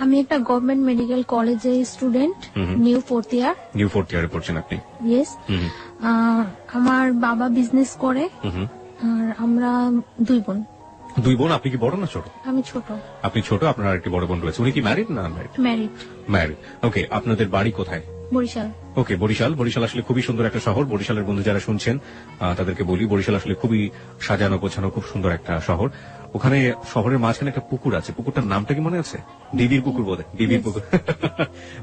আমি একটা government medical কলেজের student, new fourth year. New fourth ইয়ারে পড়ছেন আপনি? ইয়েস। আমার বাবা বিজনেস করে, আর আমরা 2 বোন। 2 বোন? আপনি কি বড় না ছোট? আমি ছোট। আপনি ছোট, আপনার আরেকটি বড় বোন রয়েছে। উনি কি ম্যারিড না আনম্যারিড? ম্যারিড। ম্যারিড। ওকে, আপনাদের বাড়ি কোথায়? বরিশাল। ওকে, বরিশাল। বরিশাল আসলে খুবই সুন্দর একটা শহর। বরিশালের বন্ধু যারা শুনছেন তাদেরকে বলি, বরিশাল আসলে খুবই সাজানো গোছানো, খুব সুন্দর একটা শহর। ওখানে শহরের মাঝখানে একটা পুকুর আছে, পুকুরটার নামটা কি মনে আছে? ডিবির পুকুর বলে। ডিবির পুকুর।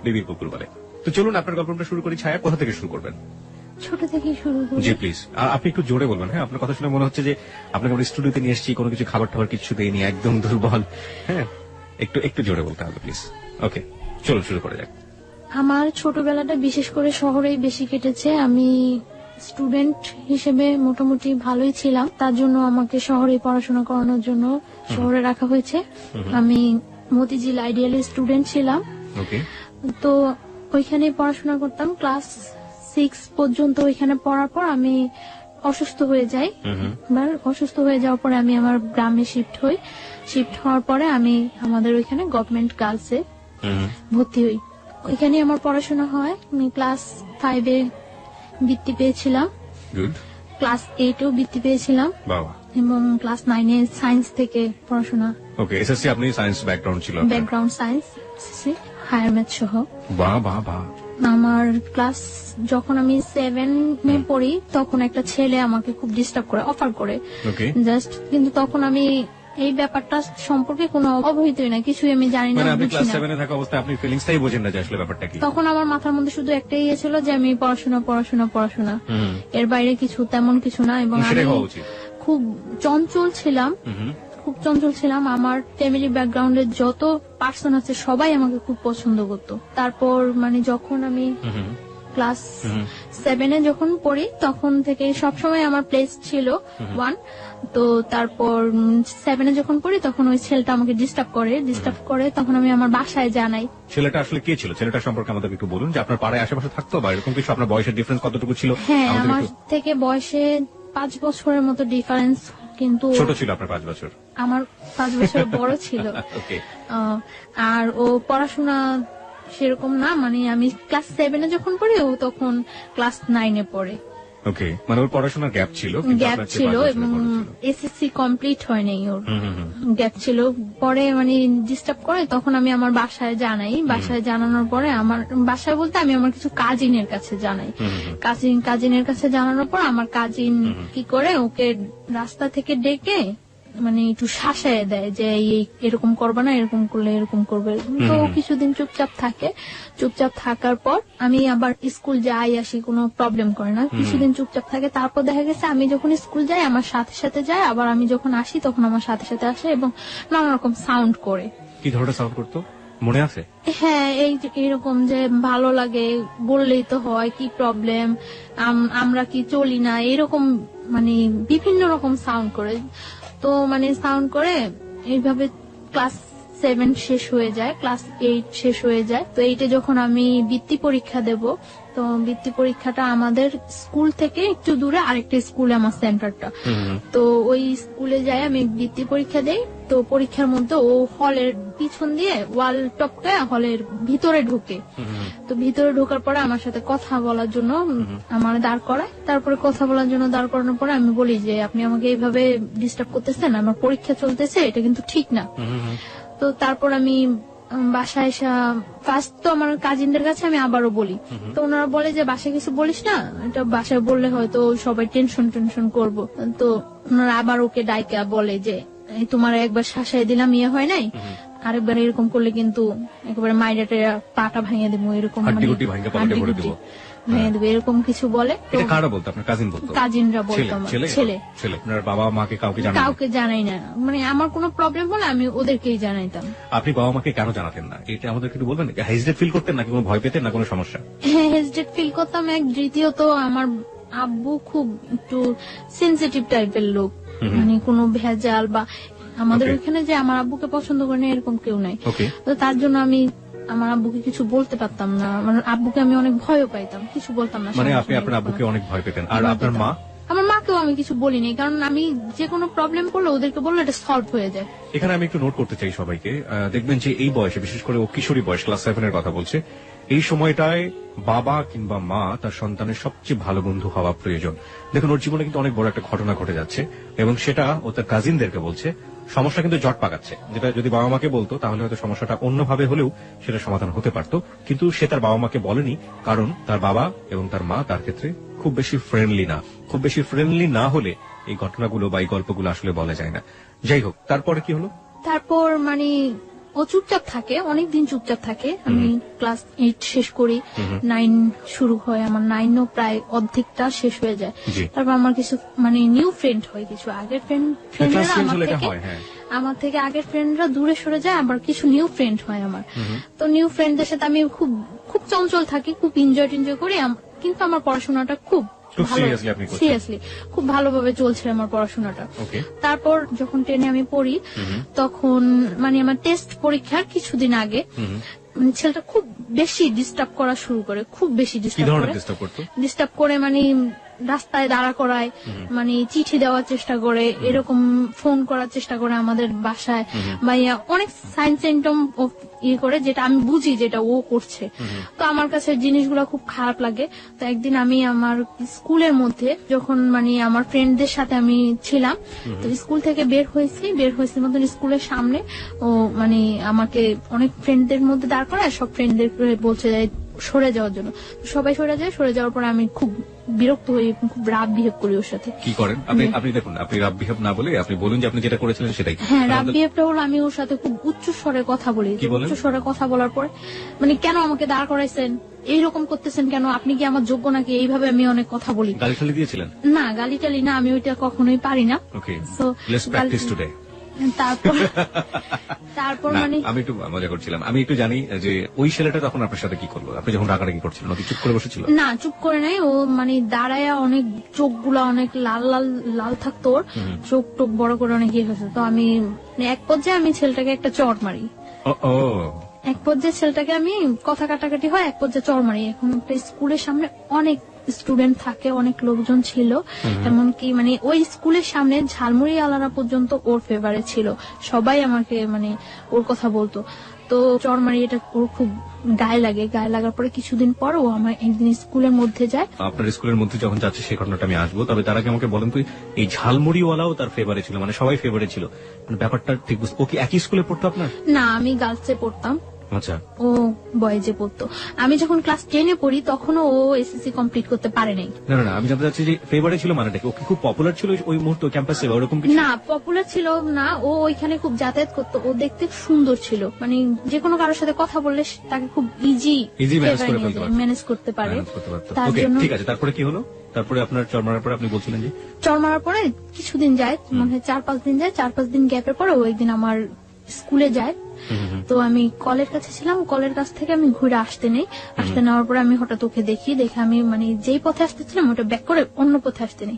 ডিবির পুকুর বলে। তো চলুন আপনার গল্পটা শুরু করি। ছায়া, কোথা থেকে শুরু করবেন? ছোট থেকে শুরু করি। জি প্লিজ। আর আপনি একটু জোরে বলবেন। হ্যাঁ, আপনার কথা শুনে মনে হচ্ছে যে আপনাকে আমরা স্টুডিওতে নিয়ে এসেছি, কোনো কিছু খাবার টাবার কিছু দেয়নি, একদম দুর্বল। হ্যাঁ, একটু জোরে বলতে হবে প্লিজ। ওকে, চলুন শুরু করা যাক। আমার ছোটবেলাটা বিশেষ করে শহরেই বেশি কেটেছে। আমি স্টুডেন্ট হিসেবে মোটামুটি ভালোই ছিলাম, তার জন্য আমাকে শহরে পড়াশোনা করানোর জন্য শহরে রাখা হয়েছে। আমি মতিঝিল আইডিয়াল স্টুডেন্ট ছিলাম। ওকে। তো ওইখানে পড়াশোনা করতাম। ক্লাস 6 পর্যন্ত ওইখানে পড়ার পর আমি অসুস্থ হয়ে যাই। এবার অসুস্থ হয়ে যাওয়ার পরে আমি আমার গ্রামে শিফট হই। শিফট হওয়ার পরে আমি আমাদের ওইখানে গভর্নমেন্ট গার্লসে ভর্তি হই। ওইখানে আমার পড়াশোনা হয়। আমি ক্লাস 5-এ বৃত্তি পেয়েছিলাম, গুড। ক্লাস 8-এও বৃত্তি পেয়েছিলাম, বাবা। এবং ক্লাস 9-এ সায়েন্স থেকে পড়াশোনা। ওকে, এসএসসি আপনি সায়েন্স ব্যাকগ্রাউন্ড ছিল? ব্যাকগ্রাউন্ড সায়েন্স, হায়ার ম্যাথ সহ। বাহ বাহ বাহ। আমার ক্লাস যখন আমি 7-এ পড়ি তখন একটা ছেলে আমাকে খুব ডিস্টার্ব করে, অফার করে জাস্ট। কিন্তু তখন আমি এই ব্যাপারটা সম্পর্কে কোনো অবহিতই না, কিছুই আমি জানি না, মানে আপনি বুঝি ক্লাস না। 7-এ থাকা অবস্থায় আপনি ফিলিংসটাই বোঝেন না যে আসলে ব্যাপারটা কি। তখন আমার মাথার মধ্যে শুধু একটাই ছিল যে আমি পড়াশোনা পড়াশোনা পড়াশোনা, এর বাইরে কিছু তেমন কিছু না। এবং আমি খুব চঞ্চল ছিলাম, খুব চঞ্চল ছিলাম। আমার ফ্যামিলি ব্যাকগ্রাউন্ডের যত পার্সন আছে সবাই আমাকে খুব পছন্দ করতো। তারপর মানে যখন আমি ক্লাস 7-এ যখন পড়ি তখন থেকে সবসময় আমার প্লেস ছিল 1। তো তারপর 7-এ যখন পড়ি তখন ওই ছেলেটা আমাকে ডিস্টার্ব করে। তখন আমি আমার বাসায় জানাই। ছেলেটা আসলে কে ছিল? ছেলেটা সম্পর্কে আমাদের একটু বলুন, যে আপনার পাড়ায় আশেপাশে থাকতো বা এরকম কিছু? আপনার বয়সের ডিফারেন্স কতটুকু ছিল? হ্যাঁ, আমার থেকে বয়সে 5 বছরের মতো ডিফারেন্স, কিন্তু ছোট ছিল আপনার 5 বছর? আমার 5 বছর বড় ছিল। আর ও পড়াশোনা সেরকম না, মানে আমি ক্লাস 7-এ যখন পড়ি ও তখন ক্লাস 9-এ পড়ে। ওকে, মানে ওর পড়াশোনার গ্যাপ ছিল, এবং এসএসসি কমপ্লিট হয়নি, ওর গ্যাপ ছিল। পরে মানে ডিস্টার্ব করে, তখন আমি আমার বাসায় জানাই। বাসায় জানানোর পরে আমার বাসায় বলতে আমি আমার কিছু কাজিনের কাছে জানাই। কাজিনের কাছে জানানোর পর আমার কাজিন কি করে ওকে রাস্তা থেকে ডেকে মানে একটু শাসায় দেয় যে এরকম করবে না, এরকম করলে এরকম করবে। তো কিছুদিন চুপচাপ থাকে। চুপচাপ থাকার পর আমি আবার স্কুল যাই আসি, কোনো প্রবলেম করে না। কিছুদিন চুপচাপ থাকে, তারপর দেখা গেছে আমি যখন স্কুল যাই আমার সাথে সাথে যায়, আবার আমি যখন আসি তখন আমার সাথে সাথে আসে এবং নানা রকম সাউন্ড করে। কি ধরনের সাউন্ড করতো মনে আছে? হ্যাঁ, এইরকম যে ভালো লাগে বললেই তো হয়, কি প্রবলেম, আমরা কি চলি না, এরকম মানে বিভিন্ন রকম সাউন্ড করে। তো মানে সাউন্ড করে এইভাবে ক্লাস 7 শেষ হয়ে যায়, ক্লাস 8 শেষ হয়ে যায়। তো 8-এ যখন আমি বৃত্তি পরীক্ষা দেব, তো বৃত্তি পরীক্ষাটা আমাদের স্কুল থেকে একটু দূরে আরেকটা স্কুলে আমার সেন্টারটা। তো ওই স্কুলে যাই আমি বৃত্তি পরীক্ষা দেই। তো পরীক্ষার মধ্যে ও হলের পিছন দিয়ে ওয়াল টপকে হলের ভিতরে ঢুকে। তো ভিতরে ঢোকার পরে আমার সাথে কথা বলার জন্য আমার দাঁড় করায়। তারপরে কথা বলার জন্য দাঁড় করানোর পরে আমি বলি যে আপনি আমাকে এইভাবে ডিস্টার্ব করতেছেন, আমার পরীক্ষা চলতেছে, এটা কিন্তু ঠিক না। তো তারপর আমি বাসায় এসে ফার্স্ট তো আমার কাজিনদের কাছে আমি আবারও বলি। তো ওনারা বলে যে বাসায় কিছু বলিস না, এটা বাসায় বললে হয়তো সবাই টেনশন করবো। তো ওনারা আবার ওকে ডাইকা বলে যে তোমার একবার শাসায় দিলাম, ইয়ে হয় নাই, আরেকবার এরকম করলে কিন্তু একেবারে মাইরাটে পাটা ভাঙিয়ে দেবো, এরকম ভেঙে দেবে, এরকম কিছু বলে। কারা বলতো? আপনার কাজিন বলতো? কাজিনরা বলতো। ছেলে। আপনার বাবা মাকে কাউকে জানাই না, মানে আমার কোনো প্রবলেম হলে আমি ওদেরকেই জানাইতাম। আপনি বাবা মাকে কেন জানাতেন না এটা আমাদের একটু বলবেন? হেজিটেট ফিল করতেন নাকি কোনো ভয় পেতেন না কোনো সমস্যা? হ্যাঁ, হেজিটেট ফিল করতাম। দ্বিতীয়ত আমার আব্বু খুব একটু সেনসিটিভ টাইপের লোক, মানে কোনো ভেজাল বা আমাদের ওইখানে যে আমার আব্বুকে পছন্দ করে না এরকম কেউ নাই। তো তার জন্য আমি আমার আব্বুকে কিছু বলতে পারতাম না, মানে আব্বুকে আমি অনেক ভয়ও পাইতাম, কিছু বলতাম না। মানে আপনি আপনার আব্বুকে অনেক ভয় পেতেন। আর আপনার মা? আমার মা কাকেও আমি কিছু বলিনি, কারণ আমি যে কোনো প্রবলেম করলে ওদেরকে বললে এটা সলভ হয়ে যায়। এখানে আমি একটু নোট করতে চাই সবাইকে, দেখবেন যে এই বয়সে, বিশেষ করে ও কিশোরী বয়স, ক্লাস 7 এর কথা বলছে, এই সময়টায় বাবা কিংবা মা তার সন্তানের সবচেয়ে ভালো বন্ধু হওয়া প্রয়োজন। দেখুন, ওর জীবনে কিন্তু অনেক বড় একটা ঘটনা ঘটে যাচ্ছে এবং সেটা ও তার কাজিনদেরকে বলছে। সমস্যা কিন্তু জট পাকাচ্ছে, যেটা যদি বাবা মাকে বলতো তাহলে হয়তো সমস্যাটা অন্যভাবে হলেও সেটা সমাধান হতে পারতো, কিন্তু সে তার বাবা মাকে বলেনি, কারণ তার বাবা এবং তার মা তার ক্ষেত্রে খুব বেশি ফ্রেন্ডলি না। খুব বেশি ফ্রেন্ডলি না হলে এই ঘটনাগুলো বা এই গল্পগুলো আসলে বলা যায় না। যাই হোক, তারপরে কি হলো? তারপর মানে ও চুপচাপ থাকে, অনেকদিন চুপচাপ থাকে। আমি ক্লাস 8 শেষ করি, 9 শুরু হয়, আমার 9ও প্রায় অর্ধেকটা শেষ হয়ে যায়। জি। তারপর আমার কিছু মানে নিউ ফ্রেন্ড হয়, কিছু আগের ফ্রেন্ডরা Class change হলে এটা হয়, হ্যাঁ। আমার থেকে আগের ফ্রেন্ডরা দূরে সরে যায়, আবার কিছু নিউ ফ্রেন্ড হয় আমার। তো নিউ ফ্রেন্ডদের সাথে আমি খুব খুব চঞ্চল থাকি, খুব এনজয় করি, কিন্তু আমার পড়াশোনাটা খুব খুব ভালো, seriously আপনি করছেন। সিরিয়াসলি খুব ভালোভাবে চলছে আমার পড়াশোনাটা। ওকে। তারপর যখন 10-এ আমি পড়ি, তখন মানে আমার টেস্ট পরীক্ষার কিছুদিন আগে মানে ছেলেটা খুব বেশি ডিস্টার্ব করা শুরু করে, খুব বেশি কি ডিস্টার্ব ধরনের করে। ডিস্টার্ব করতো? ডিস্টার্ব করে মানে রাস্তায় দাঁড়া করায়, মানে চিঠি দেওয়ার চেষ্টা করে, এরকম ফোন করার চেষ্টা করে আমাদের বাসায়, বা অনেক সাইন সিম্পটম ইয়ে করে, যেটা আমি বুঝি যেটা ও করছে। তো আমার কাছে জিনিসগুলো খুব খারাপ লাগে। তো একদিন আমি আমার স্কুলের মধ্যে যখন মানে আমার ফ্রেন্ডদের সাথে আমি ছিলাম, তো স্কুল থেকে বের হয়েছি মতন স্কুলের সামনে ও মানে আমাকে অনেক ফ্রেন্ডদের মধ্যে দাঁড় করায়, সব ফ্রেন্ডদের বলছে সরে যাওয়ার জন্য। সবাই সরে যাওয়ার পর আমি খুব বিরক্ত হই, খুব রাগ বিহেভ করি ওর সাথে। কি করেন আপনি? দেখুন, আপনি রাব বিহেভ না বলে আপনি বলুন যে আপনি যেটা করেছিলেন সেটাই। হ্যাঁ, রাগ বিহেভটা হলো আমি ওর সাথে খুব উচ্চ স্বরে কথা বলি। কি বলেন? উচ্চ স্বরে কথা বলার পর মানে, কেন আমাকে দাঁড় করাইছেন, এইরকম করতেছেন কেন, আপনি কি আমার যোগ্য নাকি, এইভাবে আমি অনেক কথা বলি। গালি টালি দিয়েছিলেন? না, গালি টালি না, আমি ওইটা কখনোই পারি না। ওকে, So, লেটস প্র্যাকটিস টুডে। তারপর না, মানে আমি একটু মজা করছিলাম। আমি একটু জানি যে ওই ছেলেটা তখন আপনার সাথে কি করলো, আপনি যখন রাগারাগি করছিলেন? ও কি চুপ করে বসেছিল? না, চুপ করে নাই, ও মানে দাঁড়ায় অনেক চোখগুলা অনেক লাল লাল লাল থাকতো, ওর চোখ টোক বড় করে অনেক ইয়ে হয়েছে। তো আমি মানে এক পর্যায়ে আমি ছেলেটাকে একটা চড় মারি। ও এক পর্যায়ে ছেলেটাকে আমি কথা কাটাকাটি হয়, এক পর্যায়ে চড় মারি। এখন একটা স্কুলের সামনে অনেক স্টুডেন্ট থাকে, অনেক লোকজন ছিল, এমনকি মানে ওই স্কুলের সামনে ঝালমুড়ি আলারা পর্যন্ত ওর ফেভারে ছিল, সবাই আমাকে মানে ওর কথা বলতো। তো চড় মারি, এটা ওর খুব গায়ে লাগার পরে কিছুদিন পর ও আমার একদিন স্কুলের মধ্যে যায়। আপনার স্কুলের মধ্যে যখন যাচ্ছে সেই ঘটনাটা আমি আসবো, তবে তার আগে আমাকে বলেন তো, এই ঝালমুড়িওয়ালাও তার ফেভারে ছিল, মানে সবাই ফেভারে ছিল, মানে ব্যাপারটা ঠিক বুঝতে। ও কি একই স্কুলে পড়তো আপনার? না, আমি গার্লসে পড়তাম, আচ্ছা। ও বয়েজে পড়তো। আমি যখন ক্লাস 10-এ পড়ি তখনও ও এসএসসি কমপ্লিট করতে পারে নাই। না, আমি জানতে চাচ্ছি যে ফেভারে ছিল মানেটা কি? ও কি খুব পপুলার ছিল ওই মুহূর্তে ক্যাম্পাসে বা ওরকম কিছু? না, পপুলার ছিল না, ও ওইখানে খুব যাতায়াত করতো, ও দেখতে সুন্দর ছিল, মানে যে কোনো কারোর সাথে কথা বললে তাকে খুব ইজি ম্যানেজ করতে পারে। তার ওকে, জন্য ঠিক আছে। তারপরে কি হলো? তারপরে আপনার চড় মারার পরে আপনি বলছিলেন যে চড় মারার পরে কিছুদিন যায়, মনে হয় 4-5 দিন যায়, 4-5 দিন গ্যাপের পরে ও একদিন আমার স্কুলে যায়। তো আমি কলের কাছে ছিলাম, কলের কাছ থেকে আমি ঘুরে আসতে নেওয়ার পরে আমি হঠাৎ ওকে দেখে আমি মানে যেই পথে আসতেছিলাম ওটা ব্যাক করে অন্য পথে আসতে নেই।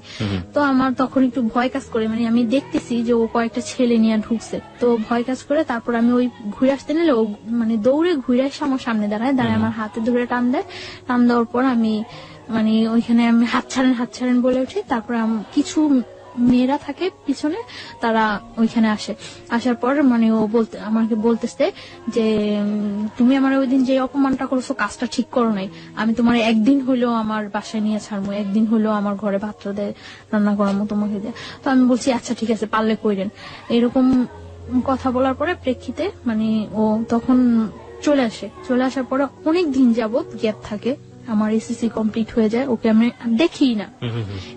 তো আমার তখন একটু ভয় কাজ করে, মানে আমি দেখতেছি যে ও কয়েকটা ছেলে নিয়ে ঢুকছে, তো ভয় কাজ করে। তারপর আমি ওই ঘুরে আসতে নিলে ও মানে দৌড়ে ঘুরে এসে আমার সামনে দাঁড়ায় আমার হাতে ধরে টান দেওয়ার পর আমি মানে ওইখানে আমি হাত ছাড়েন বলে উঠি। তারপর কিছু মেয়েরা থাকে পিছনে, তারা ওইখানে আসার পর মানে ও আমাকে বলতেছে যে তুমি আমার ওই দিন যে অপমানটা করছো কাজটা ঠিক করো নাই, আমি তোমার একদিন হইলেও আমার বাসায় নিয়ে ছাড়বো, একদিন হইলেও আমার ঘরে ভাত রান্না করার মতো তোমাকে দেয়। তো আমি বলছি আচ্ছা ঠিক আছে, পারলে কইরেন। এরকম কথা বলার পরে প্রেক্ষিতে মানে ও তখন চলে আসার পরে অনেক দিন যাবত গ্যাপ থাকে। আমার এসএসসি কমপ্লিট হয়ে যায়, ওকে আমি দেখি না।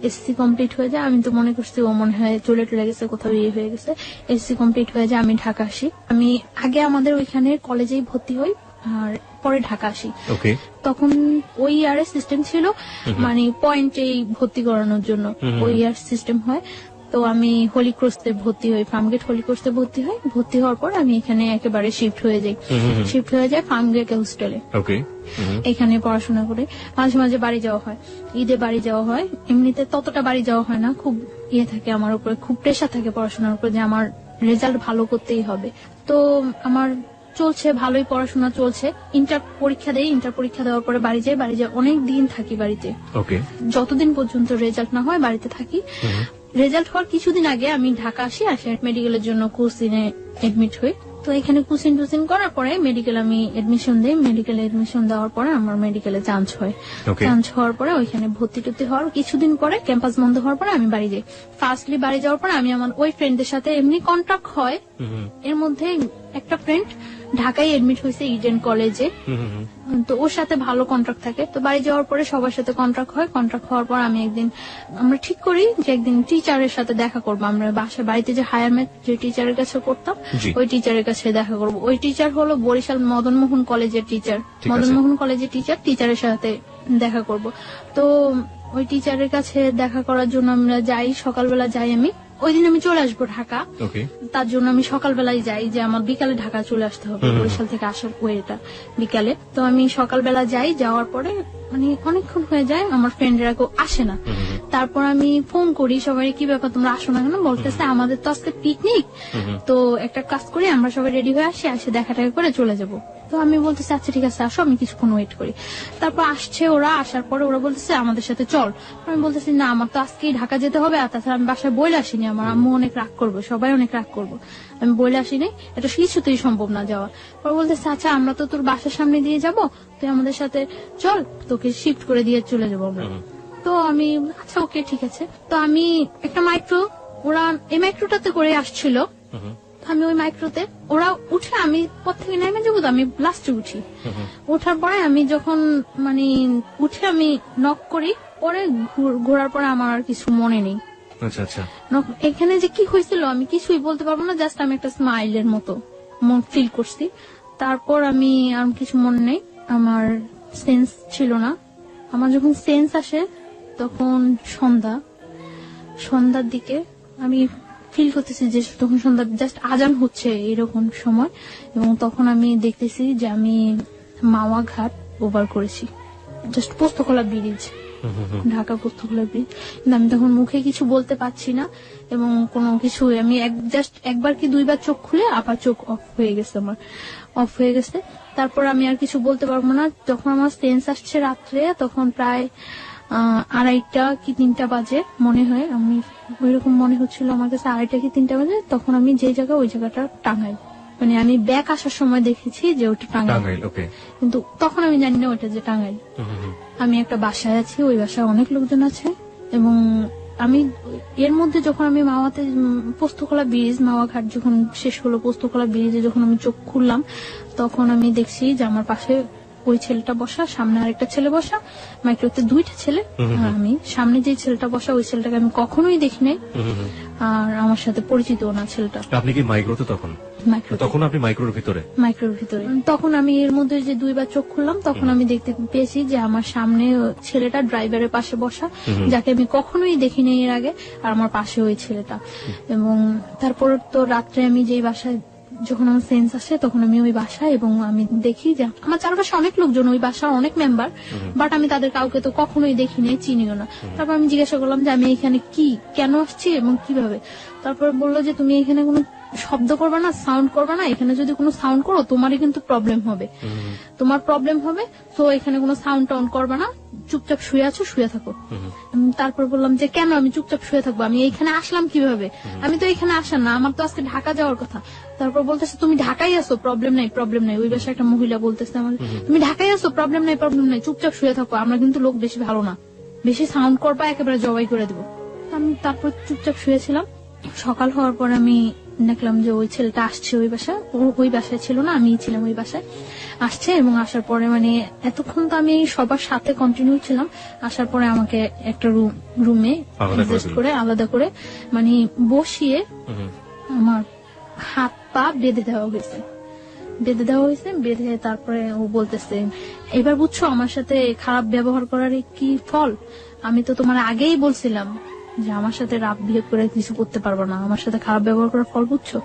এসএসসি কমপ্লিট হয়ে যায়, আমি তো মনে করছি ও মনে হয় চলে গেছে, কোথাও ইয়ে হয়ে গেছে। এসএসসি কমপ্লিট হয়ে যায়, আমি ঢাকা আসি। আমি আগে আমাদের ওইখানে কলেজেই ভর্তি হই, আর পরে ঢাকা আসি। তখন ওই ইয়ারের সিস্টেম ছিল মানে পয়েন্টেই ভর্তি করানোর জন্য ওই ইয়ার সিস্টেম হয়। তো আমি হোলি ক্রসে ভর্তি হই, ফার্মগেট হোলি ক্রসে ভর্তি হওয়ার পর আমি এখানে একেবারে শিফট হয়ে যাই ফার্মগেট হোস্টেলে। এখানে পড়াশোনা করে মাঝে মাঝে বাড়ি যাওয়া হয়, ঈদে বাড়ি যাওয়া হয়। এমনিতে ততটা বাড়ি যাওয়া হয় না, খুব থাকে আমার উপরে, খুব প্রেশার থাকে পড়াশোনার উপর যে আমার রেজাল্ট ভালো করতেই হবে। তো আমার চলছে, ভালোই পড়াশোনা চলছে। ইন্টার পরীক্ষা দেওয়ার পরে বাড়ি যাই অনেক দিন থাকি বাড়িতে, ওকে। যতদিন পর্যন্ত রেজাল্ট না হয় বাড়িতে থাকি। রেজাল্ট হওয়ার কিছুদিন আগে আমি ঢাকা আসি মেডিকেলের জন্য কোচিনে এডমিট হই। তো এখানে কোচিং টুচিং করার পরে মেডিকেল আমি এডমিশন দিই। মেডিকেলে এডমিশন দেওয়ার পরে আমার মেডিকেলে চান্স হয়। Okay. চান্স হওয়ার পরে ওইখানে ভর্তি টর্তি হওয়ার কিছুদিন পরে ক্যাম্পাস বন্ধ হওয়ার পরে আমি বাড়ি যাই। ফার্স্টলি বাড়ি যাওয়ার পরে আমি আমার ওই ফ্রেন্ডদের সাথে এমনি কন্ট্যাক্ট হয়। এর মধ্যে একটা ফ্রেন্ড ঢাকায় এডমিট হয়েছে ইডেন কলেজে, তো ওর সাথে ভালো কন্ট্রাক্ট থাকে। তো বাড়ি যাওয়ার পরে সবার সাথে কন্ট্রাক্ট হয়। কন্ট্রাক্ট হওয়ার পর আমি আমরা ঠিক করি যে একদিন টিচারের সাথে দেখা করবো। আমরা বাড়িতে যে হায়ার ম্যাথ যে টিচারের কাছে করতাম, জি। ওই টিচারের কাছে দেখা করবো। ওই টিচার হলো বরিশাল মদনমোহন কলেজের টিচার। ঠিক আছে। মদনমোহন কলেজের টিচারের সাথে দেখা করব। তো ওই টিচারের কাছে দেখা করার জন্য আমরা যাই, সকালবেলা যাই। আমি ওই দিন আমি চলে আসবো ঢাকা, ওকে। তার জন্য আমি সকালবেলায় যাই যে আমার বিকালে ঢাকা চলে আসতে হবে, বরিশাল থেকে আসার ওয়েটা বিকালে। তো আমি সকালবেলা যাই, যাওয়ার পরে মানে অনেকক্ষণ হয়ে যায়, আমার ফ্রেন্ডরা কেউ আসে না। তারপর আমি ফোন করি সবাই, কি ব্যাপার তোমরা আসো না কেন? বলতেছে আমাদের তো আজকে পিকনিক, তো একটা কাজ করি আমরা সবাই রেডি হয়ে আসি দেখা টাকা করে চলে যাব। তো আমি বলতেছি আচ্ছা ঠিক আছে আসো, আমি কিছুক্ষণ ওয়েট করি। তারপর আসছে ওরা, আসার পরে ওরা বলতেছে আমাদের সাথে চল। আমি বলতেছি না আমার তো আজকেই ঢাকা যেতে হবে, আর তাছাড়া আমি বাসায় বলে আসিনি, আমার আম্মু অনেক রাগ করবো, সবাই অনেক রাগ করবো, আমি বলে আসিনি, এটা কিছুতেই সম্ভব না যাওয়া। পরে বলতেছে আচ্ছা আমরা তো তোর বাসার সামনে দিয়ে যাব, তুই আমাদের সাথে চল, তোকে শিফট করে দিয়ে চলে যাবো আমরা। তো আমি আচ্ছা ওকে ঠিক আছে। তো আমি একটা মাইক্রো, ওরা এই মাইক্রোটাতে করে আসছিল, আমি ওই মাইক্রোতে ওরা উঠে আমি পর থেকে নেমে যাবো, তো আমি লাস্টে উঠি। ওঠার পরে আমি যখন মানে উঠে আমি নক করি, পরে ঘোরার পরে আমার আর কিছু মনে নেই। আচ্ছা আচ্ছা। এখানে যে কি হয়েছিল আমি কিছুই বলতে পারবো না, জাস্ট আমি একটা স্মাইলের মতো মন ফিল করছি। তারপর আমি আর কিছু মনে নেই, আমার সেন্স ছিল না। আমার যখন সেন্স আসে তখন সন্ধ্যার দিকে আমি ফিল করতেছি যে তখন সন্ধ্যা জাস্ট আজান হচ্ছে এরকম সময়, এবং তখন আমি দেখতেছি যে আমি মাওয়া ঘাট ওভার করেছি, just Postogola bridge, Dhaka Postogola bridge. কিন্তু আমি তখন মুখে কিছু বলতে পারছি না, এবং কোনো কিছু আমি জাস্ট একবার কি দুইবার চোখ খুলে আবার চোখ অফ হয়ে গেছে। তারপর আমি আর কিছু বলতে পারবো না। যখন আমার সেন্স আসছে রাত্রে, তখন প্রায় 2:30 কি 3টা বাজে মনে হয়, আমি ওইরকম মনে হচ্ছিল আমার কাছে 2:30 কি 3টা বাজে। তখন আমি যে জায়গা, ওই জায়গাটা টাঙ্গাইল, মানে আমি ব্যাক আসার সময় দেখেছি যে ওটা টাঙ্গাইল, কিন্তু তখন আমি জানি না ওটা যে টাঙ্গাইল। আমি একটা বাসায় আছি, ওই বাসায় অনেক লোকজন আছে, এবং আমি এর মধ্যে যখন আমি মাওয়াতে পোস্তকলা ব্রিজ, মাওয়া ঘাট যখন শেষ হলো, পোস্তকলা ব্রিজে যখন আমি চোখ খুললাম, তখন আমি দেখছি যে আমার পাশে ওই ছেলেটা বসা, সামনে আরেকটা ছেলে বসা, মাইক্রোতে 2টা ছেলে, আর আমি সামনে যে ছেলেটা বসা, ওই ছেলেটাকে আমি কখনোই দেখি নাই, আর আমার সাথে পরিচিত না ছেলেটা। আপনি কি মাইক্রোতে তখন আপনি মাইক্রোর ভিতরে? তখন আমি এর মধ্যে যে 2বার চোখ খুললাম, তখন আমি দেখতে পেয়েছি যে আমার সামনে ছেলেটা ড্রাইভারের পাশে বসা, যাকে আমি কখনোই দেখিনি এর আগে, আর আমার পাশে ওই ছেলেটা। এবং তারপর তো রাত্রে আমি যেই বাসায়, যখন আমার সেন্স আসে তখন আমি ওই বাসায়, এবং আমি দেখি যে আমার চারপাশে অনেক লোকজন, ওই বাসার অনেক মেম্বার, বাট আমি তাদের কাউকে তো কখনোই দেখিনি, চিনিও না। তারপর আমি জিজ্ঞাসা করলাম যে আমি এখানে কেন আসছি এবং কিভাবে। তারপর বললো যে তুমি এখানে কোনো শব্দ করবে না, সাউন্ড করবে না, এখানে যদি কোনো সাউন্ড করো তোমারই কিন্তু প্রবলেম হবে, তো এখানে কোনো সাউন্ড টাউন্ড করবে না, চুপচাপ শুয়ে থাকো। তারপর বললাম যে কেন আমি চুপচাপ শুয়ে থাকবো, আমি এইখানে আসলাম কিভাবে, আমি তো এখানে আসার না, আমার তো আজকে ঢাকা যাওয়ার কথা। তারপর বলতেছে তুমি ঢাকায় আসো, প্রবলেম নাই। ওই বাসায় একটা মহিলা বলতেছে আমার, তুমি ঢাকায় আসো, প্রবলেম নাই, চুপচাপ শুয়ে থাকো, আমরা কিন্তু লোক বেশি ভালো না, বেশি সাউন্ড করবা একেবারে জবাই করে দেবো। আমি তারপর চুপচাপ শুয়েছিলাম। সকাল হওয়ার পর আমি দেখলাম যে ওই ছেলেটা আসছে ওই বাসায়, ওই বাসায় ছিল না, আমি ছিলাম ওই বাসায়, আসছে। এবং আসার পরে মানে এতক্ষণ তো আমি সবার সাথে কন্টিনিউ ছিলাম, আসার পরে আমাকে একটা রুমে আলাদা করে মানে বসিয়ে আমার হাত পা বেঁধে দেওয়া হয়েছে। বেঁধে তারপরে ও বলতেছে এবার বুঝছো আমার সাথে খারাপ ব্যবহার করার কি ফল, আমি তো তোমার আগেই বলছিলাম যে আমার সাথে রাফ বিহেভ করে কিছু করতে পারবো না, আমার সাথে খারাপ ব্যবহার করার ফল বুঝছো।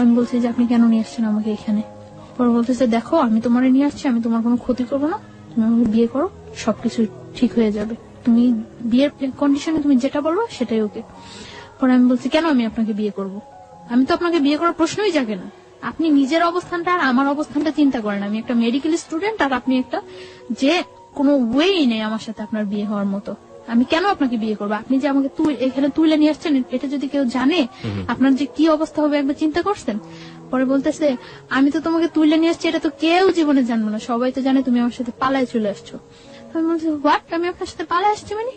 আমি বলছি যে আপনি কেন নিয়ে আসছেন আমাকে এখানে। পরে বলতেছে দেখো আমি তোমার নিয়ে আসছি, আমি তোমার কোনো ক্ষতি করবো না, তুমি আমাকে বিয়ে করো, সবকিছু ঠিক হয়ে যাবে, তুমি বিয়ের কন্ডিশনে তুমি যেটা বলবো সেটাই ওকে। পরে আমি বলছি কেন আমি আপনাকে বিয়ে করব, আমি তো আপনাকে বিয়ে করার প্রশ্নই জাগে না, আপনি নিজের অবস্থানটা আর আমার অবস্থানটা চিন্তা করেন। আমি একটা মেডিকেল স্টুডেন্ট আর আপনি একটা, যে কোনো ওয়েই নেই আমার সাথে আপনার বিয়ে হওয়ার মতো। আমি কেন আপনাকে বিয়ে করবো? আপনি যে আমাকে এখানে তুলে নিয়ে আসছেন, এটা যদি কেউ জানে আপনার যে কি অবস্থা হবে একবার চিন্তা করছেন? পরে বলতেছে, আমি তো তোমাকে তুলে নিয়ে আসছি, এটা তো কেউ জীবনে জানবো না, সবাই তো জানে তুমি আমার সাথে পালায় চলে আসছো। আমি বলছি, হোয়াট? আমি আপনার সাথে পালায় আসছি মানে?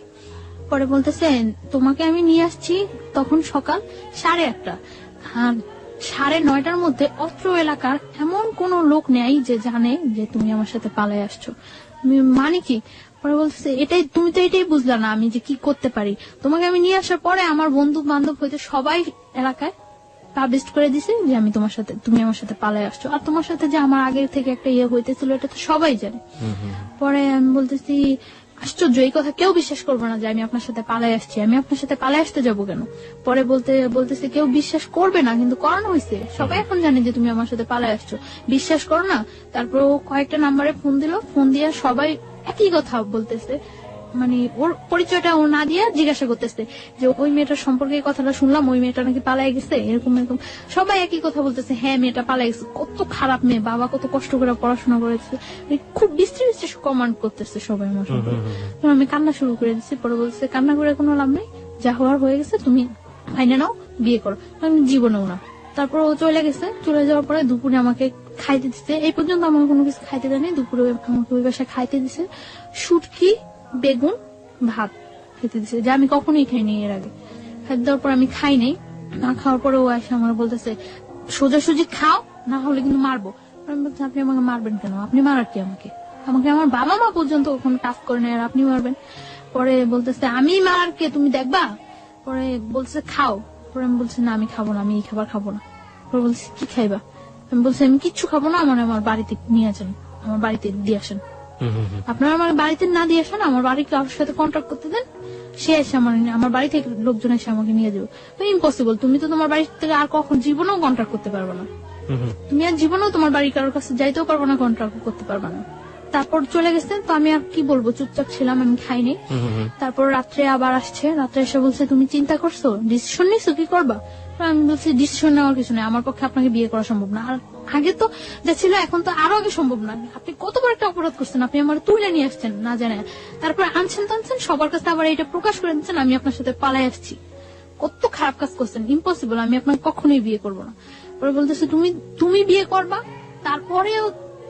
পরে বলতেছে, তোমাকে আমি নিয়ে আসছি তখন সকাল 8:30, আর 9:30টার মধ্যে অত্র এলাকার এমন কোন লোক নেই যে জানে যে তুমি আমার সাথে পালায় আসছো। মানে কি? পরে বলতেছে, তুমি তো এটাই বুঝলা না আমি যে কি করতে পারি। তোমাকে আমি নিয়ে আসার পরে আমার বন্ধু বান্ধব হইতে সবাই এলাকায় পাবলিশ করে দিছে যে তুমি আমার সাথে পালায় আসছো, আর তোমার সাথে যে আমার আগে থেকে একটা ইয়ে হইতেছিল এটা তো সবাই জানে। পরে আমি বলতেছি, আশ্চর্য, এই কথা কেউ বিশ্বাস করবে না যে আমি আপনার সাথে পালায় আসছি। আমি আপনার সাথে পালায় আসতে যাবো কেন? পরে বলতেছে, কেউ বিশ্বাস করবে না, কিন্তু করানো হয়েছে, সবাই এখন জানে যে তুমি আমার সাথে পালায় আসছো, বিশ্বাস করো না। তারপর ও কয়েকটা নাম্বারে ফোন দিল, ফোন দিয়ে সবাই একই কথা বলতেছে, মানে ওর পরিচয়টা ও না দিয়ে জিজ্ঞাসা করতেছে যে ওই মেয়েটার সম্পর্কে এই কথাটা শুনলাম, ওই মেয়েটা নাকি পালায় গেছে, এরকম এরকম সবাই একই কথা বলতেছে, হ্যাঁ মেয়েটা পালায় গেছে, কত খারাপ মেয়ে, বাবা কত কষ্ট করে পড়াশোনা করেছে, খুব বিশ্রী কমান্ড করতেছে সবাই আমার সাথে। আমি কান্না শুরু করে দিচ্ছি। পরে বলছে, কান্না করে কোনো লাভ নেই, যা হওয়ার হয়ে গেছে, তুমি ফাইনে নাও, বিয়ে করো। আমি জীবনেও না। তারপর ও চলে গেছে। চলে যাওয়ার পরে দুপুরে আমাকে খাইতে দিচ্ছে, এই পর্যন্ত আমাকে কোনো কিছু খাইতে দেয়নি, দুপুরে আমাকে ওই বাসায় খাইতে দিছে শুটকি, বেগুন, ভাত খেতে দিচ্ছে, যা আমি কখনোই খাইনি এর আগে। খাইতে দেওয়ার পর আমি খাই নাই। না খাওয়ার পরে ও এসে আমার বলতেছে, সোজাসুজি খাও, না হলে কিন্তু মারবো। আমি বলছি, আপনি আমাকে মারবেন কেন? আপনি মারার কি আমাকে? আমাকে আমার বাবা মা পর্যন্ত কোনো কাজ করে নেয়, আর আপনি মারবেন? পরে বলতেছে, আমি মারার কে, তুমি দেখবা? পরে বলছে, খাও। পরে আমি বলছি, না আমি খাবো না, আমি এই খাবার খাবো না। পরে বলছি, কি খাইবা? আমি বলছি, আমি কিচ্ছু খাবো না, আমার বাড়িতে নিয়ে আসেন, আমার বাড়িতে দিয়ে আসেন। আপনারা আমার বাড়িতে না দিয়ে আসেন, আমার বাড়ির কারোর সাথে কন্ট্যাক্ট করতে দেন, সে এসে আমার বাড়ি থেকে লোকজন এসে আমাকে নিয়ে যাবে। ইম্পসিবল, তুমি তো তোমার বাড়ি থেকে আর কখন জীবনেও কন্ট্যাক্ট করতে পারবে না, তুমি আর জীবনেও তোমার বাড়ির কারোর কাছে যাইতেও পারবো না, কন্ট্যাক্ট করতে পারবে না। তারপর চলে গেছে। তো আমি আর কি বলবো, চুপচাপ ছিলাম, আমি খাইনি। তারপর রাত্রে আবার আসছে, রাত্রে এসে বলছে, তুমি চিন্তা করছো, ডিসিশন নিছো, কি করবা? আমি বলছি, ডিসিশন নেওয়ার কিছু নেই, আমার পক্ষে আপনাকে বিয়ে করা সম্ভব না। আর আগে তো যা ছিল এখন তো আরো আগে সম্ভব না। আপনি কত বড় একটা অপরাধ করছেন, আপনি আমার তুলে নিয়ে আসছেন না জানে, তারপর আনছেন টানছেন সবার কাছে, আবার এটা প্রকাশ করে দিচ্ছেন আমি আপনার সাথে পালাই আসছি। কত খারাপ কাজ করছেন, ইম্পসিবল, আমি আপনাকে কখনোই বিয়ে করবো না। পরে বলতেছে, তুমি বিয়ে করবা,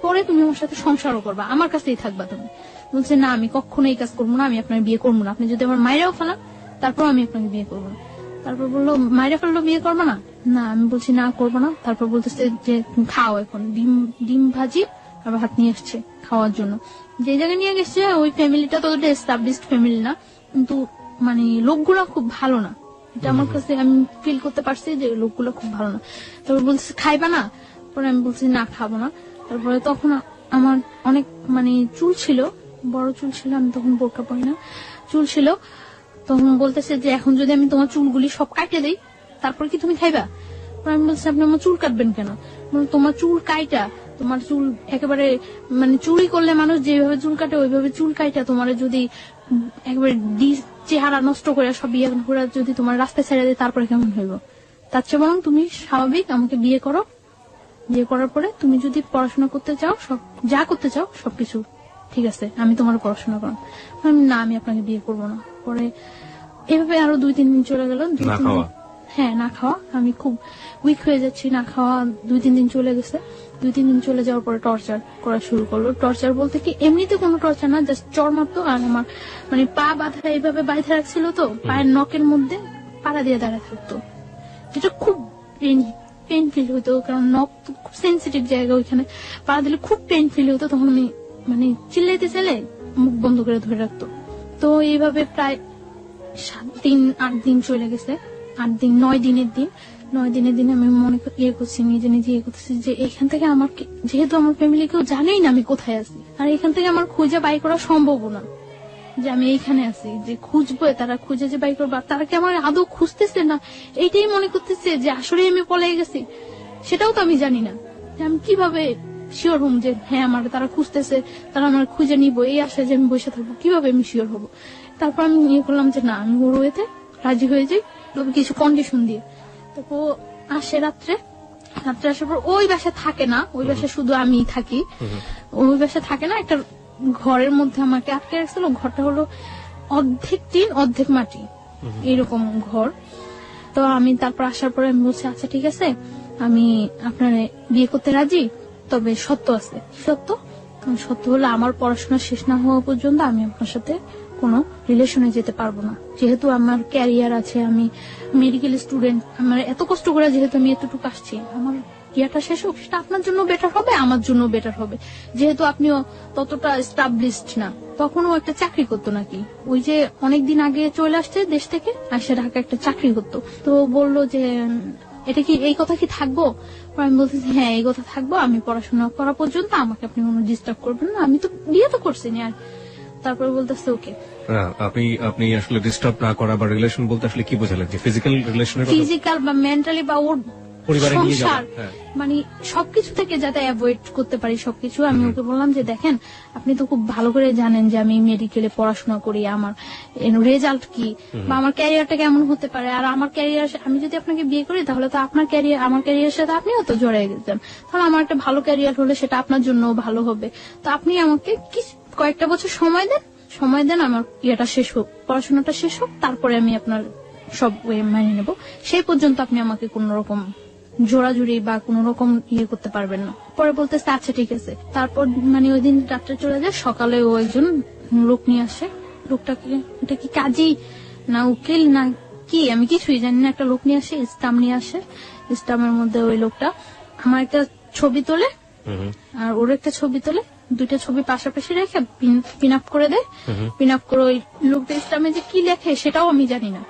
পরে তুমি আমার সাথে সংসারও করবা, আমার কাছেই থাকবা তুমি। বলছে, না আমি কখনো এই কাজ করবো না, আমি আপনার বিয়ে করবো না, আপনি যদি আমার মায়েরাও ফেলান তারপর আমি আপনাকে বিয়ে করবো না। তারপর বললো, মায়েরা ফেললো বিয়ে করবো না? না, আমি বলছি না করবো না। তারপর বলতেছে যে খাও, এখন ডিম ভাজি আর ভাত নিয়ে এসছে খাওয়ার জন্য। যে জায়গায় নিয়ে গেছে ওই ফ্যামিলিটা তো এস্টাবলিশড ফ্যামিলি না, কিন্তু মানে লোকগুলো খুব ভালো না, এটা আমার কাছে আমি ফিল করতে পারছি যে লোকগুলো খুব ভালো না। তারপর বলছে, খাইবা না? পরে আমি বলছি, না খাবো না। তারপরে তখন আমার অনেক মানে চুল ছিল, বড় চুল ছিল, আমি তখন বোরকা পরি না, চুল ছিল। তখন বলতেছে যে এখন যদি আমি তোমার চুলগুলি সব কাটে দিই তারপর কি তুমি খাইবা? আমি বলছি, আপনি আমার চুল কাটবেন কেন? তোমার চুল কাইটা, তোমার চুল একেবারে মানে চুরি করলে মানুষ যেভাবে চুল কাটে ওইভাবে চুল কাইটা তোমার যদি একেবারে চেহারা নষ্ট করে সব বিয়ে করে যদি তোমার রাস্তায় ছেড়ে দেয় তারপরে কেমন হইব? তার চেয়ে বরং তুমি স্বাভাবিক আমাকে বিয়ে করো, বিয়ে করার পরে তুমি যদি পড়াশোনা করতে চাও, সব যা করতে চাও সবকিছু ঠিক আছে, আমি তোমার পড়াশোনা করো। না, আমি আপনাকে বিয়ে করবো না। পরে এভাবে আরো 2-3 দিন চলে গেল। হ্যাঁ, না খাওয়া, আমি খুব উইক হয়ে যাচ্ছি, না খাওয়া 2-3 দিন চলে গেছে। 2-3 দিন চলে যাওয়ার পরে টর্চার করা শুরু করলো। টর্চার বলতে কি, এমনিতে কোনো টর্চার না, জাস্ট চড় মারতো। আর আমার মানে পা বাঁধা এইভাবে বাইধে রাখছিল, তো পায়ের নখের মধ্যে পাড়া দিয়ে দাঁড়ায় থাকতো, যেটা খুব পেন ফিল হতো, কারণ নখ খুব সেন্সিটিভ জায়গা, ওইখানে পাড়া দিলে খুব পেন ফিল হতো। তখন আমি মানে চিল্লাইতে চাইলে মুখ বন্ধ করে ধরে রাখতো। তো এইভাবে প্রায় 7-8 দিন চলে গেছে। 8 দিন 9 দিনের দিন 9 দিনের দিন আমি মনে করছি, নিজে নিজে করতেছি যে এখান থেকে আমার, যেহেতু আমার ফ্যামিলি কেউ জানেই না আমি কোথায় আছি, আর এখান থেকে আমার খুঁজে বাই করা সম্ভব না যে আমি এইখানে আছি, যে খুঁজবো, তারা খুঁজে যে বাই করবো, তারা কি আমার আদৌ খুঁজতেছে না এইটাই মনে করতেছে যে আসলে আমি পলাই গেছি, সেটাও তো আমি জানি না। যে আমি কিভাবে শিওর হম যে হ্যাঁ আমার তারা খুঁজতেছে, তারা আমার খুঁজে নিবো, এই আশায় যে আমি বসে থাকবো, কিভাবে আমি শিওর হবো? তারপর আমি ইয়ে করলাম যে না, আমি ওর এতে রাজি হয়ে যাই, তবে কিছু কন্ডিশন দিয়ে। তারপর আসে রাত্রে, রাত্রে আসার পর ওই বাসা থাকে না, ওই বাসা শুধু আমি থাকি। ওই বাসা থাকে না, একটা ঘরের মধ্যে আমাকে আটকে রাখছিল। ঘরটা হলো অর্ধেক টিন অর্ধেক মাটি, এরকম ঘর। তো আমি তারপর আসার পরে আমি বলছি আচ্ছা ঠিক আছে, আমি আপনার বিয়ে করতে রাজি, তবে সত্য আছে। সত্য সত্য হলো আমার পড়াশোনা শেষ না হওয়া পর্যন্ত আমি আপনার সাথে কোনো রিলেশনে যেতে পারবো না। যেহেতু আমার ক্যারিয়ার আছে, আমি মেডিকেল স্টুডেন্ট, আমার এত কষ্ট করে যেহেতু আমি এতটুকু আসছি, আমার ইয়াটা শেষ হোক, সেটা আপনার জন্য বেটার হবে, আমার জন্য বেটার হবে। যেহেতু আপনিও ততটা এস্টাবলিশড না, তখনও একটা চাকরি করতো নাকি, ওই যে অনেকদিন আগে চলে আসছে দেশ থেকে, আর সে ঢাকা একটা চাকরি করতো। তো বললো যে এটা কি, এই কথা কি থাকবো? আমি বলতেছি হ্যাঁ এই কথা থাকবো, আমি পড়াশোনা করা পর্যন্ত আমাকে আপনি কোনো ডিস্টার্ব করবেন না, আমি তো বিয়ে তো করছি না। আর তারপরে বলতেছে ওকে। আপনি আসলে ডিস্টার্ব না করা বা রিলেশন বলতে আসলে কি বোঝালেন, যে ফিজিক্যাল রিলেশনের ফিজিক্যাল বা মেন্টালি বা ওর পরিবারে নিয়ে সংসার, যাবেন? হ্যাঁ। মানে সবকিছু থেকে যাতে অ্যাভয়েড করতে পারি সবকিছু। আমি ওকে বললাম যে দেখেন, আপনি তো খুব ভালো করে জানেন যে আমি মেডিকেলে পড়াশোনা করি, আমার রেজাল্ট কি বা আমার ক্যারিয়ারটা কেমন হতে পারে। আর আমার ক্যারিয়ার, আমি যদি আপনাকে বিয়ে করি তাহলে তো আপনার ক্যারিয়ার, আমার ক্যারিয়ারের সাথে আপনিও তো জড়িয়ে গেছেন, তাহলে আমার একটা ভালো ক্যারিয়ার হলে সেটা আপনার জন্য ভালো হবে। তো আপনি আমাকে কয়েকটা বছর সময় দেন, আমার ইয়েটা শেষ হোক, পড়াশোনাটা শেষ হোক, তারপরে আমি আপনার সব ওয়ে মেনে নেব। সেই পর্যন্ত আপনি আমাকে কোন রকম জোড়াজুড়ি বা কোন রকম ইয়ে করতে পারবেন না। পরে বলতেছে আচ্ছা ঠিক আছে। তারপর মানে ওই দিন রাত্রে চলে যায়, সকালে ও একজন লোক নিয়ে আসে। লোকটাকে, এটা কি কাজী না উকিল না কি আমি কিছুই জানি না, একটা লোক নিয়ে আসে, স্টাম্প নিয়ে আসে। স্টাম্পের মধ্যে ওই লোকটা আমার একটা ছবি তোলে আর ওর একটা ছবি তোলে, দুইটা ছবি পাশাপাশি রেখে পিন আপ করে দেয়। পিন আপ করে ওই লোকটা স্টাম্পে যে কি লেখে সেটাও আমি জানি না,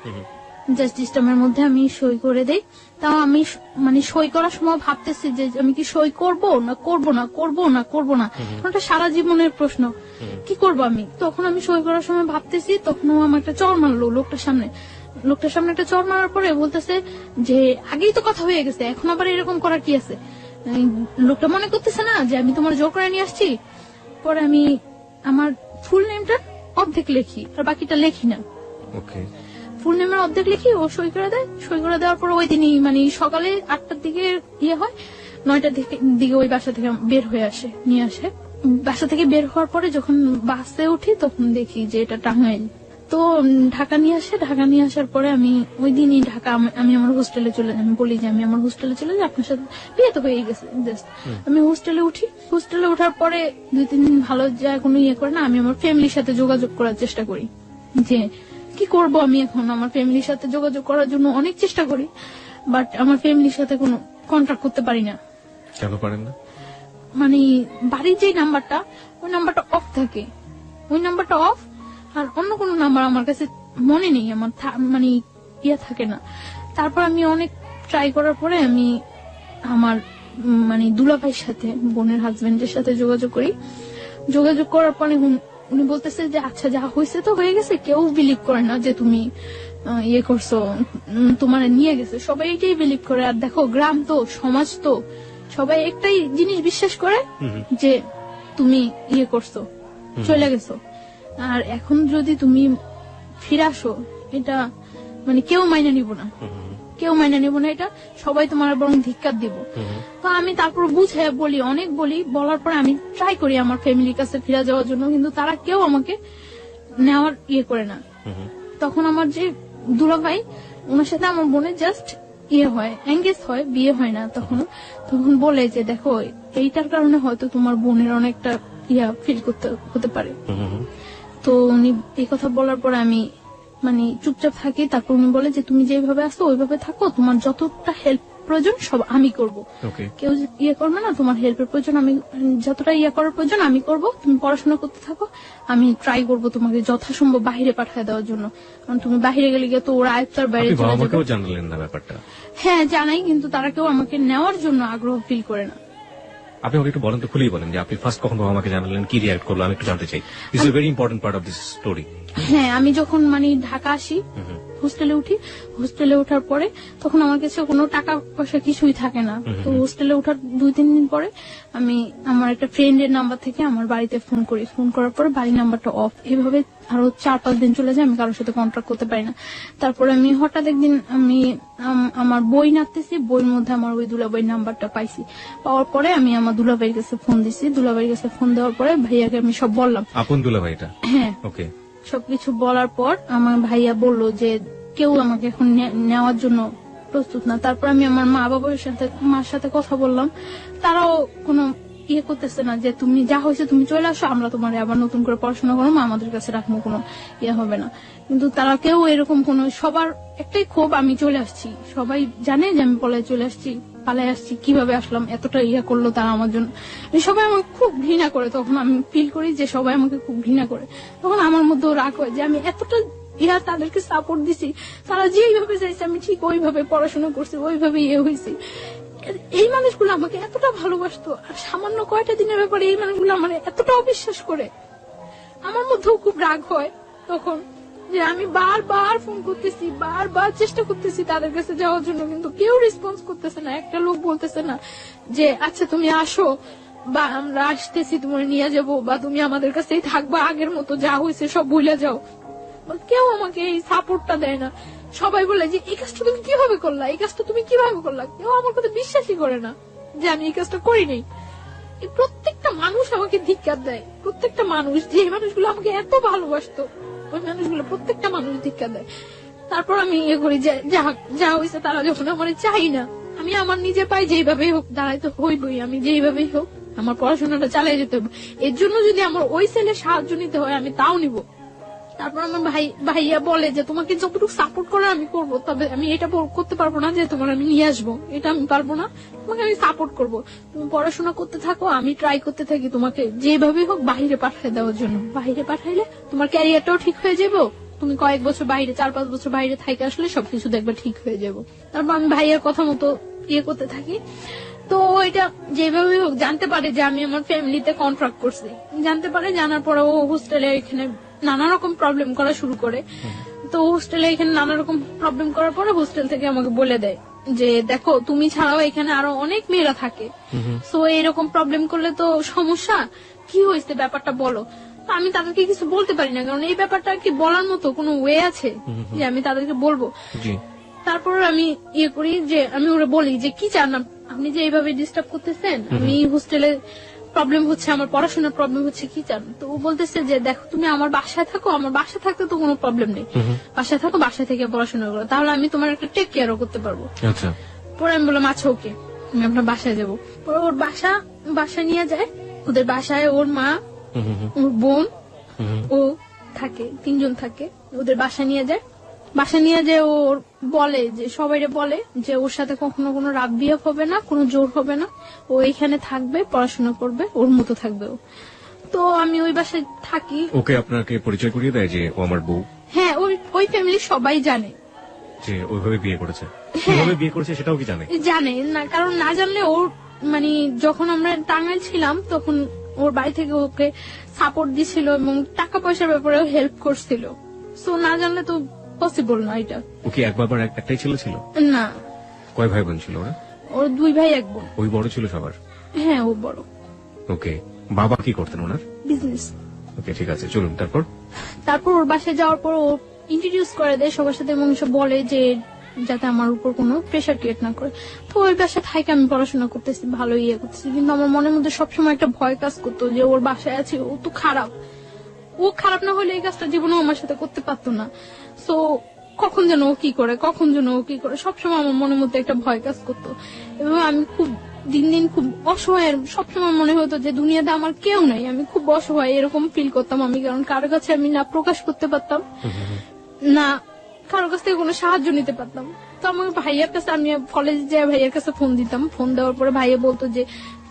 জাস্ট স্টাম্পের মধ্যে আমি সই করে দেই। তাও আমি মানে সই করার সময় ভাবতেছি যে আমি কি সই করব না করব না করব না করব না, ওটা সারা জীবনের প্রশ্ন, কি করব আমি। তখন আমি সই করার সময় ভাবতেছি, তখন ও আমার একটা চড় মারলো লোকটার সামনে একটা চড় মারার পরে বলতেছে যে আগেই তো কথা হয়ে গেছে, এখন আবার এরকম করার কি আছে। লোকটা মনে করতেছে না যে আমি তোমার জোর করে নিয়ে আসছি। পরে আমি আমার ফুল নেমটা অর্ধেক লিখি আর বাকিটা লিখি না। ওকে, ফুল নেমের অর্ধেক লিখি, ও সই করে দেয়। সই করে দেওয়ার পর ওই দিনই মানে সকালে 8টার দিকে ইয়ে হয়, 9টার দিকে ওই বাসা থেকে বের হয়ে আসে, নিয়ে আসে। বাসা থেকে বের হওয়ার পরে যখন বাসে উঠি তখন দেখি যে এটা টাঙ্গাইল। তো ঢাকা নিয়ে আসে, ঢাকা নিয়ে আসার পরে আমি ওই দিনই ঢাকা, আমি আমার হোস্টেলে চলে যাই। আমি বলি যে আমি আমার হোস্টেলে চলে যাই, আপনার সাথে বিয়ে তো হয়ে গেছে। আমি হোস্টেলে উঠি। হোস্টেলে ওঠার পরে 2-3 দিন ভালো যায়, কোনো ইয়ে করে না। আমি আমার ফ্যামিলির সাথে যোগাযোগ করার চেষ্টা করি যে কি করব আমি এখন। আমার ফ্যামিলির সাথে যোগাযোগ করার জন্য অনেক চেষ্টা করি, বাট আমার ফ্যামিলির সাথে কোনো কন্ট্যাক্ট করতে পারি না। কেন পারেন না? মানে বাড়ির যে নাম্বারটা, ওই নাম্বারটা অফ থাকে, ওই নাম্বারটা অফ। আর অন্য কোনো নাম্বার আমার কাছে মনে নেই, আমার মানে ইয়ে থাকে না। তারপর আমি অনেক ট্রাই করার পরে আমি আমার মানে দুলাভাইয়ের সাথে, বোনের হাজবেন্ডের সাথে যোগাযোগ করি। যোগাযোগ করার পরে উনি বলতেছে যে আচ্ছা যা হয়েছে তো হয়ে গেছে, কেউ বিলিভ করে না যে তুমি ইয়ে করছো, তোমার নিয়ে গেছে, সবাই এটাই বিলিভ করে। আর দেখো গ্রাম তো, সমাজ তো, সবাই একটাই জিনিস বিশ্বাস করে যে তুমি ইয়ে করছো, চলে গেছো। আর এখন যদি তুমি ফিরে আসো, এটা মানে কেউ মাইনে নিব না, কেউ মাইনে নিব না, এটা সবাই তোমার বরং ধিক্কার দিব। তো আমি তারপর বুঝে বলি, অনেক বলি, বলার পরে আমি ট্রাই করি আমার ফ্যামিলির কাছে ফিরে যাওয়ার জন্য, কিন্তু তারা কেউ আমাকে নেওয়ার ইয়ে করে না। তখন আমার যে দুলাভাই, ওনার সাথে আমার বোনের জাস্ট ইয়ে হয়, এঙ্গেজ হয়, বিয়ে হয় না। তখন বলে যে দেখো এইটার কারণে হয়তো তোমার বোনের অনেকটা ইয়া ফিল করতে হতে পারে। তো উনি এই কথা বলার পরে আমি মানে চুপচাপ থাকি। তারপর উনি বলে যে তুমি যেভাবে আসো ওইভাবে থাকো, তোমার যতটা হেল্প প্রয়োজন সব আমি করব, কেউ ইয়ে করবে না। তোমার হেল্পের প্রয়োজন, আমি যতটা ইয়ে করার প্রয়োজন আমি করব, তুমি পড়াশোনা করতে থাকো, আমি ট্রাই করব তোমাকে যথাসম্ভব বাহিরে পাঠিয়ে দেওয়ার জন্য। কারণ তুমি বাহিরে গেলে গিয়ে তো ওরা আয়ত্তার বাইরে চলে যাবে। জানলেন না ব্যাপারটা? হ্যাঁ জানাই, কিন্তু তারা কেউ আমাকে নেওয়ার জন্য আগ্রহ ফিল করে না। আপনি আমাকে একটু বলেন তো, খুলেই বলেন যে আপনি ফার্স্ট কখন বাবা আমাকে জানালেন, কি রিয়াক্ট করলো, আমি একটু জানতে চাই। This is a very important part of this story. হ্যাঁ, আমি যখন মানে ঢাকা আসি, হোস্টেলে উঠি। হোস্টেলে ওঠার পরে তখন আমার কাছে কোনো টাকা পয়সা কিছুই থাকে না। তো হোস্টেলে ওঠার 2-3 দিন পরে আমি আমার একটা ফ্রেন্ডের নাম্বার থেকে আমার বাড়িতে ফোন করি। ফোন করার পরে বাড়ির নাম্বারটা অফ। এভাবে আরো 4-5 দিন চলে যায়, আমি কারোর সাথে কন্ট্যাক্ট করতে পারি না। তারপরে আমি হঠাৎ একদিন আমি আমার বই নাড়তেছি, বইয়ের মধ্যে আমার ওই দুলাভাইয়ের নাম্বারটা পাইছি। পাওয়ার পরে আমি আমার দুলাভাইয়ের কাছে ফোন দিছি। দুলাভাইয়ের কাছে ফোন দেওয়ার পরে ভাইয়াকে আমি সব বললাম। আপন দুলাভাই এটা? হ্যাঁ। ওকে। সবকিছু বলার পর আমার ভাইয়া বলল যে কেউ আমাকে এখন নেওয়ার জন্য প্রস্তুত না। তারপর আমি আমার মার সাথে কথা বললাম। তারাও কোনো ইয়ে করতেছে না যে তুমি যা হয়েছে তুমি চলে আসো, আমরা তোমার আবার নতুন করে পড়াশোনা করবো, আমাদের কাছে রাখবো, কোনো ইয়ে হবে না। কিন্তু তারা কেউ এরকম কোনো, সবার একটাই ক্ষোভ আমি চলে আসছি। সবাই জানে যে আমি পলায় চলে আসছি, পালাই আসছি, কিভাবে আসলাম, এতটা ইয়ে করলো তারা আমার জন্য। সবাই আমাকে খুব ঘৃণা করে। তখন আমি ফিল করি যে সবাই আমাকে খুব ঘৃণা করে। তখন আমার মধ্যেও রাগ হয় যে আমি এতটা তাদেরকে সাপোর্ট দিছি, তারা যেইভাবে চাইছে আমি ঠিক ওইভাবে পড়াশোনা করছি, ওইভাবে ইয়ে হয়েছি। এই মানুষগুলো আমাকে এতটা ভালোবাসতো, আর সামান্য কয়টা দিনের ব্যাপারে এই মানুষগুলো আমার এতটা অবিশ্বাস করে। আমার মধ্যেও খুব রাগ হয় তখন যে আমি বারবার ফোন করতেছি, বারবার চেষ্টা করতেছি তাদের কাছে যাওয়ার জন্য, কিন্তু কেউ রেসপন্স করতেছে না। একটা লোক বলতেছে না যে আচ্ছা তুমি আসো, বা আমরা আসতেছি তোমার নিয়ে যাবো, বা তুমি আমাদের কাছেই থাকবা, আগের মতো যা হয়েছে সব ভুলে যাও। কেউ আমাকে এই সাপোর্টটা দেয় না। সবাই বলে যে এই কাজটা তুমি কিভাবে করলা, এই কাজটা তুমি কিভাবে করলা। কেউ আমার কথা বিশ্বাসই করে না যে আমি এই কাজটা করি নাই। প্রত্যেকটা মানুষ আমাকে ধিক্কার দেয়। প্রত্যেকটা মানুষ, যে মানুষগুলো আমাকে এত ভালোবাসতো, ওই মানুষগুলো প্রত্যেকটা মানুষ ধিক্কার দেয়। তারপর আমি ইয়ে করি যে যা হয়েছে, তারা যখন আমার চাই না, আমি আমার নিজের পায়ে যেইভাবেই হোক দাঁড়াইতে হইবই, আমি যেইভাবেই হোক আমার পড়াশোনাটা চালিয়ে যেতে হবে। এর জন্য যদি আমার ওই ছেলের সাহায্য নিতে হয় আমি তাও নিব। তারপর আমার ভাইয়া বলে যে তোমাকে যতটুকু সাপোর্ট করে আমি করবো, তবে আমি এটা করতে পারবো না যে তোমার আমি নিয়ে আসবো, এটা আমি পারবো না। তোমাকে আমি সাপোর্ট করবো, তুমি পড়াশোনা করতে থাকো, আমি ট্রাই করতে থাকি তোমাকে যেভাবে হোক বাহিরে পাঠিয়ে দেওয়ার জন্য। বাহিরে পাঠাইলে তোমার ক্যারিয়ারটাও ঠিক হয়ে যাবো, তুমি কয়েক বছর বাইরে, 4-5 বছর বাইরে থেকে আসলে সবকিছু দেখবে ঠিক হয়ে যাবো। তারপর আমি ভাইয়ার কথা মতো ইয়ে করতে থাকি। তো এটা যেভাবে হোক জানতে পারে যে আমি আমার ফ্যামিলিতে কন্ট্রাক্ট করছি। জানতে পারে, জানার পরে ও হোস্টেলে এখানে নানা রকম প্রবলেম করা শুরু করে। তো হোস্টেলে এখানে নানা রকম প্রবলেম করার পরে হোস্টেল থেকে আমাকে বলে দেয় যে দেখো তুমি ছাড়াও এখানে আরো অনেক মেয়েরা থাকে, সো এরকম প্রবলেম করলে তো সমস্যা, কি হয়েছে ব্যাপারটা বলো। আমি তাদেরকে কিছু বলতে পারি না, কারণ এই ব্যাপারটা কি বলার মতো কোনো ওয়ে আছে যে আমি তাদেরকে বলবো। তারপর আমি ইয়ে করি যে আমি ওরা বলি যে কি চান আপনি, যে এইভাবে ডিস্টার্ব করতেছেন, আমি হোস্টেলে প্রবলেম হচ্ছে, আমার পড়াশোনার প্রবলেম হচ্ছে, কি চান। তো ও বলতেছে যে দেখো তুমি আমার বাসায় থাকো, আমার বাসায় থাকতে তো কোনো প্রবলেম নেই, বাসায় থাকো, বাসায় থেকে পড়াশোনা করো, তাহলে আমি তোমার একটা টেক কেয়ারও করতে পারবো। পরে আমি বললাম আচ্ছা ওকে, আমি আপনার বাসায় যাবো। পরে ওর বাসা নিয়ে যায়। ওদের বাসায় ওর মা, ওর বোন, ও থাকে, 3 জন থাকে। ওদের বাসা নিয়ে যায়। বাসা নিয়ে যে ওর বলে যে সবাইরে বলে যে ওর সাথে কখনো কোনো রাত বিয়ে হবে না, কোনো জোর হবে না, ও এখানে থাকবে, পড়াশোনা করবে, ওর মতো থাকবে ও। তো আমি ওই বাসায় থাকি। ওকে আপনাকে পরিচয় করিয়ে দেয় যে ও আমার বউ? হ্যাঁ, ওই ফ্যামিলি সবাই জানে যে ওইভাবে বিয়ে করেছে। কিভাবে বিয়ে করেছে সেটাও কি জানে না, কারণ না জানলে ওর মানে যখন আমরা টাঙ্গাইল ছিলাম তখন ওর বাড়ি থেকে ওকে সাপোর্ট দিছিল এবং টাকা পয়সার ব্যাপারেও হেল্প করছিল। সো না জানলে তো পসিবল না এটা। ওকে এক বাবার একটাই ছেলে ছিল? না। কয় ভাই বোন ছিল ওরা? ওর 2 ভাই 1 বোন। ওই বড় ছিল সবার? হ্যাঁ, ও বড়। ওকে, বাবা কি করতেন ওনার? বিজনেস। ওকে, ঠিক আছে, চলুন। তারপর ওর বাসায় যাওয়ার পর ও ইন্ট্রোডিউস করে দেয় সবার সাথে এবং সব বলে যে যাতে আমার উপর কোনো প্রেশার ক্রিয়েট না করে। তো ওই বাসায় থাকে, আমি পড়াশোনা করতেছি, ভালো ইয়ে করতেছি, কিন্তু আমার মনের মধ্যে সবসময় একটা ভয় কাজ করতো যে ওর বাসায় আছে, ও তো খারাপ, ও খারাপ না হলে এই কাজটা জীবনেও আমার সাথে করতে পারতো না। সো কখন যেন ও কি করে সবসময় আমার মনের মধ্যে একটা ভয় কাজ করতো। এবং আমি খুব দিন দিন খুব অসহায়, সবসময় মনে হতো যে দুনিয়াতে আমার কেউ নাই, আমি খুব অসহায় এরকম ফিল করতাম আমি। কারণ কারো কাছে আমি না প্রকাশ করতে পারতাম, না কারো কাছ থেকে কোনো সাহায্য নিতে পারতাম। তো আমার ভাইয়ার কাছে, আমি কলেজে যাই ভাইয়ার কাছে ফোন দিতাম। ফোন দেওয়ার পরে ভাইয়া বলতো যে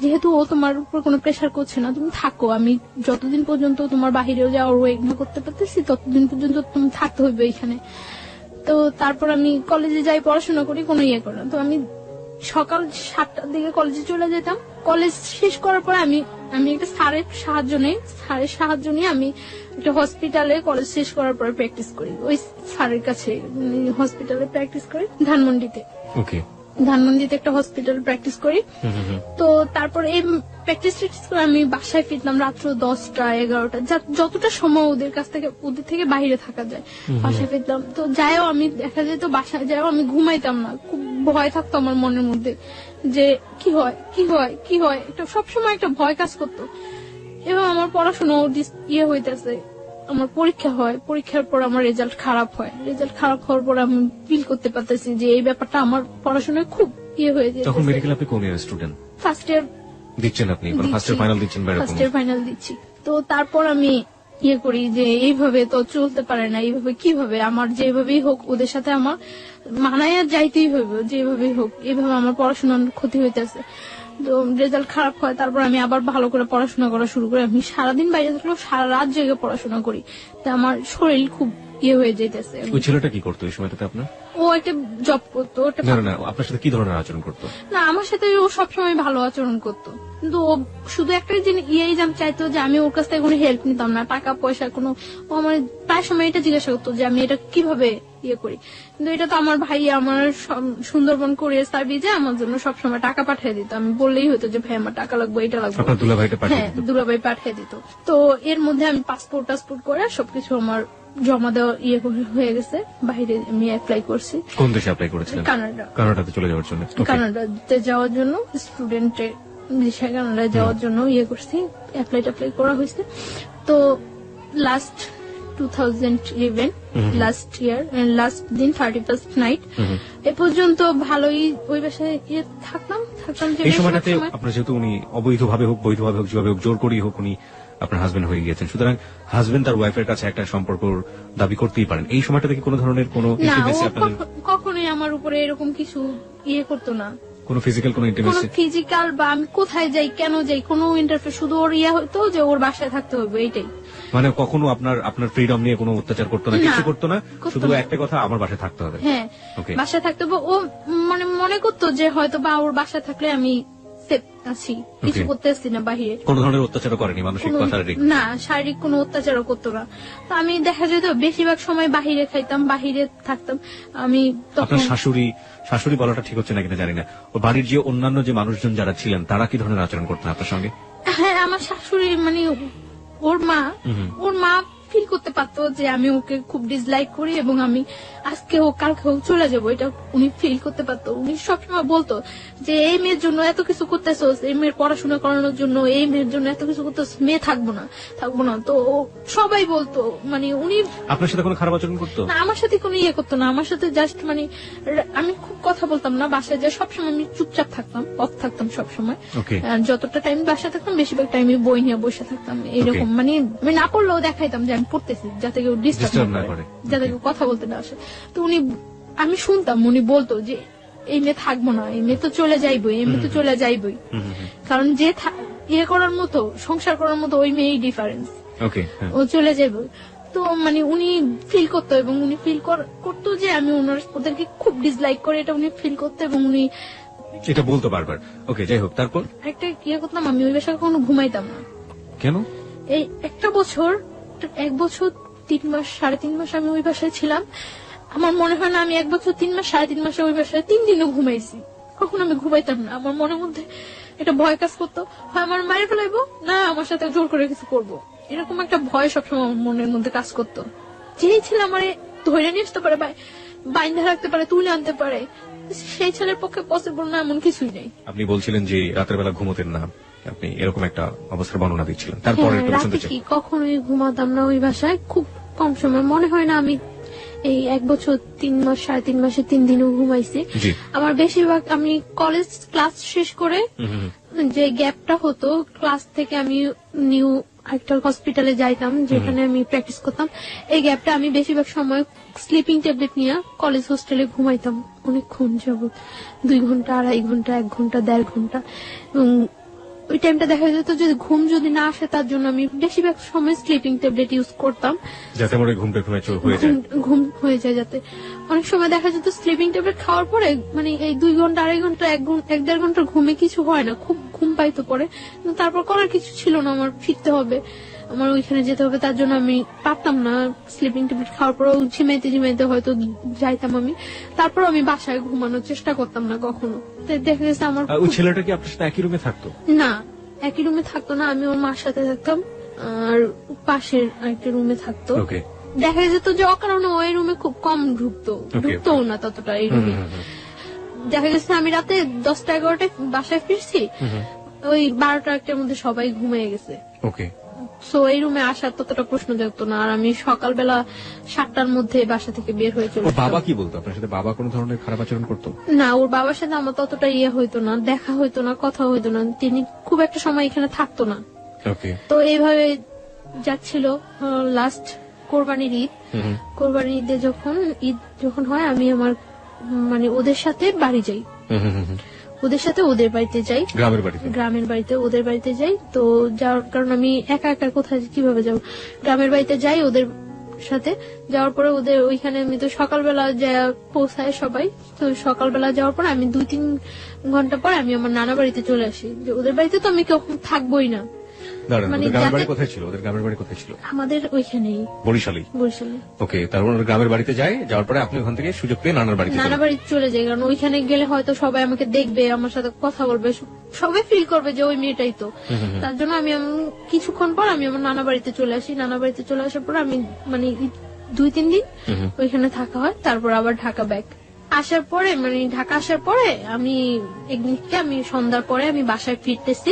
যেহেতু ও তোমার উপর কোনো প্রেশার করছে না, তুমি থাকো, আমি যতদিন পর্যন্ত তোমার বাহিরেও যাওয়ার ওয়েট না করতে পারতেছি ততদিন পর্যন্ত তুমি থাকতে হইবে এখানে। তো তারপর আমি কলেজে যাই, পড়াশোনা করি, কোনো ইয়ে করি না। তো আমি সকাল 7টার দিকে কলেজে চলে যেতাম। কলেজ শেষ করার পরে আমি আমি একটা স্যারের সাহায্য নিয়ে আমি একটা হসপিটালে কলেজ শেষ করার পরে প্র্যাকটিস করি, ওই স্যারের কাছে হসপিটালে প্র্যাকটিস করি ধানমন্ডিতে। ওকে। ধানমন্ডিতে একটা হসপিটাল প্র্যাকটিস করি। তো তারপরে এই প্র্যাকটিস করে আমি বাসায় ফিরতাম রাত্র 10টা 11টা, যতটা সময় ওদের থেকে বাইরে থাকা যায় বাসায় ফিরতাম। তো যাইও আমি দেখা যায় তো বাসায় যাইও আমি ঘুমাইতাম না, খুব ভয় থাকতো আমার মনের মধ্যে যে কি হয় এটা সবসময় একটা ভয় কাজ করতো। এবং আমার পড়াশোনা হইতেছে, আমার পরীক্ষা হয়, পরীক্ষার পর আমার রেজাল্ট খারাপ হওয়ার পর আমি ফিল করতে পারতেছি যে এই ব্যাপারটা আমার পড়াশোনায় খুব হয়ে যায়। তখন মেডিকেল আপনি কোন ইয়ার স্টুডেন্ট? ফার্স্ট ইয়ার দিচ্ছেন আপনি, ফার্স্ট ইয়ার ফাইনাল দিচ্ছেন? ফার্স্ট ইয়ার ফাইনাল দিচ্ছি। তো তারপর আমি করি যে এইভাবে তো চলতে পারে না, এইভাবে কিভাবে আমার যেভাবেই হোক ওদের সাথে আমার মানায় যাইতেই হবে, যেভাবেই হোক এইভাবে আমার পড়াশোনার ক্ষতি হইতেছে। তো রেজাল্ট খারাপ হয়, তারপর আমি আবার ভালো করে পড়াশোনা করা শুরু করি। আমি সারাদিন বাইরে থাকলেও সারা রাত জেগে পড়াশোনা করি, তো আমার শরীর খুব হয়ে যেতেছে। ওই ছেলেটা কি করতো এই সময়টাতে আপনার? ও একটা জব করতো। না, আপনার সাথে কি ধরনের আচরণ করতো? না, আমার সাথে ও সবসময় ভালো আচরণ করতো, কিন্তু ও শুধু একটা চাইতো যে আমি ওর কাছ থেকে কোনো হেল্প নিতাম না, টাকা পয়সা কোনো। ও আমার প্রায় সময় এটা জিজ্ঞাসা করতো যে আমি এটা কিভাবে করি, কিন্তু এটা তো আমার ভাই আমার সুন্দরবন কুরিয়ার সার্ভিসে আমার জন্য সবসময় টাকা পাঠিয়ে দিত। আমি বললেই হতো যে ভাই আমার টাকা লাগবে, এটা লাগবে। আপনার দুলাভাইটা পাঠিয়ে দিত? হ্যাঁ, দুলাভাই পাঠিয়ে দিত। তো এর মধ্যে আমি পাসপোর্ট করে সবকিছু আমার জমা দেওয়া হয়ে গেছে। বাইরে আমি অ্যাপ্লাই করছি। কোন দেশে অ্যাপ্লাই করেছিলেন? কানাডাতে চলে যাওয়ার জন্য? কানাডাতে যাওয়ার জন্য স্টুডেন্টের ভিসা কানাডায় যাওয়ার জন্য করছি, অ্যাপ্লাই করা হয়েছে। তো লাস্ট 2011 লাস্ট ইয়ার লাস্ট দিন 31st নাইট এ পর্যন্ত ভালোই ওই বাসায় থাকতাম। এই সময়টাতে আপনার যেহেতু উনি অবৈধভাবে হোক বৈধভাবে হোক যেভাবে হোক জোর করেই হোক উনি আপনার হাজবেন্ড হয়ে গিয়েছেন, সুতরাং হাজবেন্ড তার ওয়াইফের কাছে একটা সম্পর্ক দাবি করতেই পারেন। এই সময়টাতে কি কোনো ধরনের কোনো ইন্টিমেসি আপনাদের? কখনোই আমার উপরে এরকম কিছু করতো না, কোনো ফিজিক্যাল কোনো ইন্টিমেসি? ফিজিক্যাল বা আমি কোথায় যাই কেন যাই কোনো ইন্টারফেয়ার, শুধু ওর হতো যে ওর বাসায় থাকতে হবে, এইটাই। মানে কখনো আপনার ফ্রিডম নিয়ে কোনো অত্যাচার করতো না, কিছু করতো না, শুধু একটা কথা আমার বাসায় থাকতে হবে? হ্যাঁ, বাসায় থাকতে হবে। ও মনে করতো যে হয়তো বা ওর বাসায় থাকলে আমি সেফ আছি, কিছু করতে আসছি না বাহিরে। কোন ধরনের অত্যাচারও করেনি? মানসিক বা শারীরিক? না, শারীরিক কোনো অত্যাচারও করতো না। তো আমি দেখা যেত বেশিরভাগ সময় বাহিরে খাইতাম, বাহিরে থাকতাম। আমি আপনার শাশুড়ি বলাটা ঠিক হচ্ছে না কিনা জানি না, ও বাড়ির যে অন্যান্য যে মানুষজন যারা ছিলেন তারা কি ধরনের আচরণ করতেন আপনার সঙ্গে? হ্যাঁ, আমার শাশুড়ি মানে ওর মা ফিল করতে পারতো যে আমি ওকে খুব ডিসলাইক করি এবং আমি আজকে হোক কালকে হোক চলে যাবো, এটা উনি ফিল করতে পারতো। উনি সবসময় বলতো যে এই মেয়ের জন্য এত কিছু করতেছো, এই মেয়ের পড়াশোনা করানোর জন্য, এই মেয়ের জন্য এত কিছু করতেছো, মেয়ে থাকবো না। তো সবাই বলতো, মানে উনি আপনার সাথে কোনো খারাপ আচরণ করতো না? আমার সাথে কোনো করতো না, আমার সাথে জাস্ট মানে আমি খুব কথা বলতাম না বাসায়, যে সবসময় আমি চুপচাপ থাকতাম, অফ থাকতাম সবসময়। যতটা টাইম বাসায় থাকতাম বেশিরভাগ টাইম বই নিয়ে বসে থাকতাম, এরকম। মানে আমি না পড়লেও দেখাইতাম যে আমি পড়তেছি, যাতে কেউ ডিস্টার্ব না করে, যাতে কেউ কথা বলতে না আসে। তো আমি শুনতাম উনি বলতো যে এই মেয়ে থাকবো না, এই মেয়ে তো চলে যাইবই, কারণ যে করার মতো সংসার করার মতো ওই মেয়েই ডিফারেন্স, ও চলে যাইব। তো মানে উনি ফিল করতো এবং উনি ফিল করতো যে আমি ওদেরকে খুব ডিসলাইক করে, এটা উনি ফিল করতো এবং উনি এটা বলতো বারবার। ওকে, যাই হোক, তারপর একটা করতাম, আমি ওই বাসায় কখনো ঘুমাইতাম না। কেন? এই 1 বছর 3 মাস 3.5 মাস আমি ওই বাসায় ছিলাম। আমার মনে হয় না আমি 1 বছর 3 মাস 3.5 মাসে ওই বাসায় 3 দিনও ঘুমাইছি। কখনো আমি ঘুমাইতাম না। আমার মনের মধ্যে একটা ভয় কাজ করতো, হয় আমার মায়ের ফেলাইবো, না আমার সাথে জোর করে কিছু করবো, এরকম একটা ভয় সবসময় আমার মনের মধ্যে কাজ করতো। যেই ছেলে আমার ধরে নিয়ে আসতে পারে, বাইন্ধা রাখতে পারে, তুলে আনতে পারে, সেই ছেলের পক্ষে পসিবল না এমন কিছুই নেই। আপনি বলছিলেন যে রাতের বেলা ঘুমোতেন না, আপনি এরকম একটা অবস্থার বর্ণনা দিচ্ছিলেন। তারপরে কখনোই ঘুমাতাম না ওই বাসায়, খুব কম সময়। মনে হয় না আমি এই 1 বছর 3 মাস 3.5 মাসে 3 দিনও ঘুমাইছি। আমার বেশিরভাগ আমি কলেজ ক্লাস শেষ করে যে গ্যাপটা হতো, ক্লাস থেকে আমি নিউ একটা হসপিটালে যাইতাম যেখানে আমি প্র্যাকটিস করতাম, এই গ্যাপটা আমি বেশিরভাগ সময় স্লিপিং ট্যাবলেট নিয়ে কলেজ হোস্টেলে ঘুমাইতাম অনেকক্ষণ যাবত, 2 ঘন্টা 2.5 ঘন্টা 1 ঘন্টা 1.5 ঘন্টা। এবং ওই টাইমটা দেখা যেত যদি ঘুম যদি না আসে, তার জন্য আমি বেশিরভাগ সময় স্লিপিং ট্যাবলেট ইউজ করতাম, যাতে আমার ঘুম হয়ে যায়। যাতে অনেক সময় দেখা যেত স্লিপিং ট্যাবলেট খাওয়ার পরে মানে এই 2 ঘন্টা 2.5 ঘন্টা 1.5 ঘন্টার ঘুমে কিছু হয় না, খুব ঘুম পাইতো পরে, কিন্তু তারপর করার কিছু ছিল না, আমার ফিরতে হবে, আমার ওইখানে যেতে হবে, তার জন্য আমি পারতাম না। স্লিপিং ট্যাবলেট খাওয়ার পরেও ঝিমাইতে ঝিমাইতে হয়তো যাইতাম আমি, তারপর আমি বাসায় ঘুমানোর চেষ্টা করতাম না কখনো। তাই দেখা গেছে আমার ওই ছেলেটা কি আপনার সাথে একই রুমে থাকতো? না, একই রুমে থাকতো না, আমি ওর মার সাথে থাকতাম, আর পাশের আরেকটা রুমে থাকতো। ওকে। দেখা যেত যে অকারণে ওই রুমে খুব কম ঢুকতো, ঢুকতোও না ততটা এই রুমে। দেখা গেছে আমি রাতে 10টা-11টায় বাসায় ফিরছি, ওই 12টা-1টার মধ্যে সবাই ঘুমিয়ে গেছে। ওকে। সো এই রুমে আসার ততটা প্রশ্ন জাগতো না, আর আমি সকালবেলা 7টার মধ্যে বাসা থেকে বের হয়ে চলে ওর বাবা কি বলতো আপনার সাথে? বাবা কোনো ধরনের খারাপ আচরণ করতো? না, ওর বাবার সাথে আমার ততটা ইয়ে হইতো না, দেখা হইতো না, কথা হইতো না, তিনি খুব একটা সময় এখানে থাকতো না। ওকে। তো এইভাবে যাচ্ছিল। লাস্ট কোরবানির ঈদ, কোরবানির ঈদে ঈদ যখন হয়, আমি আমার মানে ওদের সাথে বাড়ি যাই, ওদের সাথে ওদের বাড়িতে যাই, গ্রামের বাড়িতে ওদের বাড়িতে যাই। তো যাওয়ার কারণ আমি একা একা কোথায় কিভাবে যাব, গ্রামের বাড়িতে যাই ওদের সাথে। যাওয়ার পরে ওদের ওইখানে আমি তো সকালবেলা যা পৌঁছায় সবাই, তো সকালবেলা যাওয়ার পর আমি 2-3 ঘন্টা পর আমি আমার নানা বাড়িতে চলে আসি। যে ওদের বাড়িতে তো আমি কখন থাকবোই না। আমাদের ওইখানেই, বরিশালে। ওকে, তারপর গ্রামের বাড়িতে যায়, যাওয়ার পরে আপনি ওখান থেকে সুযোগ পেয়ে নানা বাড়িতে চলে যাই, কারণ ওইখানে গেলে হয়তো সবাই আমাকে দেখবে, আমার সাথে কথা বলবে, সবাই ফিল করবে যে ওই মেয়েটাই তো। তার জন্য আমি কিছুক্ষণ পর আমি আমার নানা বাড়িতে চলে আসি। নানা বাড়িতে চলে আসার পর আমি মানে 2-3 দিন ওইখানে থাকা হয়, তারপর আবার ঢাকা ব্যাক আসার পরে, মানে ঢাকা আসার পরে আমি একদিনকে আমি সন্ধ্যার পরে আমি বাসায় ফিরতেছি,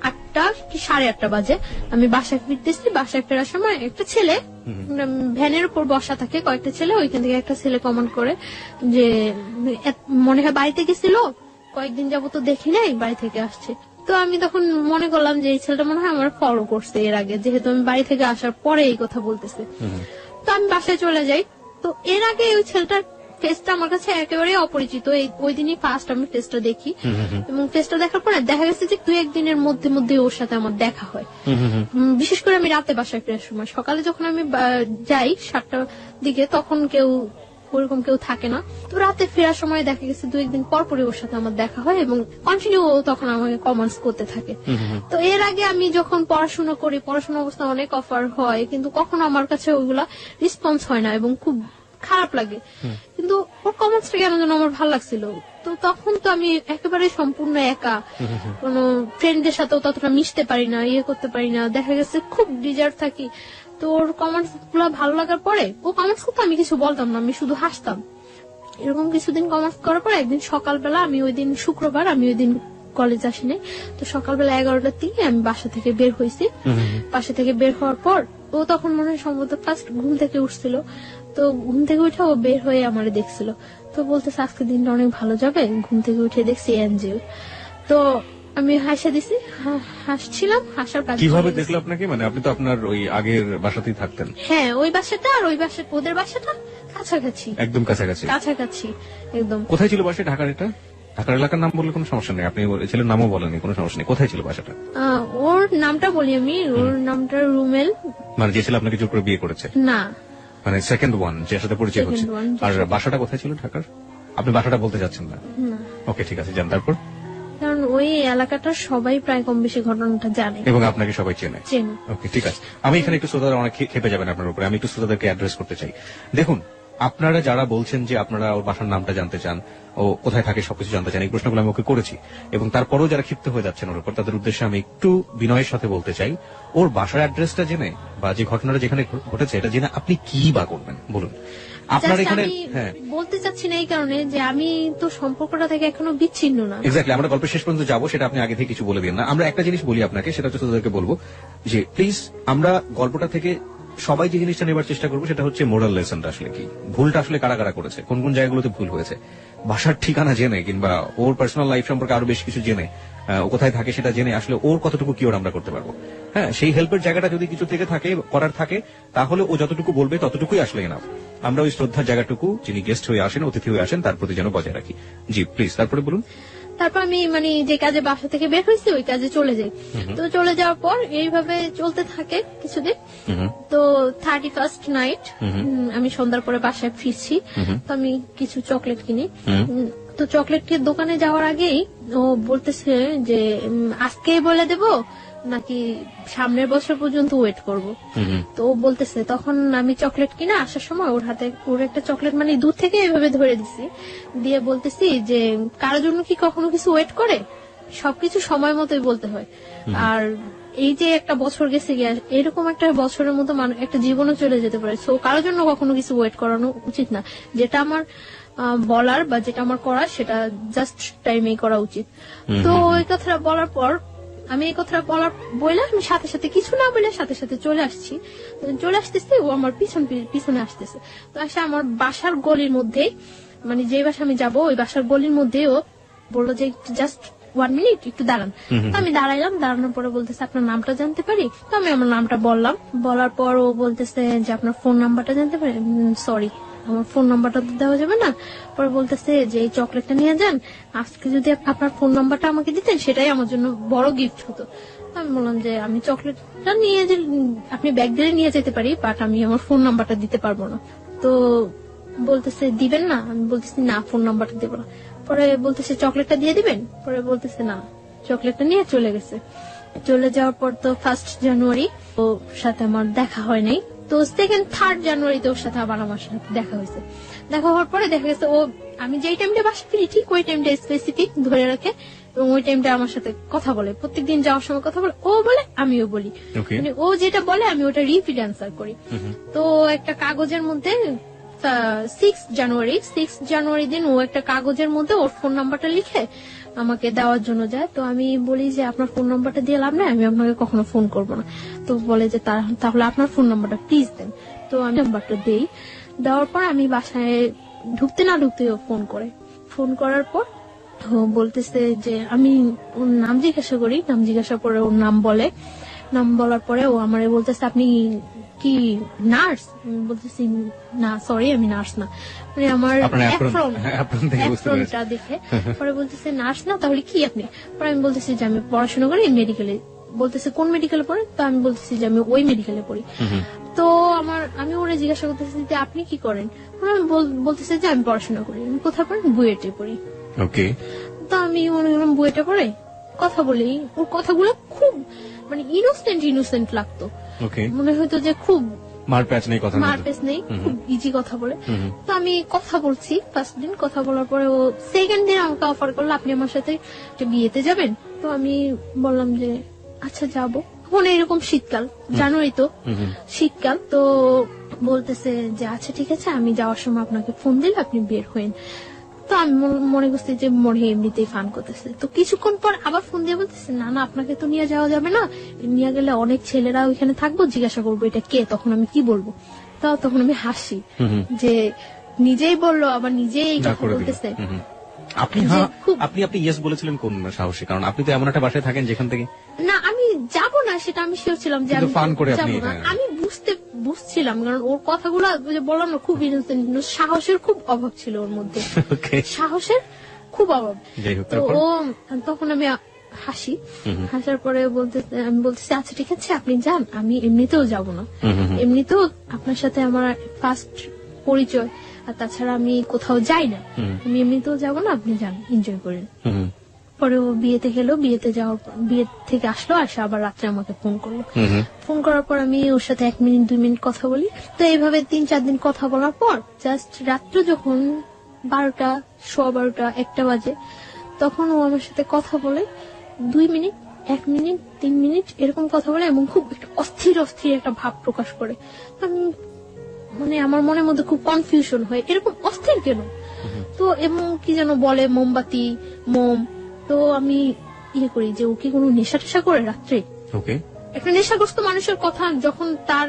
8টা কি 8:30 বাজে আমি বাসায় ফিরতেছি। বাসায় ফেরার সময় একটা ছেলে ভ্যানের উপর বসা থাকে, কয়েকটা ছেলে, ওইখান থেকে একটা ছেলে কমেন্ট করে যে মনে হয় বাড়িতে গেছিল, কয়েকদিন যাবো তো দেখি নাই, বাড়ি থেকে আসছে। তো আমি তখন মনে করলাম যে এই ছেলেটা মনে হয় আমার ফলো করছে এর আগে, যেহেতু আমি বাড়ি থেকে আসার পরে এই কথা বলতেছে। তো আমি বাসায় চলে যাই। তো এর আগে ওই ছেলেটার ফেসটা আমার কাছে একেবারে অপরিচিত, ওই দিনই ফার্স্ট আমি ফেসটা দেখি, এবং ফেসটা দেখার পরে দেখা গেছে যে 2-1 দিনের মধ্যে ওর সাথে আমার দেখা হয়। বিশেষ করে আমি রাতে বাসায় ফেরার সময়, সকালে যখন আমি যাই 7টার দিকে, তখন ওরকম কেউ থাকে না। তো রাতে ফেরার সময় দেখা গেছে 2-1 দিন পর পরে ওর সাথে আমার দেখা হয়, এবং কন্টিনিউ তখন আমাকে কমেন্টস করতে থাকে। তো এর আগে আমি যখন পড়াশোনা করি, পড়াশোনা অবস্থা অনেক অফার হয়, কিন্তু কখনো আমার কাছে ওইগুলা রেসপন্স হয় না এবং খুব খারাপ লাগে। কিন্তু ওর কমেন্টসটা কেন যেন আমার ভালো লাগছিল। তো তখন তো আমি একেবারে সম্পূর্ণ একা, কোনো ফ্রেন্ডদের সাথেও ততটা মিশতে পারি না, ইয়ে করতে পারি না, দেখা গেছে খুব ডিজার্ট থাকি। তো ওর কমেন্টস গুলো ভালো লাগার পরে, ও কমেন্টস করতে আমি কিছু বলতাম না, আমি শুধু হাসতাম। এরকম কিছুদিন কমেন্টস করার পর একদিন সকালবেলা, আমি ওই দিন শুক্রবার, আমি ওই দিন কলেজ আসিনি, তো সকালবেলা 11টার দিকে আমি বাসা থেকে বের হয়েছি। বাসা থেকে বের হওয়ার পর ও তখন মনে হয় সম্ভবত ফার্স্ট ঘুম থেকে উঠছিল, তো ঘুম থেকে উঠে ও বের হয়ে আমারে দেখছিল, তো বলতেছে আজকে দিনটা অনেক ভালো যাবে। ঘুম থেকে উঠে দেখছি অ্যাঞ্জেল। তো আমি হাসা দিছি, হাসছিলাম, হাসার পর কিভাবে দেখলো আপনাকে? মানে আপনি তো আপনার ওই আগের বাসাতেই থাকতেন। হ্যাঁ, ওই বাসাটা আর ওই বাসা, ওদের বাসাটা কাছাকাছি, একদম কাছাকাছি একদম। কোথায় ছিল বাসা? ঢাকার? এটা ঢাকার এলাকার নাম বললে কোনো সমস্যা নেই, আপনি ছেলের নামও বলেননি, কোনো সমস্যা নেই। কোথায় ছিল বাসাটা? ওর নামটা বলি আমি, ওর নামটা রুমেল। মানে যে ছেলে আপনাকে জোর করে বিয়ে করেছে? না, মানে সেকেন্ড ওয়ান, যার সাথে পরিচয় হচ্ছে। আর বাসাটা কোথায় ছিল ঢাকার? আপনি বাসাটা বলতে যাচ্ছেন না? ওকে, ঠিক আছে, যান। তারপর? কারণ ওই এলাকাটা সবাই প্রায় কম বেশি ঘটনাটা জানে এবং আপনাকে সবাই চেনে। ওকে, ঠিক আছে। আমি এখানে একটু শ্রোতারা অনেক খেপে যাবেন আপনার উপরে, আমি একটু শ্রোতাদেরকে অ্যাড্রেস করতে চাই। দেখুন, আপনারা যারা বলছেন যে আপনারা ওর বাসার নামটা জানতে চান, ও কোথায় থাকে সবকিছু জানতে চান, এই প্রশ্নগুলো আমি ওকে করেছি, এবং তারপরেও যারা ক্ষিপ্ত হয়ে যাচ্ছেন ওর উপর, তাদের উদ্দেশ্যে আমি একটু বিনয়ের সাথে বলতে চাই, ওর বাসার অ্যাড্রেসটা জেনে বা যে ঘটনাটা যেখানে ঘটেছে এটা জেনে আপনি কি বা করবেন বলুন। আপনার এখানে বলতে চাচ্ছি না এই কারণে যে আমি তো সম্পর্কটা থেকে এখনো বিচ্ছিন্ন না। এক্স্যাক্টলি, আমরা গল্পের শেষ পর্যন্ত যাবো, সেটা আপনি আগে থেকে কিছু বলে দিন না। আমরা একটা জিনিস বলি আপনাকে, সেটা হচ্ছে তাদেরকে বলবো যে প্লিজ আমরা গল্পটা থেকে সবাই যে জিনিসটা নেবার চেষ্টা করবো সেটা হচ্ছে মোরাল লেসনটা আসলে কি, ভুলটা আসলে কারা কারা করেছে, কোন কোন জায়গাগুলোতে ভুল হয়েছে। বাসার ঠিকানা জেনে কিংবা ওর পার্সোনাল লাইফ সম্পর্কে আরো বেশ কিছু জেনে, ও কোথায় থাকে সেটা জেনে আসলে ওর কতটুকু কি ওর আমরা করতে পারবো। হ্যাঁ, সেই হেল্পের জায়গাটা যদি কিছু থেকে থাকে, করার থাকে, তাহলে ও যতটুকু বলবে ততটুকুই আসলে এনাফ। আমরা ওই শ্রদ্ধার জায়গাটুকু, যিনি গেস্ট হয়ে আসেন, অতিথি হয়ে আসেন, তার প্রতি যেন বজায় রাখি। জি প্লিজ, তারপরে বলুন। তারপর আমি মানে যে কাজে বাসা থেকে বের হয়েছি ওই কাজে চলে যাই। তো চলে যাওয়ার পর এইভাবে চলতে থাকে কিছুদিন। তো 31st নাইট আমি সন্ধ্যার পরে বাসায় ফিরছি, তো আমি কিছু চকলেট কিনি, তো চকলেটের দোকানে যাওয়ার আগেই ও বলতেছে যে আজকেই বলে দেব নাকি সামনের বছর পর্যন্ত ওয়েট করব। তো ও বলতেছে, তখন আমি চকলেট কিনা আসার সময় ওর হাতে ওর একটা চকলেট মানে দূর থেকে এভাবে ধরে দিছি, দিয়ে বলতেছি যে কারোর জন্য কি কখনো কিছু ওয়েট করে, সবকিছু সময় মতোই বলতে হয়। আর এই যে একটা বছর গেছে গিয়ে, এরকম একটা বছরের মতো একটা জীবনও চলে যেতে পারে, সো কারোর জন্য কখনো কিছু ওয়েট করানো উচিত না। যেটা আমার বলার বা যেটা আমার করার সেটা জাস্ট টাইমেই করা উচিত। তো ওই কথাটা বলার পর আমি এই কথাটা বলে আমি সাথে সাথে কিছু না বলে সাথে সাথে চলে আসতেছি, ও আমার পিছনে আসতেছে। তো আসে আমার বাসার গলির মধ্যে, মানে যে বাসা আমি যাবো ওই বাসার গলির মধ্যে ও বললো যে জাস্ট 1 মিনিট একটু দাঁড়ান। তো আমি দাঁড়াইলাম, দাঁড়ানোর পরে বলতেছে আপনার নামটা জানতে পারি? তো আমি আমার নামটা বললাম, বলার পর ও বলতেছে যে আপনার ফোন নাম্বারটা জানতে পারি? সরি, আমার ফোন নাম্বারটা তো দেওয়া যাবে না। পরে বলতেছে যে এই চকলেটটা নিয়ে যান, আজকে যদি আপনার ফোন নাম্বারটা আমাকে দিতেন সেটাই আমার জন্য বড় গিফট হতো। আমি বললাম যে আমি চকলেটটা নিয়ে যে আপনি ব্যাগ দিলে নিয়ে যেতে পারি, বাট আমি আমার ফোন নাম্বারটা দিতে পারবো না। তো বলতেছে দিবেন না? আমি বলতেছি না, ফোন নাম্বারটা দেবো না। পরে বলতেছে চকলেটটা দিয়ে দিবেন? পরে বলতেছে না, চকলেটটা নিয়ে চলে গেছে। চলে যাওয়ার পর তো 1 জানুয়ারি ওর সাথে আমার দেখা হয় নাই। তো 2-3 জানুয়ারিতে ওর সাথে আবার আমার সাথে দেখা হয়েছে। দেখা হওয়ার পরে দেখা গেছে ও আমি যেই টাইমটা বাসা ফিরি ঠিক ওই টাইমটা স্পেসিফিক ধরে রাখে এবং ওই টাইমটা আমার সাথে কথা বলে, প্রত্যেকদিন যাওয়ার সময় কথা বলে, ও বলে আমিও বলি, মানে ও যেটা বলে আমি ওটা রিপিট অ্যান্সার করি। তো একটা কাগজের মধ্যে 6 জানুয়ারি দিন ও একটা কাগজের মধ্যে ওর ফোন নাম্বারটা লিখে আমাকে দেওয়ার জন্য যায়। তো আমি বলি যে আপনার ফোন নাম্বারটা দিয়ে লাভ নাই, আমি আপনাকে কখনো ফোন করবো না। তো বলে যে তাহলে আপনার ফোন নাম্বারটা প্লিজ দেন। তো আমি নাম্বারটা দেই, দেওয়ার পর আমি বাসায় ঢুকতে না ঢুকতে ফোন করার পর ও বলতেছে যে আমি ওর নাম জিজ্ঞাসা করে ওর নাম বলার পরে ও আমারে বলতেছে আপনি কি নার্স? বলতেছি না, সরি আমি নার্স না, মানে আমার অ্যাপ্রনটা দেখে পরে বলতেছে নার্স না, তাহলে কি আপনি? পরে আমি বলতেছি যে আমি পড়াশোনা করি মেডিকেলে। বলতেছে কোন মেডিকেলে পড়ে? তো আমি বলতেছি যে আমি ওই মেডিকেলে পড়ি। তো আমি ওরা জিজ্ঞাসা করতেছি যে আপনি কি করেন? আমি বলতেছে যে আমি পড়াশোনা করি। আমি কোথায় পড়ি? বুয়েটে পড়ি। ওকে। তো আমি মনে করলাম বুয়েটে পড়ে, কথা বলি, ওর কথাগুলো খুব মানে ইনোসেন্ট লাগতো। মনে হয়তো যে খুব মারপ্যাচ নেই, খুব ইজি কথা বলে। তো আমি কথা বলছি, ফার্স্ট দিন কথা বলার পরে ও সেকেন্ড দিন আমাকে অফার করলো আপনি আমার সাথে বিয়েতে যাবেন। তো আমি বললাম যে আচ্ছা যাবো। মনে এরকম শীতকাল, জানুয়ারি তো শীতকাল, তো বলতেছে যে আচ্ছা ঠিক আছে আমি যাওয়ার সময় আপনাকে ফোন দিলে আপনি বের হইন। তো আমি মনে করছি যে মনে এমনিতেই ফান করতেছে। তো কিছুক্ষণ পর আবার ফোন দিয়ে বলতেছে না আপনাকে তো নিয়ে যাওয়া যাবে না, নিয়ে গেলে অনেক ছেলেরা ওইখানে থাকবো, জিজ্ঞাসা করবো এটা কে, তখন আমি কি বলবো? তখন আমি হাসি যে নিজেই বললো আবার নিজেই এই কথা বলতেছে। আপনি ইয়েস বলেছিলেন কোন সাহসে? কারণ আপনি তো এমন একটা বাসায় থাকেন যেখান থেকে না আমি যাবো না সেটা আমি শিওর ছিলাম যে আমি ফান করে আপনি আমি বুঝছিলাম, কারণ ওর কথাগুলো বললাম না খুব ইনোসেন্ট, সাহসের খুব অভাব ছিল ওর মধ্যে, সাহসের খুব অভাব। তো ও তখন আমি হাসার পরে আমি বলতেছি আচ্ছা ঠিক আছে আপনি যান, আমি এমনিতেও যাব না, এমনিতেও আপনার সাথে আমার ফার্স্ট পরিচয়, আর তাছাড়া আমি কোথাও যাই না, আমি এমনিতেও যাব না, আপনি যান এনজয় করেন। পরে ও বিয়েতে গেল, বিয়ে থেকে আসলো, আসে আবার রাত্রে আমাকে ফোন করলো। ফোন করার পর আমি ওর সাথে 1 মিনিট 2 মিনিট কথা বলি। তো এইভাবে 3-4 দিন কথা বলার পর জাস্ট রাত্রে যখন 12টা, 12:15, 1টা বাজে, তখন ও আমার সাথে কথা বলে 2 মিনিট, 1 মিনিট, 3 মিনিট এরকম কথা বলে এবং খুব অস্থির একটা ভাব প্রকাশ করে। আমি মানে আমার মনের মধ্যে খুব কনফিউশন হয়, এরকম অস্থির কেন? তো এবং কি যেন বলে মোমবাতি, মোম। তো আমি করি যে ও কি কোনো নেশা করে রাত্রে? একটা নেশাগ্রস্ত মানুষের কথা যখন তার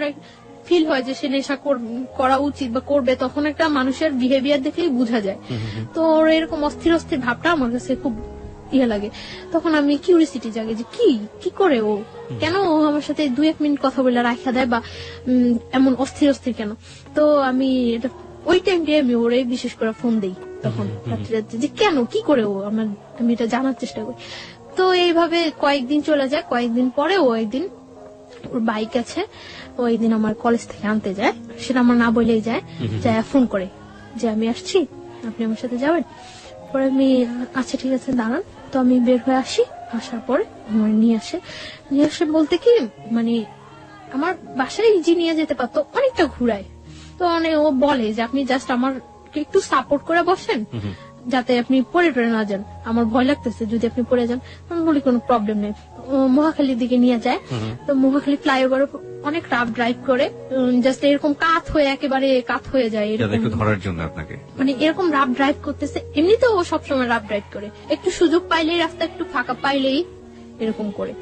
ফিল হয় যে সে নেশা করা উচিত বা করবে, তখন একটা মানুষের বিহেভিয়ার দেখলেই বোঝা যায়। তো ওর এরকম অস্থির ভাবটা আমার কাছে খুব লাগে। তখন আমি কিউরিসিটি জাগে যে কি করে ও, কেন ও আমার সাথে 2-1 মিনিট কথা বলে রাখা দেয় বা এমন অস্থির কেন? তো আমি ওই টাইমটা আমি ওরে বিশেষ করে ফোন দিই তখন রাত্রে যে কেন কি করে ও আমি এটা জানার চেষ্টা করি। তো এইভাবে কয়েকদিন চলে যায়। কয়েকদিন পরে ও একদিন ওর বাইক আছে, ও একদিন আমার কলেজ থেকে আনতে যায়, সেটা আমার না বলেই যায় ফোন করে যে আমি আসছি, আপনি আমার সাথে যাবেন। পরে আমি আচ্ছা ঠিক আছে দাঁড়ান, তো আমি বের হয়ে আসি। আসার পরে আমার নিয়ে আসে বলতে কি মানে আমার বাসায় ইজি নিয়ে যেতে পারতো, অনেকটা ঘুরায়। তো মানে ও বলে যে আপনি জাস্ট আমার একটু সাপোর্ট করে বসেন, যাতে আপনি পড়ে টরে না যান, আমার ভয় লাগতেছে যদি আপনি পড়ে যান। আমি বলি কোনো প্রবলেম নেই। ও মহাখালীর দিকে নিয়ে যায়। তো মহাখালী ফ্লাইওভার অনেক রাফ ড্রাইভ করে, জাস্ট এরকম একেবারে কাত হয়ে যায় যাতে এরকম, একটু ধরার জন্য আপনাকে। মানে এরকম রাফ ড্রাইভ করতেছে। এমনিতেও ও সবসময় রাফ ড্রাইভ করে, একটু সুযোগ পাইলেই, রাস্তা একটু ফাঁকা পাইলেই এরকম করে।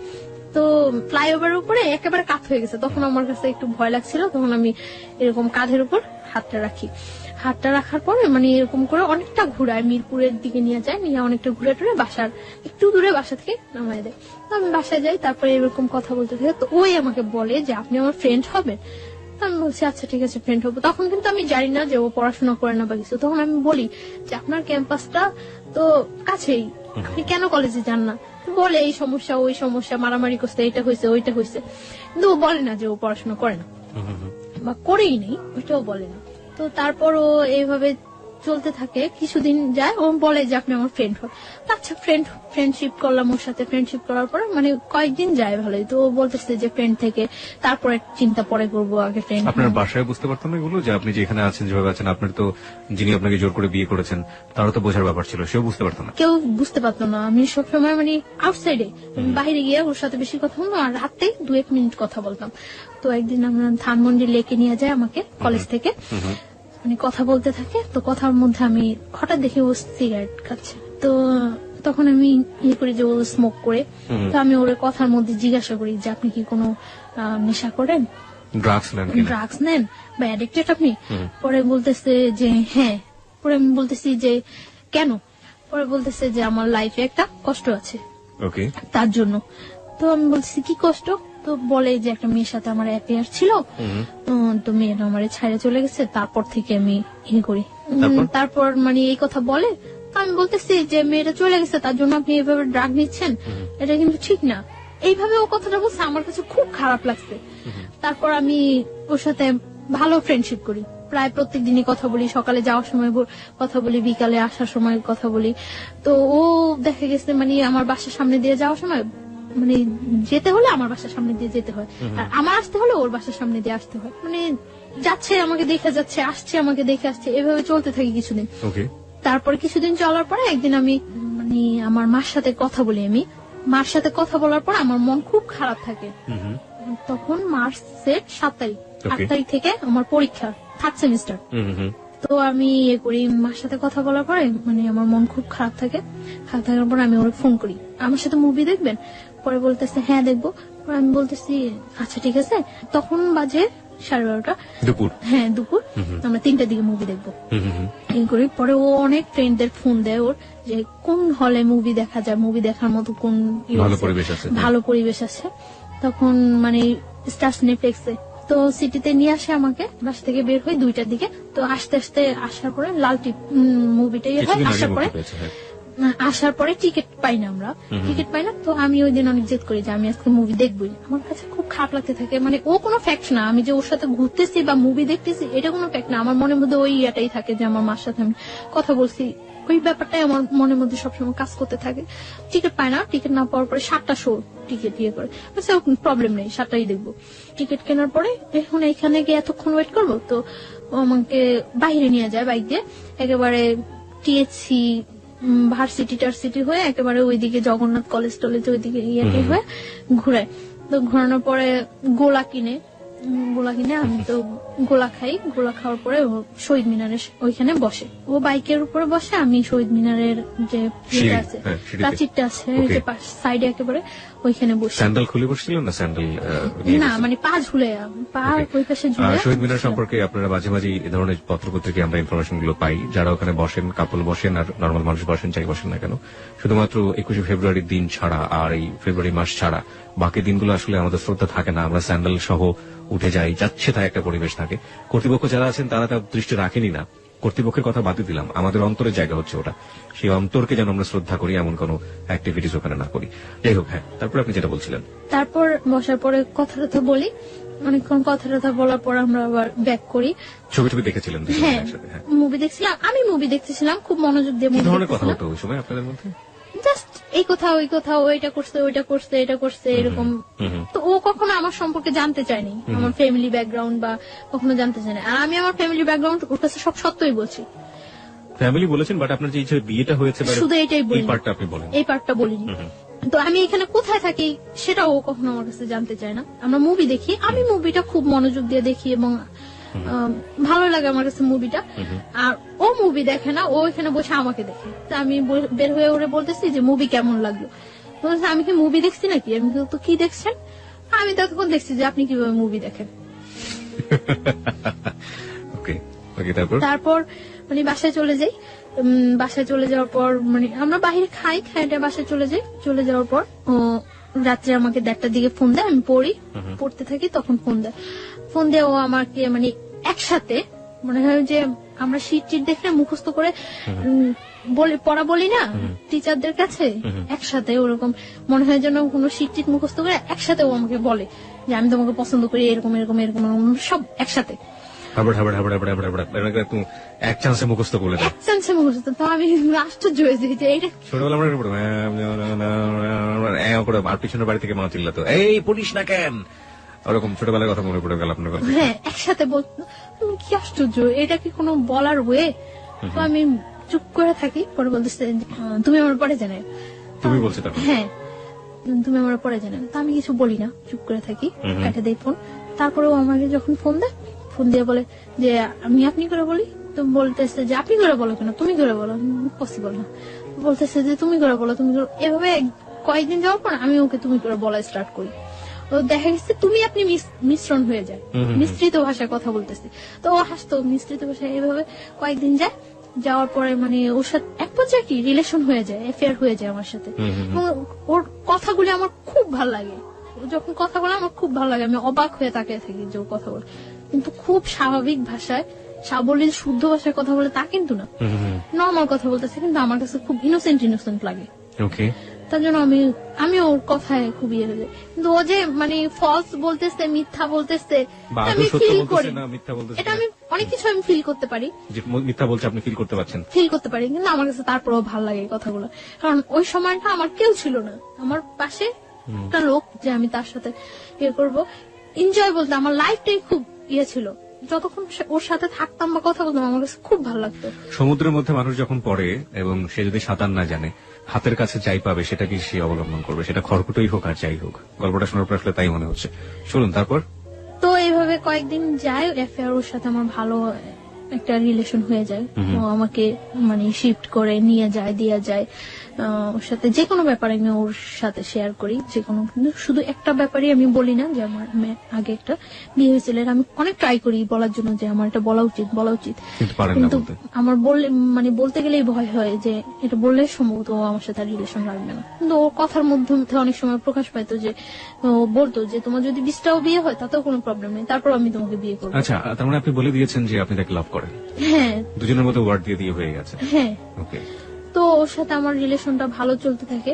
তো ফ্লাইওভারের উপরে একেবারে কাত হয়ে গেছে। তখন আমার কাছে একটু ভয় লাগছিল, তখন আমি এরকম কাঁধের উপর হাতটা রাখি। হাতটা রাখার পরে মানে এরকম করে অনেকটা ঘুরায়, মিরপুরের দিকে নিয়ে যায়, নিয়ে অনেকটা ঘুরে টুরে বাসার একটু দূরে বাসা থেকে নামায় দেয়। তো আমি বাসায় যাই, তারপরে এরকম কথা বলতে থাকে। তো ওই আমাকে বলে যে আপনি আমার ফ্রেন্ড হবেন। তো আমি বলছি আচ্ছা ঠিক আছে ফ্রেন্ড হবো। তখন কিন্তু আমি জানি না যে ও পড়াশোনা করে না বা কিছু। তখন আমি বলি যে আপনার ক্যাম্পাসটা তো কাছেই, আপনি কেন কলেজে যান না? বলে এই সমস্যা ওই সমস্যা, মারামারি করছে, এটা হয়েছে ওইটা হয়েছে, কিন্তু ও বলে না যে ও পড়াশোনা করে না বা করেই নেই, ওইটাও বলে না। তো তারপর ও এইভাবে চলতে থাকে, কিছুদিন যায়, ও বলে যে আপনি আমার ফ্রেন্ড হন। আচ্ছা ফ্রেন্ডশিপ করলাম ওর সাথে। ফ্রেন্ডশিপ করার পরে মানে কয়েকদিন যায় ভালোই। তো ও বলতেছে যে ফ্রেন্ড থেকে তারপরে চিন্তা পরে করবো, আগে ফ্রেন্ড। আপনার বাসায় বুঝতে পারতাম না এগুলো, যে আপনি যেখানে আছেন যেভাবে আছেন, আপনার তো যিনি আপনাকে জোর করে বিয়ে করেছেন তারও তো বোঝার ব্যাপার ছিল, সেও বুঝতে পারতো না? কেউ বুঝতে পারতো না। আমি সবসময় মানে আউটসাইডে বাইরে গিয়ে ওর সাথে বেশি কথা বলতাম, আর রাতে 2-1 মিনিট কথা বলতাম। তো একদিন আমরা ধানমন্ডি লেকে নিয়ে যায় আমাকে কলেজ থেকে, মানে কথা বলতে থাকে। তো কথার মধ্যে আমি হঠাৎ দেখি ও সিগারেট খাচ্ছে। তো তখন আমি ইয়ে করি যে ও স্মোক করে। তো আমি ওর কথার মধ্যে জিজ্ঞাসা করি যে আপনি কি কোনো নেশা করেন, ড্রাগস নেন বা অ্যাডিক্টেড আপনি? পরে বলতেছে যে হ্যাঁ। পরে আমি বলতেছি যে কেন? পরে বলতেছে যে আমার লাইফে একটা কষ্ট আছে, ওকে, তার জন্য। তো আমি বলছি কি কষ্ট? তো বলে যে একটা মেয়ের সাথে আমার অ্যাফেয়ার ছিল, তো মেয়েটা আমার ছাইড়ে চলে গেছে, তারপর থেকে আমি ইয়ে করি। তারপর মানে এই কথা বলে। তো আমি বলতেছি যে মেয়েটা চলে গেছে তার জন্য আপনি এইভাবে ড্রাগ নিচ্ছেন, এটা কিন্তু ঠিক না। এইভাবে ও কথাটা বলছে, আমার কাছে খুব খারাপ লাগছে। তারপর আমি ওর সাথে ভালো ফ্রেন্ডশিপ করি, প্রায় প্রত্যেক দিনই কথা বলি, সকালে যাওয়ার সময় কথা বলি, বিকালে আসার সময় কথা বলি। তো ও দেখা গেছে মানে আমার বাসার সামনে দিয়ে যাওয়ার সময়, মানে যেতে হলে আমার বাসার সামনে দিয়ে যেতে হয়, আর আমার আসতে হলে ওর বাসার সামনে দিয়ে আসতে হয়। মানে যাচ্ছে আমাকে দেখে যাচ্ছে, আসছে আমাকে দেখে আসছে, এভাবে চলতে থাকি কিছুদিন। তারপরে কিছুদিন চলার পরে একদিন আমি মানে আমার মার সাথে কথা বলি। আমি মার সাথে কথা বলার পর আমার মন খুব খারাপ থাকে। তখন মার্চের 7 তারিখ, 8 তারিখ থেকে আমার পরীক্ষা, 3rd সেমিস্টার। তো আমি ইয়ে করি, মার সাথে কথা বলার পরে মানে আমার মন খুব খারাপ থাকে। খারাপ থাকার পর আমি ওরা ফোন করি, আমার সাথে মুভি দেখবেন? পরে বলতেছে হ্যাঁ দেখবো। পরে আমি বলতেছি আচ্ছা ঠিক আছে। তখন বাজে 12:30 দুপুর। হ্যাঁ দুপুর। আমরা 3টার দিকে মুভি দেখবো এই করি। পরে ও অনেক ফ্রেন্ডদের ফোন দেয় ওর, যে কোন হলে মুভি দেখা যায়, মুভি দেখার মতো কোন ভালো পরিবেশ আছে। তখন মানে স্টার সিনেপ্লেক্সে, তো সিটিতে নিয়ে আসে আমাকে, বাসা থেকে বের হই 2টার দিকে। তো আস্তে আস্তে আসার পরে লাল টিপ মুভিটাই হয়। আসার পরে টিকিট পাই না, আমরা টিকিট পাই না। তো আমি ওই দিন অনেক জেদ করি যে আমি আজকে মুভি দেখবই। আমার কাছে খুব খারাপ লাগতে থাকে, মানে ও কোনো ফ্যাক্ট না, আমি যে ওর সাথে ঘুরতেছি বা মুভি দেখতেছি এটা কোনো ফ্যাক্ট না। আমার মনের মধ্যে ওই ইয়াটাই থাকে যে আমার মার সাথে আমি কথা বলছি, ওই ব্যাপারটাই আমার মনের মধ্যে সবসময় কাজ করতে থাকে। টিকিট পায় না, টিকিট না পাওয়ার পরে 7টা শো টিকিট ইয়ে করে, প্রবলেম নেই 7টাই দেখবো। টিকিট কেনার পরে এখন এখানে গিয়ে এতক্ষণ ওয়েট করবো। তো ও আমাকে বাইরে নিয়ে যায় বাইক দিয়ে, একেবারে টিএসসি ভার্সিটি হয়ে একেবারে ওইদিকে জগন্নাথ কলেজ টলেজ ওইদিকে ইয়ে হয়ে ঘুরায়। তো ঘোরানোর পরে গোলা কিনে আমি তো গোলা খাই। গোলা খাওয়ার পরে ও শহীদ মিনারের ওইখানে বসে, ও বাইকের উপরে বসে, আমি শহীদ মিনারের যে আছে প্রাচীরটা আছে সাইডে একেবারে ওইখানে বসে। স্যান্ডেল খুলে বসছিলেন না? স্যান্ডেল না, মানে পা ঝুলে, পা ওই পাশে ঝুলে। শহীদ মিনার সম্পর্কে আপনারা মাঝে মাঝে এই ধরনের পত্রপত্রিকা আমরা ইনফরমেশন গুলো পাই, যারা ওখানে বসেন, কাপল বসেন আর নর্মাল মানুষ বসেন, যাই বসেন না কেন, শুধুমাত্র 21শে ফেব্রুয়ারির দিন ছাড়া আর এই ফেব্রুয়ারি মাস ছাড়া বাকি দিনগুলো আসলে আমাদের শ্রদ্ধা থাকে না। আমরা স্যান্ডেল সহ উঠে যাই, যাচ্ছে তাই একটা পরিবেশ থাকে। কর্তৃপক্ষ যারা আছেন তারা তার দৃষ্টি রাখেনি না, কর্তৃপক্ষের কথা বাদ দিলাম, আমাদের অন্তরের জায়গা হচ্ছে ওটা, সেই অন্তরকে যেন আমরা শ্রদ্ধা করি, এমন কোন অ্যাক্টিভিটিস ওখানে না করি। যাই হোক, হ্যাঁ তারপর আপনি যেটা বলছিলেন। তারপর বসার পরে কথা বলি, অনেকক্ষণ কথা টথা বলার পর আমরা আবার ব্যাক করি। ছবি টবি দেখেছিলেন দুজনে হ্যাঁ, একসাথে? হ্যাঁ। মুভি দেখছিলাম, আমি মুভি দেখতেছিলাম, খুব মনোযোগ দিয়ে কি মুভি ধরনের কথা দেখতেছিলাম। হতো ওই সময় আপনাদের মধ্যে? জাস্ট এই কথা ওই কথা, ওইটা করছে ওইটা করছে এটা করছে এরকম। তো ও কখনো আমার সম্পর্কে জানতে চায়নি, আমার ফ্যামিলি ব্যাকগ্রাউন্ড বা কখনো জানতে চায়নি। আর আমি আমার ফ্যামিলি ব্যাকগ্রাউন্ড ওর কাছে সব সত্যই বলছি, ফ্যামিলি বলেছেন, বাট আপনার যে এই যে বিয়েটা হয়েছে বা শুধু এটাই এই বলি, পার্টটা আপনি বলেন। এই পার্টটা বলিনি। তো আমি এখানে কোথায় থাকি সেটা ও কখনো আমার কাছে জানতে চায় না। আমরা মুভি দেখি, আমি মুভিটা খুব মনোযোগ দিয়ে দেখি এবং ভালো লাগে আমার কাছে মুভিটা। আর ও মুভি দেখে না, ও এখানে বসে আমাকে দেখে। তো আমি বের হয়ে ওরে বলতেছি যে মুভি কেমন লাগলো, বলছে আমি কি মুভি দেখছি নাকি? আমি তো কি দেখছেন? আমি ততক্ষণ দেখছি যে আপনি কিভাবে মুভি দেখেন। ওকে ওকে, তারপর মানে বাসায় চলে যাই। বাসায় চলে যাওয়ার পর মানে আমরা বাইরে খাইটা বাসায় চলে যাই। চলে যাওয়ার পর ও রাত্রে আমাকে 1:30টার দিকে ফোন দেয়, আমি পড়তে থাকি, তখন ফোন দিয়ে ও আমাকে মানে একসাথে মনে হয় যে আমরা শীট দেখলে মুখস্থ করে পড়া বলি না টিচারদের কাছে, একসাথে ওরকম মনে হয় যেন কোনো শীট মুখস্থ করে একসাথে ও আমাকে বলে যে আমি তোমাকে পছন্দ করি, এরকম এরকম এরকম সব একসাথে এক চান্সে মুখস্থ করে দেয়। এক চান্সে মুখস্থ। তো আমি আশ্চর্য হয়েছি যে এটা ছোটবেলা আর পিছনের বাড়ি থেকে মা চিল্লাতো, এই পড়িস না কেন, ওরকম ছোটবেলার কথা মনে পড়ে গেল আপনার কথা। হ্যাঁ, একসাথে বলতো। কি আশ্চর্য, এটা কি কোনো বলার ওয়ে? তো আমি চুপ করে থাকি। পরে বলতেছে তুমি আমার পরে জানাই। তুমি বলছো তখন? হ্যাঁ, তুমি আমার পরে জানাই। তো আমি কিছু বলি না, চুপ করে থাকি, কাটে দেই ফোন। তারপরেও আমাকে যখন ফোন দিয়ে বলে যে আমি আপনি করে বলি, তো বলতেছে যে আপনি করে বলো কেন, তুমি করে বলো, পসিবল না। বলতেছে যে তুমি করে বলো, তুমি করে। এভাবে কয়েকদিন যাওয়ার পর আমি ওকে তুমি করে বলা স্টার্ট করি। ও দেখা গেছে তুমি আপনি মিশ্রণ হয়ে যায়, মিশ্রিত ভাষায় কথা বলতেছি। তো ও হাসতো, মিশ্রিত ভাষায়। এভাবে কয়েকদিন যাওয়ার পরে মানে ওর সাথে এক পর্যায়ে কি রিলেশন হয়ে যায়, অ্যাফেয়ার হয়ে যায় আমার সাথে। ওর কথাগুলি আমার খুব ভালো লাগে, যখন কথা বলে আমার খুব ভালো লাগে, আমি অবাক হয়ে তাকিয়ে থাকি যে ও কথা বলে। কিন্তু খুব স্বাভাবিক ভাষায়, সাবলীল শুদ্ধ ভাষায় কথা বলে তা কিন্তু না, নর্মাল কথা বলতেছে, কিন্তু আমার কাছে খুব ইনোসেন্ট লাগে। ওকে, তার জন্য আমি ওর কথায় খুব ইয়ে হয়ে যায়। কিন্তু ও যে মানে ফলস বলতেছে, মিথ্যা বলতেছে, আমি ফিল করি, এটা আমি অনেক কিছু আমি ফিল করতে পারি। মিথ্যা বলছে আপনি ফিল করতে পারছেন? ফিল করতে পারি, কিন্তু আমার কাছে তারপরেও ভালো লাগে এই কথাগুলো। কারণ ওই সময়টা আমার কেউ ছিল না, আমার পাশে একটা লোক যে আমি তার সাথে ইয়ে করবো, এনজয় বলতে আমার লাইফটাই খুব ইয়ে ছিল। যতক্ষণ ওর সাথে থাকতাম বা কথা বলতাম আমার কাছে খুব ভালো লাগতো। সমুদ্রের মধ্যে মানুষ যখন পড়ে এবং সে যদি সাঁতার না জানে, হাতের কাছে যাই পাবে সেটা কি সে অবলম্বন করবে, সেটা খড়কুটোই হোক আর যাই হোক। গল্পটা শোনার পর আসলে তাই মনে হচ্ছে। শুনুন তারপর। তো এইভাবে কয়েকদিন যায়, অ্যাফেয়ার ওর সাথে আমার ভালো একটা রিলেশন হয়ে যায়। ও আমাকে মানে শিফট করে নিয়ে যায়, দিয়ে যায়। ওর সাথে যে কোনো ব্যাপারে আমি ওর সাথে শেয়ার করি, যে কোনো। কিন্তু শুধু একটা ব্যাপারই আমি বলি না যে আমার আগে একটা বিয়ে হয়েছিল, আমি অনেক ট্রাই করি বলার জন্য যে আমার এটা বলা উচিত, কিন্তু আমার বলতে গেলেই ভয় হয় যে এটা বললে সম্ভবত ও আমার সাথে রিলেশন রাখবে না। কিন্তু ওর কথার মধ্যে অনেক সময় প্রকাশ পাইতো যে ও বলতো যে তোমার যদি 20টাও বিয়ে হয় তাতেও কোনো প্রবলেম নেই, তারপর আমি তোমাকে বিয়ে করবো। আচ্ছা, তার মানে আপনি বলে দিয়েছেন যে আপনি তাকে লাভ করেন? হ্যাঁ, দুজনের মধ্যে ওয়ার্ড দিয়ে হয়ে গেছে। হ্যাঁ, ওকে। তো ওর সাথে আমার রিলেশনটা ভালো চলতে থাকে।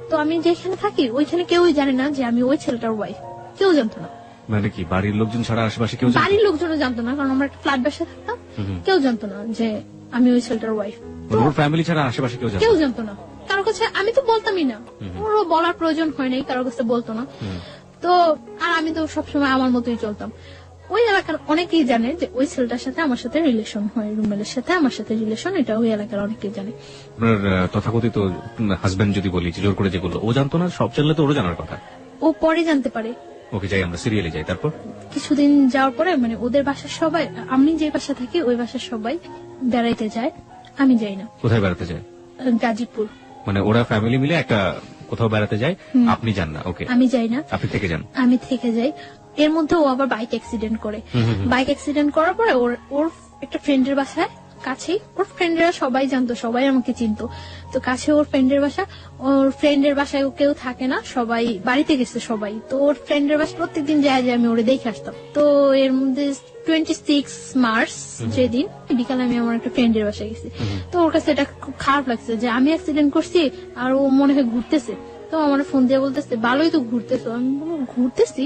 তো আমি যেখানে থাকি ওইখানে কেউই জানে না যে আমি ওই ছেলেটার ওয়াইফ, কেউ জানতো না। মানে কি বাড়ির লোকজন ছাড়া আশেপাশে কেউ? বাড়ির লোকজনও জানতো না, কারণ আমরা একটা ফ্ল্যাট বাসায় থাকতাম, কেউ জানতো না যে আমি ওই ছেলেটার ওয়াইফ। ওর ফ্যামিলি ছাড়া আশেপাশে কেউ জানতো না, কারো কাছে আমি তো বলতামই না, ওরও বলার প্রয়োজন হয় নাই, কারো কাছে বলতো না। তো আর আমি তো সবসময় আমার মতোই চলতাম। ওই এলাকার অনেকেই জানে যে ওই ছেলেটার সাথে আমার সাথে রিলেশন হয়, রুমেলের সাথে আমার সাথে রিলেশন, এটা ওই এলাকার অনেকেই জানে। আপনার তথাকথিত হাজবেন্ড যদি বলি জোর করে যেগুলো, ও জানতো না? সব জানলে তো ওরও জানার কথা। ও পরে জানতে পারে। ওকে, যাই আমরা সিরিয়ালে যাই। তারপর কিছুদিন যাওয়ার পরে মানে ওদের বাসার সবাই, আমি যে বাসা থাকি ওই বাসার সবাই বেড়াইতে যায়, আমি যাই না। কোথায় বেড়াতে যায়? গাজীপুর। মানে ওরা ফ্যামিলি মিলে একটা কোথাও বেড়াতে যায়, আপনি যান না? ওকে, আমি যাই না, আপনি থেকে যান। আমি থেকে যাই। এর মধ্যে ও আবার বাইক অ্যাক্সিডেন্ট করে। বাইক অ্যাক্সিডেন্ট করার পরে ওর একটা ফ্রেন্ডের বাসায়, কাছেই, ওর ফ্রেন্ডেরা সবাই জানতো, সবাই আমাকে চিনতো। তো কাছে ওর ফ্রেন্ডের বাসা, ওর ফ্রেন্ডের বাসায় কেউ থাকে না, সবাই বাড়িতে গেছে সবাই। তো ওর ফ্রেন্ডের বাসায় প্রত্যেকদিন যায় আমি ওরে দেখে আসতাম। তো এর মধ্যে 26 মার্চ যেদিন বিকালে আমি আমার একটা ফ্রেন্ডের বাসায় গেছি। তো ওর কাছে এটা খুব খারাপ লাগছে যে আমি অ্যাক্সিডেন্ট করছি আর ও মনে হয় ঘুরতেছে। তো আমার ফোন দিয়ে বলতেছে ভালোই তো ঘুরতেছো। আমি বললাম ঘুরতেছি?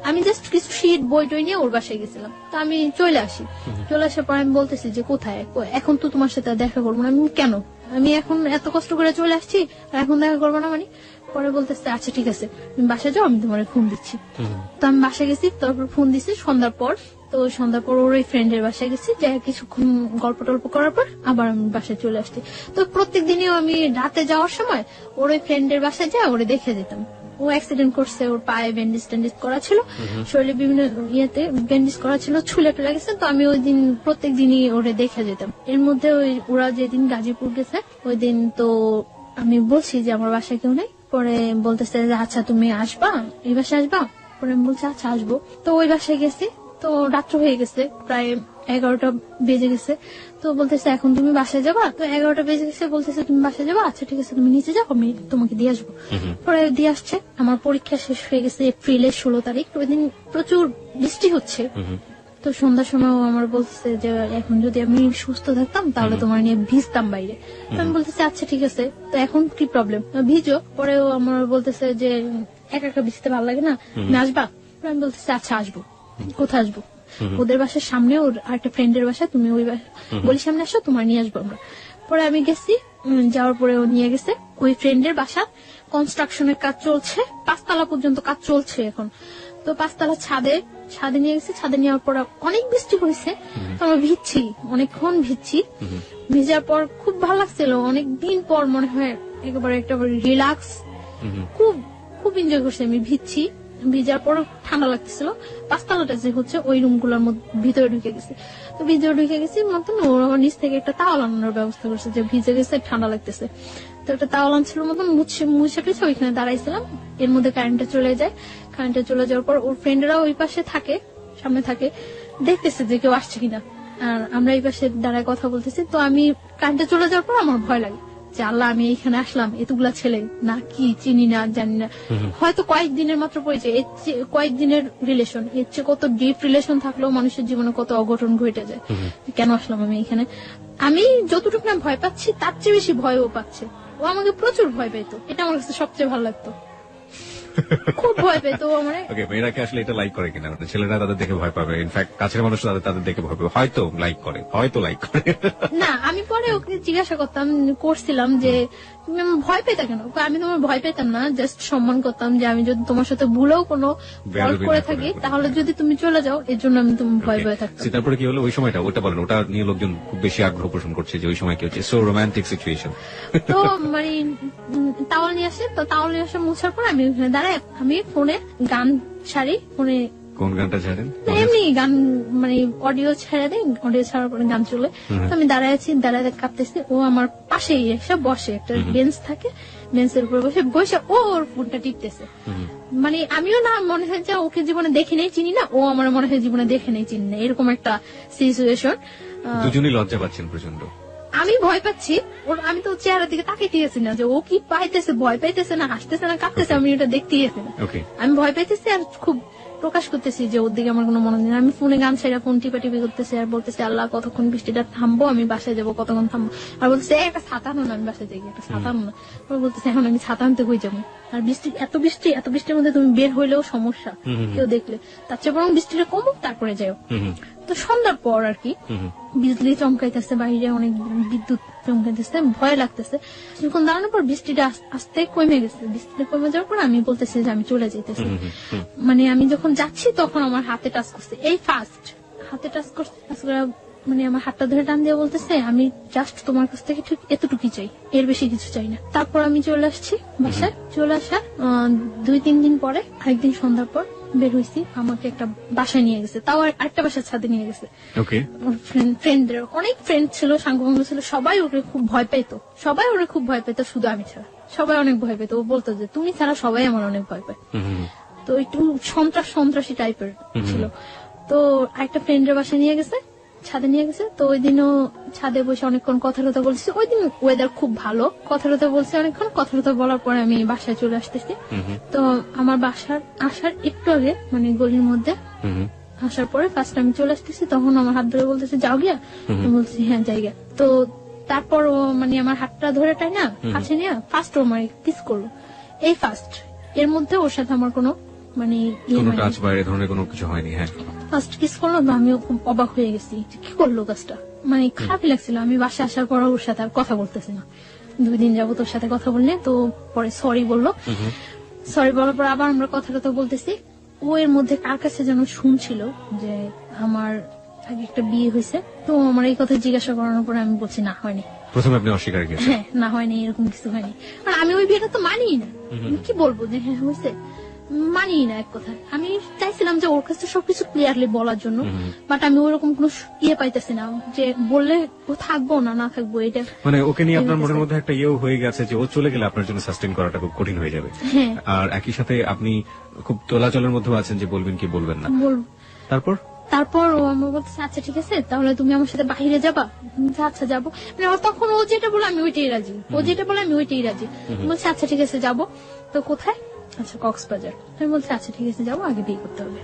আমি জাস্ট কিছু শীট বই টই নিয়ে ওর বাসায় গেছিলাম। তো আমি চলে আসি, চলে আসার পর আমি বলতেছি যে কোথায়, এখন তো তোমার সাথে আর দেখা করবো না। আমি কেন, আমি এখন এত কষ্ট করে চলে আসছি আর এখন দেখা করবো না মানে? পরে বলতেছে আচ্ছা ঠিক আছে তুমি বাসায় যাও, আমি তোমার ফোন দিচ্ছি। তো আমি বাসায় গেছি, তারপর ফোন দিছি সন্ধ্যার পর। তো সন্ধ্যার পর ওর ওই ফ্রেন্ডের বাসায় গেছি, যাই কিছুক্ষণ গল্প টল্প করার পর আবার আমি বাসায় চলে আসছি। তো প্রত্যেক দিনই আমি রাতে যাওয়ার সময় ওর ওই ফ্রেন্ডের বাসায় যা ওরে দেখে যেতাম। ও অ্যাক্সিডেন্ট করছে, ওর পায়ে ব্যান্ডেজ ট্যান্ডেজ করা ছিল, শরীরে বিভিন্ন ইয়েতে ব্যান্ডেজ করা ছিল, ছুলে টুলে গেছে। তো আমি ওই দিন প্রত্যেক দিনই ওরে দেখে যেতাম। এর মধ্যে ওই ওরা যেদিন গাজীপুর গেছে ওই দিন তো আমি বলছি যে আমার বাসায় কেউ নেই। পরে বলতেছে যে আচ্ছা তুমি আসবা, এই বাসায় আসবা? পরে আমি বলছি আচ্ছা আসবো। তো ওই বাসায় গেছি, তো রাত্র হয়ে গেছে, প্রায় 11টা বেজে গেছে। তো বলতেছে এখন তুমি বাসায় যাবা? তো 11টা বেজে গেছে, বলতেছে তুমি বাসায় যাবা? আচ্ছা ঠিক আছে তুমি নিচে যাও, আমি তোমাকে দিয়ে আসবো। পরে দিয়ে আসছে। আমার পরীক্ষা শেষ হয়ে গেছে এপ্রিলের 16 তারিখ। ওই দিন প্রচুর বৃষ্টি হচ্ছে। তো সন্ধ্যার সময় ও আমার বলছে যে এখন যদি আমি সুস্থ থাকতাম তাহলে তোমার নিয়ে ভিজতাম বাইরে। তো আমি বলতেছি আচ্ছা ঠিক আছে, তো এখন কি প্রবলেম, ভিজো। পরে ও আমার বলতেছে যে একা একা ভিজতে ভালো লাগে না, তুমি আসবা? পরে আমি বলতেছি আচ্ছা আসবো। কোথায় আসবো? ওদের বাসার সামনে ওর আরেকটা ফ্রেন্ডের বাসা, তুমি ওই বলি সামনে আসো, তোমার নিয়ে আসবো আমরা। পরে আমি গেছি, যাওয়ার পরে ও নিয়ে গেছে ওই ফ্রেন্ডের বাসা। কনস্ট্রাকশনের কাজ চলছে, 5 তলা পর্যন্ত কাজ চলছে এখন। তো 5 তলা ছাদে নিয়ে গেছে। ছাদে নেওয়ার পর অনেক বৃষ্টি হয়েছে, তো আমরা ভিজছি, অনেকক্ষণ ভিজছি। ভিজার পর খুব ভালো লাগছিল, অনেকদিন পর মনে হয় একেবারে একটা রিল্যাক্স, খুব খুব এনজয় করছি আমি। ভিজার পর ঠান্ডা লাগতেছিল। 5 তলাটা যে হচ্ছে ওই রুম গুলোর ভিতরে ঢুকে গেছে। তো ভিতরে ঢুকে গেছি মতন ওর আমার নিচ থেকে একটা তাওয়াল আনানোর ব্যবস্থা করছে, যে ভিজে গেছে ঠান্ডা লাগতেছে। তো একটা তাওয়াল আনছিল মতন মুছে টুছে ওইখানে দাঁড়াইছিলাম। এর মধ্যে কারেন্টটা চলে যায়। কারেন্টটা চলে যাওয়ার পর ওর ফ্রেন্ডরা ওই পাশে থাকে, সামনে থাকে, দেখতেছে যে কেউ আসছে কিনা। আর আমরা এই পাশে দাঁড়ায় কথা বলতেছি। তো আমি কারেন্টটা চলে যাওয়ার পর আমার ভয় লাগে যে আল্লাহ আমি এখানে আসলাম, এতগুলা ছেলে না কি চিনি না জানি না, হয়তো কয়েকদিনের মাত্র পরিচয়, এর চেয়ে কয়েকদিনের রিলেশন, এর চেয়ে কত ডিপ রিলেশন থাকলেও মানুষের জীবনে কত অঘটন ঘটে যায়। কেন আসলাম আমি এখানে? আমি যতটুকু না ভয় পাচ্ছি তার চেয়ে বেশি ভয়ও পাচ্ছে। ও আমাকে প্রচুর ভয় পেত, এটা আমার কাছে সবচেয়ে ভালো লাগতো। খুব ভয় পেত আমার। ওকে, মেয়েরা কি আসলে এটা লাইক করে কিনা? মানে ছেলেরা তাদের দেখে ভয় পাবে, ইনফ্যাক্ট কাছের মানুষ তাদের দেখে ভয় পাবে, হয়তো লাইক করে। না, আমি পরে ওকে জিজ্ঞাসা করছিলাম যে তুমি আমার ভয় পেতা কেন? আমি তোমার ভয় পেতাম না, জাস্ট সম্মান করতাম যে আমি যদি তোমার সাথে ভুলেও কোনো ফল্ট করে থাকি তাহলে যদি তুমি চলে যাও, এর জন্য আমি তুমি ভয় থাকতাম। তারপরে কি হলো ওই সময়টা? ওটা বলেন, ওটা নিয়ে লোকজন খুব বেশি আগ্রহ পোষণ করছে যে ওই সময় কি হচ্ছে, সো রোমান্টিক সিচুয়েশন। তো মানে তাওয়াল নিয়ে আসে, তো তাওয়াল নিয়ে আসে মুছার পর আমি ওখানে দাঁড়ায়, আমি ফোনে গান ছাড়ি। ফোনে কোন গানটা ছাড়েন? এমনি গান, মানে অডিও ছেড়ে দেয়, অডিও ছাড়ার পরে গান চলে। তো আমি দাঁড়ায় আছি, দাঁড়ায় কাঁপতেছি। ও আমার পাশেই এসে বসে, একটা বেঞ্চ থাকে, বেঞ্চের উপরে বসে ওর ফোনটা টিপতেছে। মানে আমিও না মনে হয় যে ওকে জীবনে দেখে নেই চিনি না, ও আমার মনে হয় জীবনে দেখে নেই চিনি না, এরকম একটা সিচুয়েশন। দুজনই লজ্জা পাচ্ছেন প্রচন্ড। আমি ভয় পাচ্ছি, আমি তো চেহারার দিকে তাকাইতেছি না যে ও কি পাইতেছে, ভয় পাইতেছে না হাসতেছে না কাঁপতেছে, আমি এটা দেখতেই না। আমি ভয় পাইতেছি আর খুব প্রকাশ করতেছি যে ওর দিকে আমার কোনো মনে নেই। আমি ফোনে গান ছেড়ে ফোন টিপি করতেছি আর বলতেছি আল্লাহ কতক্ষণ বৃষ্টিটা থামবো, আমি বাসায় যাবো, কতক্ষণ থামবো। আর বলতেছে একটা ছাতা আনো না, আমি বাসায় যাই, একটা ছাতা আনো না। বলতেছে এখন আমি ছাতা আনতে হয়ে যাবো, আর এত বৃষ্টির মধ্যে তুমি বের হইলেও সমস্যা কেউ দেখলে, তার চেয়ে বরং বৃষ্টিটা কমুক তারপরে যাও। তো সন্ধ্যার পর আর কি বিজলি চমকাইতেছে, বাইরে অনেক বিদ্যুৎ চমকাইতেছে, ভয় লাগতেছে। যখন দাঁড়ানোর পর বৃষ্টিটা আস্তে কমে গেছে। বৃষ্টিটা কমে যাওয়ার পর আমি বলতেছি যে আমি চলে যেতেছি। মানে আমি যখন যাচ্ছি তখন আমার হাতে টাচ করছে, এই ফার্স্ট হাতে টাচ করছে। মানে আমার হাতটা ধরে টান দিয়ে বলতেছে আমি জাস্ট তোমার কাছ থেকে ঠিক এতটুকুই চাই, এর বেশি কিছু চাই না। তারপর আমি চলে আসছি বাসায়। চলে আসার 2-3 দিন পরে আরেকদিন সন্ধ্যার পর বের হয়েছি, আমাকে একটা বাসায় নিয়ে গেছে, তাও আরেকটা বাসার ছাদে নিয়ে গেছে। ফ্রেন্ডদের অনেক ফ্রেন্ড ছিল, সাংবাঙ্গ ছিল, সবাই ওকে খুব ভয় পেত, শুধু আমি ছাড়া। সবাই অনেক ভয় পেত, ও বলতো যে তুমি ছাড়া সবাই আমার অনেক ভয় পায়। তো একটু সন্ত্রাসী টাইপের ছিল। তো আরেকটা ফ্রেন্ডের বাসায় নিয়ে গেছে, ছাদে নিয়ে গেছে। তো ওই দিনও ছাদে বসে অনেকক্ষণ কথা বলছি। ওই দিন ওয়েদার খুব ভালো, কথা বলছি অনেকক্ষণ। কথা বলার পরে আমি বাসায় চলে আসতেছি। তো আমার বাসার আসার একটু আগে, মানে গলির মধ্যে আসার পরে ফার্স্ট আমি চলে আসতেছি, তখন আমার হাত ধরে বলতেছে যাও গিয়া। বলছি হ্যাঁ যাই গিয়া। তো তারপর ও মানে আমার হাতটা ধরে কাছে নিয়ে ফার্স্ট ও আমার কিস করলো, এই ফার্স্ট। এর মধ্যে ওর সাথে আমার কোনো মানে কোনো টাচ বা এ ধরনের কোনো কিছু হয়নি? হ্যাঁ, ফার্স্ট কিস করলো তো আমিও খুব অবাক হয়ে গেছি যে কি করলো কাজটা, মানে খারাপই লাগছিল। আমি বাসায় আসার পর ওর সাথে আর কথা বলতেছি না, 2 দিন যাবো তোর সাথে কথা বললে। তো পরে সরি বললো, সরি বলার পর আবার আমরা কথা কথা বলতেছি। ও এর মধ্যে কার কাছে যেন শুনছিল যে আমার আগে একটা বিয়ে হয়েছে, তো আমার এই কথা জিজ্ঞাসা করানোর পরে আমি বলছি না হয়নি। প্রথমে আপনি অস্বীকার করেছেন? হ্যাঁ, না হয়নি, এরকম কিছু হয়নি। আর আমি ওই বিয়েটা তো মানিই না, আমি কি বলবো যে হ্যাঁ হয়েছে, মানিই না এক কথা। আমি চাইছিলাম যে ওর কাছে সবকিছু ক্লিয়ারলি বলার জন্য, বাট আমি ওরকম কোনো ইয়ে পাইতেছি না যে বললে ও থাকবো না থাকবো। এটা মানে ওকে নিয়ে আপনার মনের মধ্যে একটা ইয়েও হয়ে গেছে যে ও চলে গেলে আপনার জন্য সাস্টেন করাটা খুব কঠিন হয়ে যাবে। হ্যাঁ, আর একই সাথে আপনি খুব তোলাচলের মধ্যেও আছেন যে বলবেন কি বলবেন না। বলবো। তারপর ও আমার বলছে আচ্ছা ঠিক আছে তাহলে তুমি আমার সাথে বাইরে যাবা। আমি বলছি, আচ্ছা যাবো। মানে তখন ও যেটা বলে আমি ওইটাই রাজি, ও যেটা বলে আমি ওইটাই রাজি। আমি বলছি আচ্ছা ঠিক আছে যাবো। তো কোথায়? আচ্ছা কক্সবাজার। আমি বলছি আচ্ছা ঠিক আছে যাবো, আগে বিয়ে করতে হবে।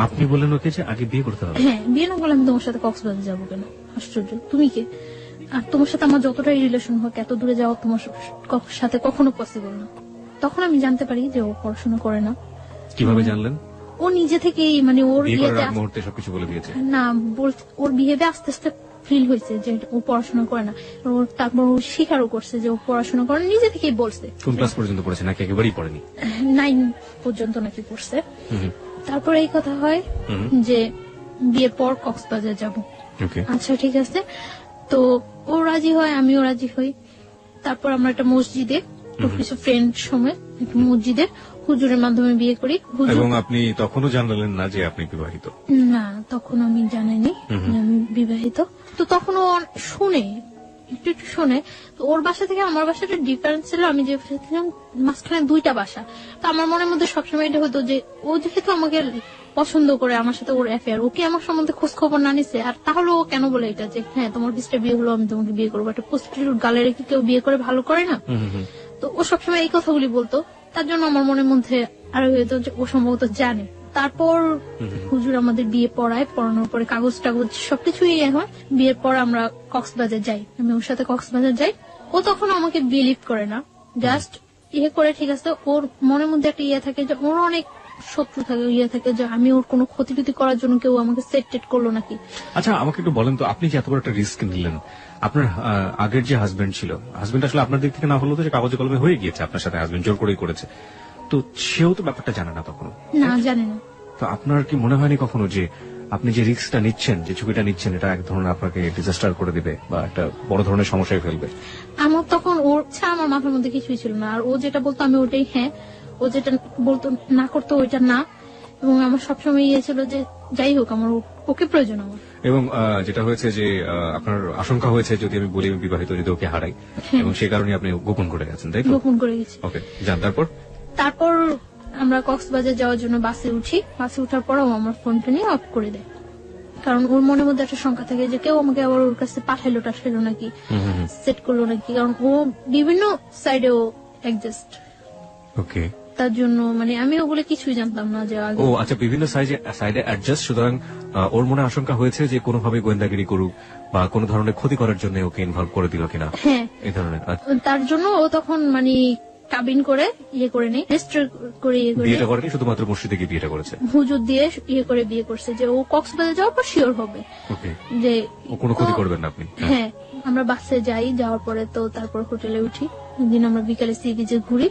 আপনি বললেন ওকে যে আগে বিয়ে করতে হবে? হ্যাঁ, বিয়ে না করলে আমি তোমার সাথে কক্সবাজার যাবো কেন? আশ্চর্য, তুমি কে? আর তোমার সাথে আমার যতটাই রিলেশন হোক এত দূরে যাওয়া তোমার সাথে কখনো পসিবল না। তখন আমি জানতে পারি যে ও পড়াশোনা করে না। কিভাবে জানলেন? ও নিজে থেকেই মানে ওর বিয়ে করার বিয়েতে আগ মুহূর্তে সবকিছু বলে দিয়েছে? না, ওর বিহেভে আস্তে আস্তে ফিল হয়েছে যে ও পড়াশোনা করে না। তারপর ও স্বীকারও করছে যে ও পড়াশোনা করে না, নিজে থেকেই বলছে। কোন ক্লাস পর্যন্ত পড়েছে নাকি একেবারেই পড়েনি? 9 পর্যন্ত নাকি পড়ছে। তারপর এই কথা হয় যে বিয়ের পর কক্সবাজার যাব। আচ্ছা ঠিক আছে, তো ও রাজি হয়, আমিও রাজি হই। তারপর আমরা একটা মসজিদে কিছু ফ্রেন্ড সময় একটা মসজিদের হুজুরের মাধ্যমে বিয়ে করি। এবং আপনি তখনও জানালেন না যে আপনি বিবাহিত? না, তখন আমি জানাইনি যে আমি বিবাহিত। তো তখন ও শুনে, একটু একটু শুনে। তো ওর বাসা থেকে আমার বাসাটা ডিফারেন্স ছিল, আমি যে ছিলাম মাঝখানে 2টা বাসা। তো আমার মনের মধ্যে সবসময় এটা হতো যে ও যেহেতু আমাকে পছন্দ করে, আমার সাথে ওর অ্যাফেয়ার, ওকে আমার সম্বন্ধে খোঁজ খবর না নিছে, আর তাহলে ও কেন বলে এটা যে হ্যাঁ তোমার বিস্টার বিয়ে হলো আমি তোমাকে বিয়ে করবো। একটা প্রস্টিটিউট গালে রেখে কেউ বিয়ে করে ভালো করে না? তো ও সবসময় এই কথাগুলি বলতো, তার জন্য আমার মনের মধ্যে আরো হয়তো যে ও সম্ভবত জানে। তারপর হুজুর আমাদের বিয়ে পড়ানোর পরে কাগজ টাগজ সবকিছুই হয়। বিয়ের পর আমরা কক্সবাজার যাই, আমি ওর সাথে কক্সবাজার যাই। ও তখন আমাকে বিলিভ করে না, জাস্ট ইয়ে করে ঠিক আছে। ওর মনের মধ্যে একটা ইয়ে থাকে যে ওর অনেক শত্রু থাকে, ইয়ে থাকে যে আমি ওর কোনো ক্ষতি টতি করার জন্য কেউ আমাকে সেট টেট করলো নাকি। আচ্ছা আমাকে একটু বলেন তো, আপনি যে এত বড় একটা রিস্ক নিলেন, আপনার আগের যে হাজবেন্ড ছিল, হাজবেন্ড আসলে আপনার দিক থেকে না হলো তো যে কাগজে কলমে হয়ে গিয়েছে আপনার সাথে, হাজবেন্ড জোর করেই করেছে, তো সেও তো ব্যাপারটা জানে না তখন? না, জানে না। তো আপনার কি মনে হয়নি কখনো যে আপনি যে রিস্কটা নিচ্ছেন, যে ঝুঁকিটা নিচ্ছেন, এটা এক ধরনের আপনাকে ডিজাস্টার করে দিবে বা একটা বড় ধরনের সমস্যায় ফেলবে? আমার তখন ওর ছাড়া আমার মাথার মধ্যে কিছুই ছিল না। আর ও যেটা বলতো আমি ওটাই হ্যাঁ, ও যেটা বলতো না করতো ওইটা না। এবং আমার সবসময় ইয়ে ছিল যে যাই হোক আমার ওকে প্রয়োজন আমার। এবং যেটা হয়েছে যে আপনার আশঙ্কা হয়েছে যদি আমি বলি আমি বিবাহিত, যদি ওকে হারাই, এবং সেই কারণে আপনি গোপন করে গেছেন, তাই তো? গোপন করে গেছি। ওকে, যান। তারপর আমরা কক্সবাজার যাওয়ার জন্য বাসে উঠি। বাসে উঠার পর ও আমার ফোনটা নিয়ে অফ করে দেয়, কারণ ওর মনের মধ্যে একটা শঙ্কা থাকে যে কেউ আমাকে আবার ওর কাছে পাঠাইলো টাঠাইলো নাকি, সেট করলো নাকি, কারণ ও বিভিন্ন সাইডেও অ্যাডজাস্ট। ওকে, তার জন্য মানে আমি ওগুলো কিছুই জানতাম না যে আগে। ও আচ্ছা, বিভিন্ন সাইডে অ্যাডজাস্ট, সুতরাং ওর মনে আশঙ্কা হয়েছে যে কোনোভাবে গোয়েন্দাগিরি করুক বা কোনো ধরনের ক্ষতি করার জন্য ওকে ইনভলভ করে দিল কিনা, হ্যাঁ এই ধরনের। তার জন্য ও তখন মানে কাবিন করে ইয়ে করে নেই, রেজিস্টার করে ইয়ে করে বিয়েটা করেনি, শুধুমাত্র মসজিদে গিয়ে বিয়েটা করেছে, হুজুর দিয়ে ইয়ে করে বিয়ে করছে যে ও কক্সবাজার যাওয়ার পর শিওর হবে যে ও কোনো ক্ষতি করবেন না আপনি। হ্যাঁ, আমরা বাসে যাই, যাওয়ার পরে তো তারপর হোটেলে উঠি। একদিন আমরা বিকালে সি বিচে ঘুরি,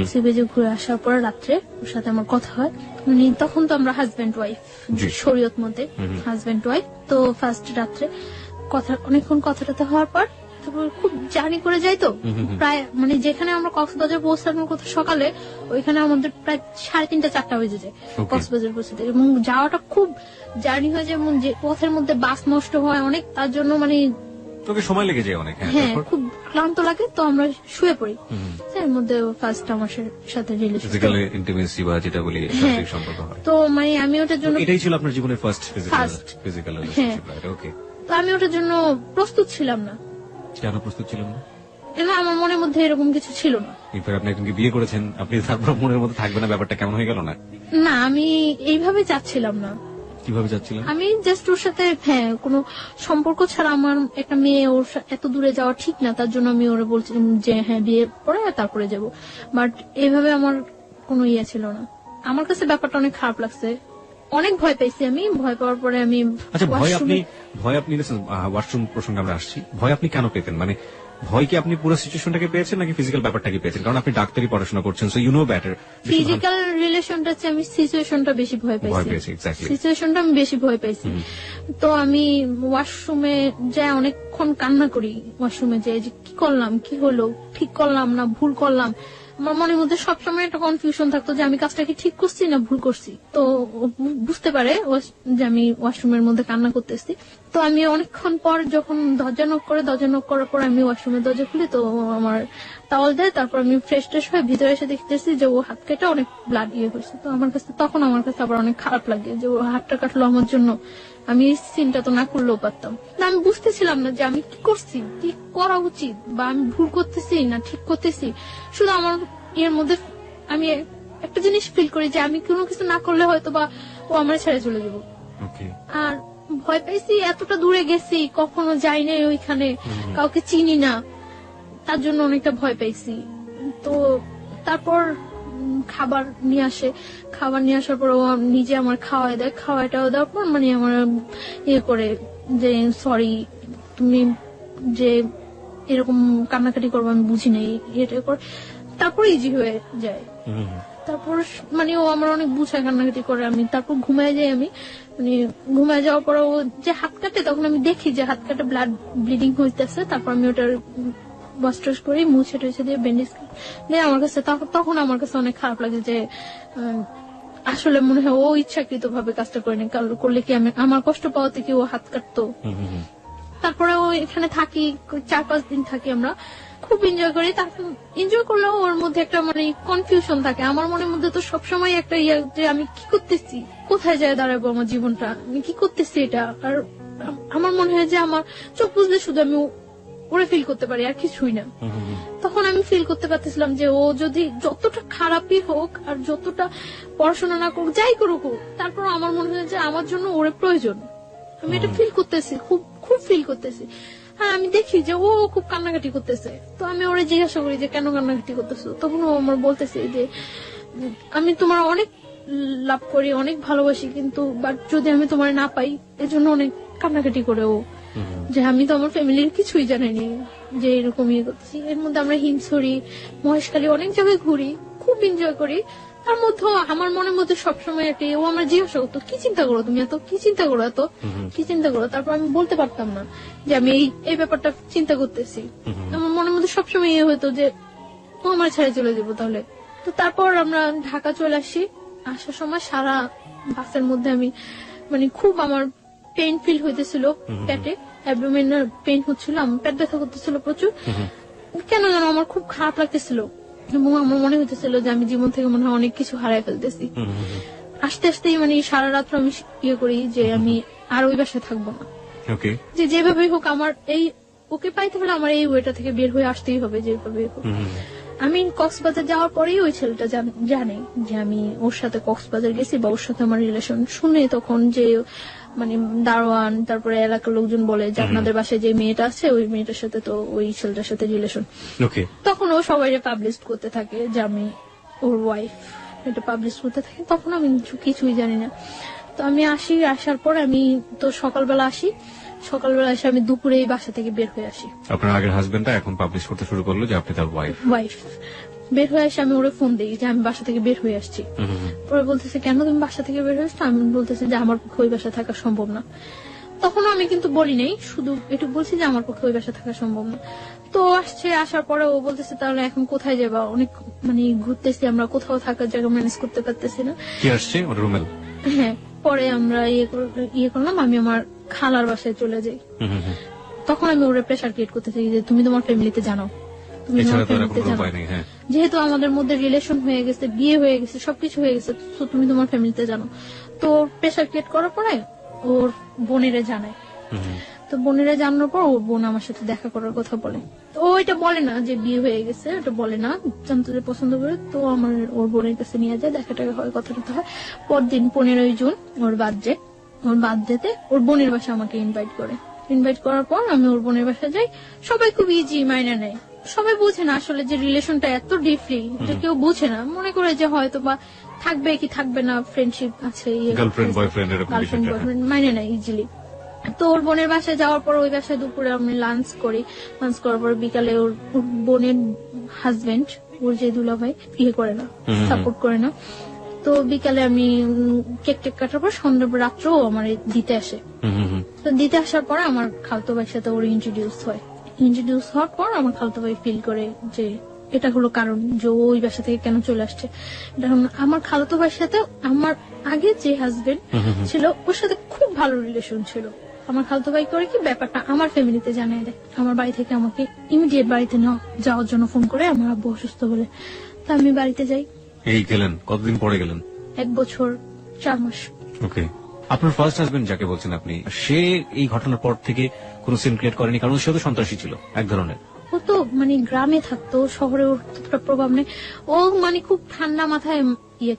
সি বিচে ঘুরে আসার পর রাত্রে ওর সাথে আমার কথা হয়। মানে তখন তো আমরা হাজবেন্ড ওয়াইফ, শরীয়ত মতে হাজবেন্ড ওয়াইফ। তো ফার্স্ট রাত্রে কথা, অনেকক্ষণ কথাটাতে হওয়ার পর তারপর খুব জার্নি করে যাই তো প্রায়, মানে যেখানে আমরা কক্সবাজার পৌঁছানোর কথা সকালে, ওইখানে আমাদের প্রায় 3:30 4টা বেজে যায় কক্সবাজার পৌঁছাতে। এবং যাওয়াটা খুব জার্নি হয়ে যায়, এবং যে পথের মধ্যে বাস নষ্ট হয় অনেক, তার জন্য মানে তোকে সময় লেগে যায় অনেক। হ্যাঁ, খুব ক্লান্ত লাগে, তো আমরা শুয়ে পড়ি। এর মধ্যে ফার্স্ট আমার সাথে রিলেশন, ফিজিক্যাল ইন্টিমেসি বা যেটা বলি শারীরিক সম্পর্ক হয়। তো মানে আমি ওটার জন্য, এটাই ছিল আপনার জীবনের ফার্স্ট ফিজিক্যাল রিলেশনশিপ, রাইট? ওকে, তো আমি ওটার জন্য প্রস্তুত ছিলাম না। কেন প্রস্তুত ছিলেন না? না, আমার মনের মধ্যে এরকম কিছু ছিল না। এরপর আপনি একজনকে বিয়ে করেছেন, আপনি তারপর মনের মধ্যে থাকবে না, ব্যাপারটা কেমন হয়ে গেল না? না, আমি এইভাবে চাচ্ছিলাম না। কিভাবে যাচ্ছিলেন? আমি জাস্ট ওর সাথে হ্যাঁ কোনো সম্পর্ক ছাড়া আমার একটা মেয়ে ওর এত দূরে যাওয়া ঠিক না, তার জন্য আমি ওরা বলছিলাম যে হ্যাঁ বিয়ে পরে তারপরে যাব। বাট এইভাবে আমার কোনো ইয়ে ছিল না। আমার কাছে ব্যাপারটা অনেক খারাপ লাগছে, অনেক ভয় পাইছি আমি। ভয় পাওয়ার পরে আমি আচ্ছা, ভয় আপনি washroom-এ- ওয়াশরুম প্রসঙ্গে আমরা আসছি, ভয় আপনি কেন পেতেন? মানে ভয় কি আপনি পুরো সিচুয়েশনটাকে পেয়েছেন নাকি ফিজিক্যাল ব্যাপারটাকে পেয়েছেন? কারণ আপনি ডাক্তারি পড়াশোনা করছেন, so you know better. Physical রিলেশনটা চেয়ে আমি সিচুয়েশনটা বেশি ভয় ভয় পাইছি। পেয়েছি, এক্স্যাক্টলি। সিচুয়েশনটা আমি বেশি ভয় পাইছি। তো আমি ওয়াশরুমে যাই অনেকক্ষণ কান্না করি, ওয়াশরুমে যাই যে কি করলাম, কি হলো, ঠিক করলাম না ভুল করলাম। আমার মনের মধ্যে সবসময় একটা কনফিউশন থাকতো যে আমি কাজটা কি ঠিক করছি না ভুল করছি। তো ও বুঝতে পারে যে আমি ওয়াশরুমের মধ্যে কান্না করতেছি। তো আমি অনেকক্ষণ পর যখন দরজা নক করার পর আমি ওয়াশরুমের দরজা খুলি, তো ও আমার টাওয়াল দেয়। তারপর আমি ফ্রেশ ট্রেশ হয়ে ভিতরে এসে দেখতেছি যে ও হাত কেটে অনেক ব্লাড হয়েছে। তো আমার কাছে আবার অনেক খারাপ লাগে যে ও হাতটা কাটলো আমার জন্য। আমি এই সিনটা তো না করলেও পারতাম না। আমি বুঝতেছিলাম না যে আমি কি করছি, কি করা উচিত, বা আমি ভুল করতেছি না ঠিক করতেছি। শুধু আমার এর মধ্যে আমি একটা জিনিস ফিল করি যে আমি কোনো কিছু না করলে হয়তো বা ও আমার ছেড়ে চলে যাবো। ওকে। আর ভয় পাইছি, এতটা দূরে গেছি, কখনো যাই নাই ওইখানে, কাউকে চিনি না, তার জন্য অনেকটা ভয় পাইছি। তো তারপর খাবার নিয়ে আসে, খাবার নিয়ে আসার পর ও নিজে আমার খাওয়াই দেয়। খাওয়াইটাও দেওয়ার পর মানে আমার ইয়ে করে যে সরি, তুমি যে এরকম কান্নাকাটি করবো আমি বুঝি নাই, এটা কর। তারপর ইজি হয়ে যায়। তারপর মানে ও আমার অনেক বুঝায়, কান্নাকাটি করে। আমি তারপর ঘুমায় যাই। আমি মানে ঘুমায় যাওয়ার পর ও যে হাত কাটে, তখন আমি দেখি যে হাত কাটে ব্লাড ব্লিডিং হইতেছে। তারপর আমি ওটার ওয়াশ টশ করি, মুছে টুছে দিয়ে ব্যান্ডেজ দিয়ে আমার কাছে তখন আমার কাছে অনেক খারাপ লাগে যে আসলে মনে হয় ও ইচ্ছাকৃত ভাবে কাজটা করেনি, করলে কি আমি আমার কষ্ট পাওয়াতে কি ও হাত কাটতো। তারপরে ও এখানে থাকি, 4-5 দিন থাকি, আমরা খুব এনজয় করি। তারপর এনজয় করলেও ওর মধ্যে একটা মানে কনফিউশন থাকে। আমার মনের মধ্যে তো সবসময় একটা ইয়ে যে আমি কি করতেছি, কোথায় যায় দাঁড়াবো আমার জীবনটা, আমি কি করতেছি এটা। আর আমার মনে হয় যে আমার চোখ বুঝলে শুধু আমি ওরে ফিল করতে পারি, আর কিছুই না। তখন আমি ফিল করতে পারতেছিলাম যে ও যদি যতটা খারাপই হোক আর যতটা পড়াশোনা না করুক, যাই করুক, তারপর আমার মনে হয় যে আমার জন্য ওরে প্রয়োজন। আমি এটা ফিল করতেছি, খুব খুব ফিল করতেছি। হ্যাঁ, আমি দেখি যে ও খুব কান্নাকাটি করতেছে। তো আমি ওরে জিজ্ঞাসা করি যে কেন কান্নাকাটি করতেছো। তখন ও আমার বলতেছে যে আমি তোমার অনেক লাভ করি, অনেক ভালোবাসি, কিন্তু বাট যদি আমি তোমার না পাই এজন্য অনেক কান্নাকাটি করে ও, যে আমি তো আমার ফ্যামিলির কিছুই জানিনি যে এরকম ইয়ে করতেছি। এর মধ্যে আমরা হিমছড়ি, মহেশখালী অনেক জায়গায় ঘুরি, খুব এনজয় করি। তার মধ্যে আমার মনের মধ্যে সবসময় একটা ও আমার জিজ্ঞাসা করতো কি চিন্তা করো তুমি, এত কি চিন্তা করো, এত কি চিন্তা করো। তারপর আমি বলতে পারতাম না যে আমি এই ব্যাপারটা চিন্তা করতেছি। আমার মনের মধ্যে সবসময় ইয়ে হতো যে ও আমার ছেড়ে চলে যাবো তাহলে। তো তারপর আমরা ঢাকা চলে আসি। আসার সময় সারা বাসের মধ্যে আমি মানে খুব আমার পেইন ফিল হইতেছিল, পেটে অ্যাবডোমেনাল পেইন হচ্ছিল, আমার পেট ব্যথা করতেছিল প্রচুর। কেন যেন আমার খুব খারাপ লাগতেছিল এবং আমার মনে হইতেছিল যে আমি জীবন থেকে মনে হয় অনেক কিছু হারাই ফেলতেছি। আস্তে আস্তেই মানে সারা রাত্র আমি ইয়ে করি যে আমি আর ওই বাসায় থাকবো না। যে যেভাবেই হোক আমার এই ওকে পাইতে হলে আমার এই ওয়েটা থেকে বের হয়ে আসতেই হবে যেভাবেই হোক। আমি কক্সবাজার যাওয়ার পরেই ওই ছেলেটা জানে যে আমি ওর সাথে কক্সবাজার গেছি বা ওর সাথে আমার রিলেশন। শুনে তখন যে মানে দারোয়ান, তারপরে এলাকার লোকজন বলে যে আপনাদের বাসায় যে মেয়েটা আছে ওই মেয়েটার সাথে তো ওই ছেলেটার সাথে রিলেশন। তখন ও সবাই পাবলিশ করতে থাকে যে আমি ওর ওয়াইফ, এটা পাবলিশ করতে থাকে। তখন আমি কিছুই জানি না। তো আমি আসার পর আমি তো সকালবেলা এসে আমি দুপুরে এই বাসা থেকে বের হয়ে আসি। আপনার আগের হাজবেন্ডটা এখন পাবলিশ করতে শুরু করলো যে আপনি তার ওয়াইফ। বের হয়ে আসে আমি ওরে ফোন দিই যে আমি বাসা থেকে বের হয়ে আসছি। পরে বলতেছে কেন তুমি বাসা থেকে বের হয়ে আসছো। আমি বলতেছি যে আমার পক্ষে ওই বাসা থাকা সম্ভব না। তখন আমি কিন্তু বলি নাই, শুধু একটু বলছি যে আমার পক্ষে ওই বাসা থাকা সম্ভব না। তো আসার পরে ও বলতেছে তাহলে এখন কোথায় যাবা, অনেক মানে ঘুরতেছি আমরা, কোথাও থাকার জায়গা ম্যানেজ করতে পারতেছি না। কি আসছে ওর রুমেল? হ্যাঁ, পরে আমরা ইয়ে করলাম, আমি আমার খালার বাসায় চলে যাই। তখন আমি ওরে প্রেশার ক্রিয়েট করতে চাই যে তুমি তোমার ফ্যামিলিতে জানো, যেহেতু আমাদের মধ্যে রিলেশন হয়ে গেছে, বিয়ে হয়ে গেছে, সবকিছু হয়ে গেছে, তো তুমি তোমার ফ্যামিলিতে জানো। তো প্রেশার ক্রিয়েট করার পরে ওর বোনেরে জানায়। তো বোনেরা জানানোর পর ওর বোন আমার সাথে দেখা করার কথা বলে। তো ও এটা বলে না যে বিয়ে হয়ে গেছে, এটা বলে না, জানতে পছন্দ করে। তো আমার ওর বোনের কাছে নিয়ে যায়, দেখা টাকা হয়, কথা টথা হয়। পরদিন 15ই জুন ওর বার্থডেতে ওর বোনের বাসা আমাকে ইনভাইট করার পর আমি ওর বোনের বাসায় যাই। সবাই খুব ইজি মাইনা নেয়, সবাই বুঝে না আসলে যে রিলেশনটা এত ডিপলি, এটা কেউ বুঝে না, মনে করে যে হয়তো বা থাকবে কি থাকবে না, ফ্রেন্ডশিপ আছে, গার্লফ্রেন্ড বয়ফ্রেন্ড এরকম গার্লফ্রেন্ড বিষয়টা, হ্যাঁ। বয়ফ্রেন্ড মানে না ইজিলি। তো ওর বোনের বাসায় যাওয়ার পর ওই বাসায় দুপুরে আমি লাঞ্চ করি, লাঞ্চ করার পর বিকালে ওর ওর বোনের হাজবেন্ড, ওর যে দুলাভাই করে না, সাপোর্ট করে না, তো বিকালে আমি কেক টেক কাটার পর সন্ধ্যা রাত্রেও আমার দিতে আসে। তো দিতে আসার পর আমার খালতো ভাইয়ের সাথে ওর ইন্ট্রোডিউস হয়। ইন্ট্রোডিউস হওয়ার পর আমার খালতো ভাই ফিল করে যে এটা হলো কারণ যে ও ওই বাসা থেকে কেন চলে আসছে। এটা হলো আমার খালতো ভাইয়ের সাথে আমার আগে যে হাজবেন্ড ছিল ওর সাথে খুব ভালো রিলেশন ছিল। আমার খালতো ভাই করে কি ব্যাপারটা আমার ফ্যামিলিতে জানিয়ে দেয়, আমার বাড়ি থেকে আমাকে ইমিডিয়েট বাড়িতে যাওয়ার জন্য ফোন করে, আমার আব্বু অসুস্থ বলে। তা আমি বাড়িতে যাই। এই গেলেন কতদিন পরে গেলেন? 1 বছর 4 মাস। ওকে, আপনার ফার্স্ট হাজবেন্ড যাকে বলছেন আপনি, সে এই ঘটনার পর থেকে কোনো সিন ক্রিয়েট করেনি? কারণ সে তো সন্ত্রাসী ছিল এক ধরনের। ও তো মানে গ্রামে থাকতো, শহরে ওর ততটা প্রভাব নেই। ও মানে খুব ঠান্ডা মাথায়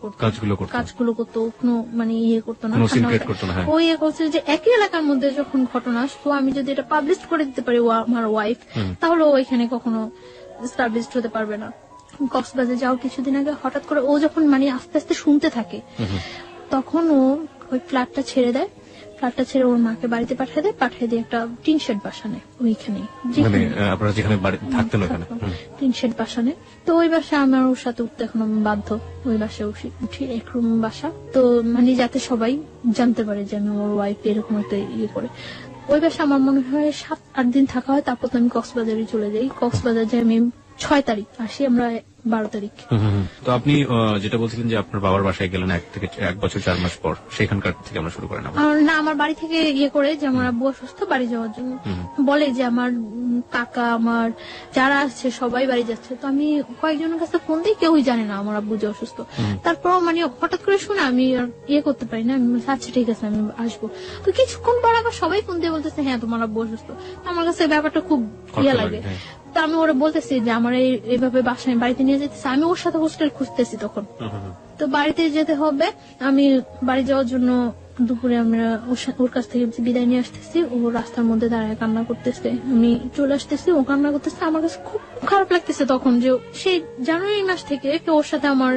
করতো, কাজগুলো করতো, কোনো মানে করতো না, কোনো সিন ক্রিয়েট করতো না। ও করছে যে একই এলাকার মধ্যে যখন ঘটনা, তো আমি যদি এটা পাবলিশ করে দিতে পারি ও আমার ওয়াইফ, তাহলে ও এখানে কখনো এস্টাবলিশড হতে পারবে না। কক্সবাজার যাও কিছুদিন আগে হঠাৎ করে ও যখন মানে আস্তে আস্তে শুনতে থাকে, তখন ও ওই ফ্ল্যাটটা ছেড়ে দেয়, ফ্ল্যাটটা ছেড়ে ওর মাকে বাড়িতে পাঠিয়ে দিয়ে একটা টিন শেড বাসা নেয় ওইখানে, আপনারা যেখানে থাকতেন ওখানে টিন শেড বাসা নেয়। তো ওই বাসা আমার ওর সাথে উঠতে এখন আমি বাধ্য, ওই বাসায় উঠি, এক রুম বাসা, তো মানে যাতে সবাই জানতে পারে যে আমি ওর ওয়াইফ এরকম একটা করে। ওই বাসা আমার মনে হয় 7-8 দিন থাকা হয়, তারপর তো আমি কক্সবাজারে চলে যাই। কক্সবাজার যাই আমি 6 তারিখ, আসি আমরা 12 তারিখ। তো আপনি যেটা বলছিলেন যে আপনার বাবার বাসায় গেলেন 1 বছর 4 মাস পর, সেখানকার থেকে আমরা শুরু করেন। না, আমার বাড়ি থেকে করে যে আমার আব্বু অসুস্থ, বাড়ি যাওয়ার জন্য বলে যে আমার কাকা আমার যারা আছে সবাই বাড়ি যাচ্ছে। তো আমি কয়েকজনের কাছে ফোন দিই, কেউই জানে না আমার আব্বু যে অসুস্থ। তারপর মানে হঠাৎ করে শুনে আমি করতে পারি না, আমি আচ্ছা ঠিক আছে আমি আসবো। তো কিছুক্ষণ পর আবার সবাই ফোন দিয়ে বলতেছে হ্যাঁ তোমার আব্বু অসুস্থ। আমার কাছে ব্যাপারটা খুব লাগে। তো আমি ওরা বলতেছি যে আমার এইভাবে বাসায় বাড়িতে নিয়ে যেতেছে, আমি ওর সাথে হোস্টেল খুঁজতেছি তখন। তো বাড়িতে যেতে হবে, আমি বাড়ি যাওয়ার জন্য দুপুরে আমরা ওর কাছ থেকে বিদায় নিয়ে আসতেছি। ও রাস্তার মধ্যে দাঁড়ায় কান্না করতেছে, আমি চলে আসতেছি, ও কান্না করতেছে। আমার কাছে খুব খারাপ লাগতেছে তখন যে সেই জানুয়ারি মাস থেকে ওর সাথে আমার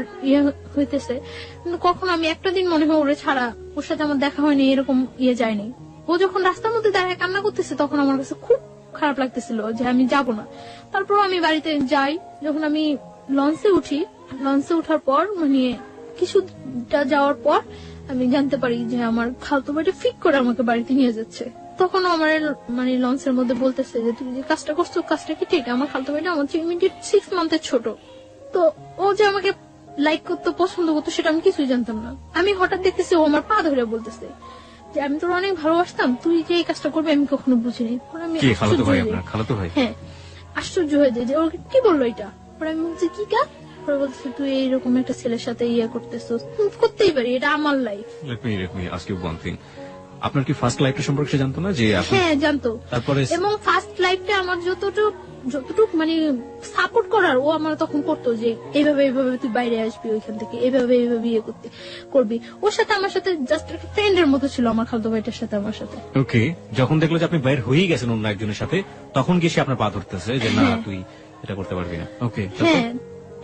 হইতেছে, কিন্তু কখন আমি একটা দিন মনে হয় ওরে ছাড়া ওর সাথে আমার দেখা হয়নি, এরকম যায়নি। ও যখন রাস্তার মধ্যে দাঁড়ায় কান্না করতেছে তখন আমার কাছে খুব খারাপ লাগতেছিল যে আমি যাব না। তারপর আমি বাড়িতে যাই, যখন আমি লঞ্চে উঠি, লঞ্চে উঠার পর মানে কিছুটা যাওয়ার পর আমি জানতে পারি যে আমার খালতো ভাইটা ফিক করে আমাকে বাড়িতে নিয়ে যাচ্ছে। তখন আমার মানে লঞ্চের মধ্যে বলতেছে যে তুমি যে কাজটা করছো কাজটা কি ঠিক? আমার খালতো ভাইটা আমার 6 মান্থের ছোট। তো ও যে আমাকে লাইক করতো, পছন্দ করতো, সেটা আমি কিছুই জানতাম না। আমি হঠাৎ দেখতেছি ও আমার পা ধরে বলতেছে যে আমি তোর অনেক ভালোবাসতাম, তুই যে এই কাজটা করবি আমি কখনো বুঝিনি। হ্যাঁ, আশ্চর্য হয়ে যায় যে ও কি বললো এটা। পরে আমি বলছি কি কাজ? পরে বলছে তুই এইরকম একটা ছেলের সাথে করতেছ, করতেই পারি, এটা আমার লাইফ। আপনার কি ফার্স্ট লাইফটা সম্পর্কে সে জানতো না? যে হ্যাঁ জানতো। তারপরে এবং ফার্স্ট লাইফটা আমার যতটুকু মানে সাপোর্ট করার ও আমার তখন করতো যে এইভাবে তুই বাইরে আসবি ওইখান থেকে, এইভাবে করবি। ওর সাথে আমার সাথে জাস্ট একটা ফ্রেন্ডের মতো ছিল আমার খালতো ভাইটার সাথে আমার সাথে। ওকে, যখন দেখলো যে আপনি বাইরে হয়েই গেছেন অন্য একজনের সাথে, তখন কি সে আপনার পা ধরতেছে যে না তুই এটা করতে পারবি না? ওকে, হ্যাঁ।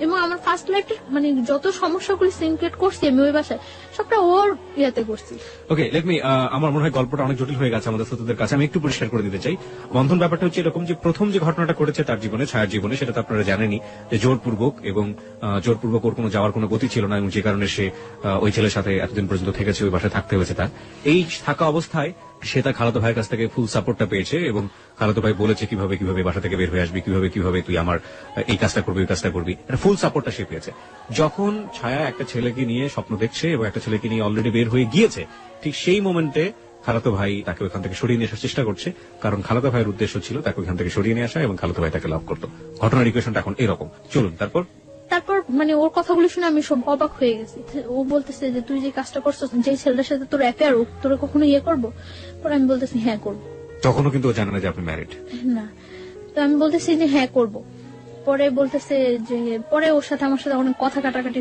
এবং আমার ফার্স্ট লাইফে মানে যত সমস্যাগুলি সিনক্রেট করছি আমি ওই বাসায় সবটা ওর করছি। ওকে, লেট মি, আমার মনে হয় গল্পটা অনেক জটিল হয়ে গেছে আমাদের শ্রোতাদের কাছে, আমি একটু পরিষ্কার করে দিতে চাই। বন্ধন ব্যাপারটা হচ্ছে এরকম যে প্রথম যে ঘটনাটা করেছে তার জীবনে, ছায়ার জীবনে, সেটা তো আপনারা জানেনই যে জোরপূর্বক, এবং জোরপূর্বক ওর কোনো যাওয়ার কোনো গতি ছিল না, এবং যে কারণে সে ওই ছেলের সাথে এতদিন পর্যন্ত থেকেছে, ওই বাসায় থাকতে হয়েছে তার। এই থাকা অবস্থায় সে তার খালাতো ভাইয়ের কাছ থেকে ফুল সাপোর্টটা পেয়েছে, এবং খালাতো ভাই বলেছে কিভাবে বাসা থেকে বের হয়ে আসবি, কিভাবে তুই আমার এই কাজটা করবি, ওই কাজটা করবি, ফুল সাপোর্টটা সে পেয়েছে। যখন ছায়া একটা ছেলেকে নিয়ে স্বপ্ন দেখছে এবং একটা ছেলেকে নিয়ে অলরেডি বের হয়ে গিয়েছে, ঠিক সেই মোমেন্টে খালাতো ভাই তাকে ওখান থেকে সরিয়ে নিয়ে আসার চেষ্টা করছে, কারণ খালাতো ভাইয়ের উদ্দেশ্য ছিল তাকে ওখান থেকে সরিয়ে নিয়ে আসা, এবং খালাতো ভাই তাকে লাভ করতো। ঘটনার ইকুয়েশনটা এখন এরকম। চলুন তারপর মানে ওর কথাগুলো শুনে আমি সব অবাক হয়ে গেছি। ও বলতেছে যে তুই যে কাজটা করছিস, যে ছেলেটার সাথে তোর অ্যাফেয়ার, তোর কখনো করবো? পরে আমি বলতেছি হ্যাঁ করবো। তখনও কিন্তু ও জানে না যে আপনি ম্যারিড। না, তো আমি বলতেছি যে হ্যাঁ করবো। পরে বলতেছে যে পরে ওর সাথে আমার সাথে অনেক কাটাকাটি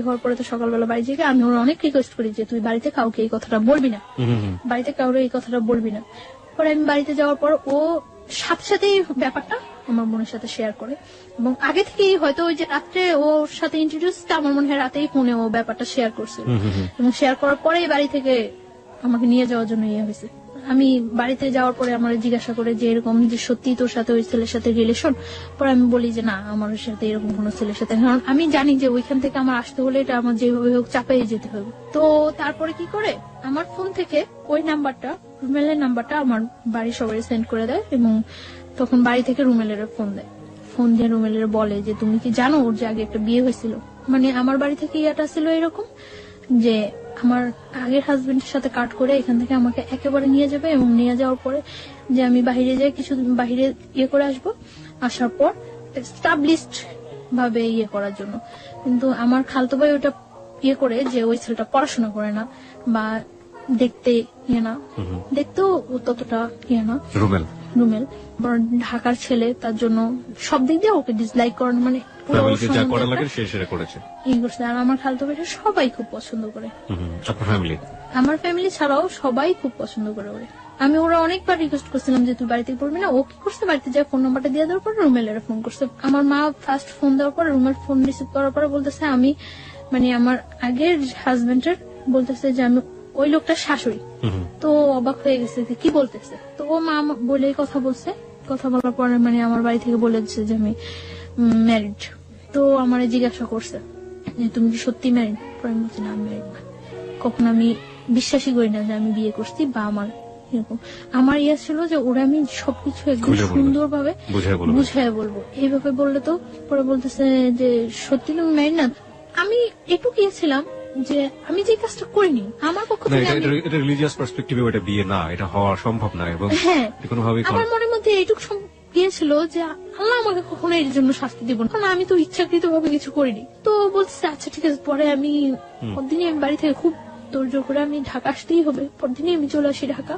হওয়ার পরে তো সকালবেলা বাড়ি যেয়ে আমি ওর অনেক রিকোয়েস্ট করি যে তুই বাড়িতে কাউকে এই কথাটা বলবি না, বাড়িতে কাউরে এই কথাটা বলবি না। পরে আমি বাড়িতে যাওয়ার পর ও সাথে সাথেই ব্যাপারটা আমার বোনের সাথে শেয়ার করে, এবং আগে থেকেই হয়তো ওই যে রাত্রে ওর সাথে ইন্ট্রোডিউস, আমার মনে হয় রাতেই ফোনে ও ব্যাপারটা শেয়ার করছে, এবং শেয়ার করার পরে বাড়ি থেকে আমাকে নিয়ে যাওয়ার জন্য ইয়ে হয়েছে। আমি বাড়িতে যাওয়ার পরে আমার জিজ্ঞাসা করে যে এরকম যে সত্যি তোর সাথে ওই ছেলের সাথে রিলেশন, পরে আমি বলি যে না, আমার ওর সাথে এরকম কোনো ছেলের সাথে, কারণ আমি জানি যে ওইখান থেকে আমার আসতে হলে এটা আমার যেভাবে হোক চাপাই যেতে হবে। তো তারপরে কি করে আমার ফোন থেকে ওই নাম্বারটা, রুমেলের নাম্বারটা আমার বাড়ির সবাই সেন্ড করে দেয়, এবং তখন বাড়ি থেকে রুমেলের ফোন দেয়। ফোন দিয়ে রুমেলের বলে যে তুমি কি জানো ওর যে আগে একটা বিয়ে হয়েছিল। মানে আমার বাড়ি থেকে ইয়াটা ছিল এরকম যে আমার আগের হাজবেন্ডের সাথে কাট করে এখান থেকে আমাকে একেবারে নিয়ে যাবে, এবং নিয়ে যাওয়ার পরে যে আমি বাইরে যাই, কিছু বাইরে ইয়ে করে আসবো, আসার পর এস্টাবলিশড ভাবে ইয়ে করার জন্য। কিন্তু আমার খালতো ভাই ওটা ইয়ে করে যে ওই ছেলেটা পড়াশোনা করে না বা দেখতে ইয়ে না, দেখতেও ততটা ইয়ে না, রুমেল ঢাকার ছেলে, তার জন্য সব দিক দিয়ে ওকে ডিসলাইক করানো, মানে ফ্যামিলিতে যা করা লাগে সে সেটা করেছে। আর আমার খালতো ভাইটা সবাই খুব পছন্দ করে, আপনার ফ্যামিলি, আমার ফ্যামিলি ছাড়াও সবাই খুব পছন্দ করে ওরে। আমি ওরা অনেকবার রিকোয়েস্ট করছিলাম যে তুই বাড়িতে পড়বি না। ও কি করছে, বাড়িতে যা ফোন নাম্বারটা দিয়ে দেওয়ার পর রুমেলের ফোন করছে। আমার মা ফার্স্ট ফোন দেওয়ার পর রুমের ফোন রিসিভ করার পরে বলতেছে আমি, মানে আমার আগের হাজবেন্ডের বলতেছে যে আমি ওই লোকটার শাশুড়ি। তো অবাক হয়ে গেছে যে কি বলতেছে। তো ও মা বলে কথা বলছে, কথা বলার পরে মানে আমার বাড়ি থেকে বলেছে যে আমি ম্যারিড। তো আমার জিজ্ঞাসা করছে যে তুমি কি সত্যি ম্যারিড? আমি বলছি না, আমি ম্যারিড না। কখন আমি বিশ্বাসই করি না যে আমি বিয়ে করছি বা আমার এরকম। আমার ইয়ে ছিল যে ওরা আমি সবকিছু একদম সুন্দর ভাবে বুঝাই বলবো। এইভাবে বললে তো পরে বলতেছে যে সত্যি তুমি ম্যারিড না। আমি একটু গিয়েছিলাম যে আমি যে কাজটা করিনি আমার পক্ষ থেকে, এটা রিলিজিয়াস পার্সপেক্টিভে এটা বিয়ে না, এটা হওয়া সম্ভব না, এবং হ্যাঁ কোনোভাবেই আমার মনের মধ্যে এইটুকু গিয়েছিল যে আল্লাহ আমাকে কখনো এর জন্য শাস্তি দিব না, কারণ আমি তো ইচ্ছাকৃত ভাবে কিছু করিনি। তো বলছে আচ্ছা ঠিক আছে। পরে আমি পরদিনই আমি বাড়ি থেকে খুব তোড়জোড় করে আমি ঢাকা আসতেই হবে, পরদিনই আমি চলে আসি ঢাকা।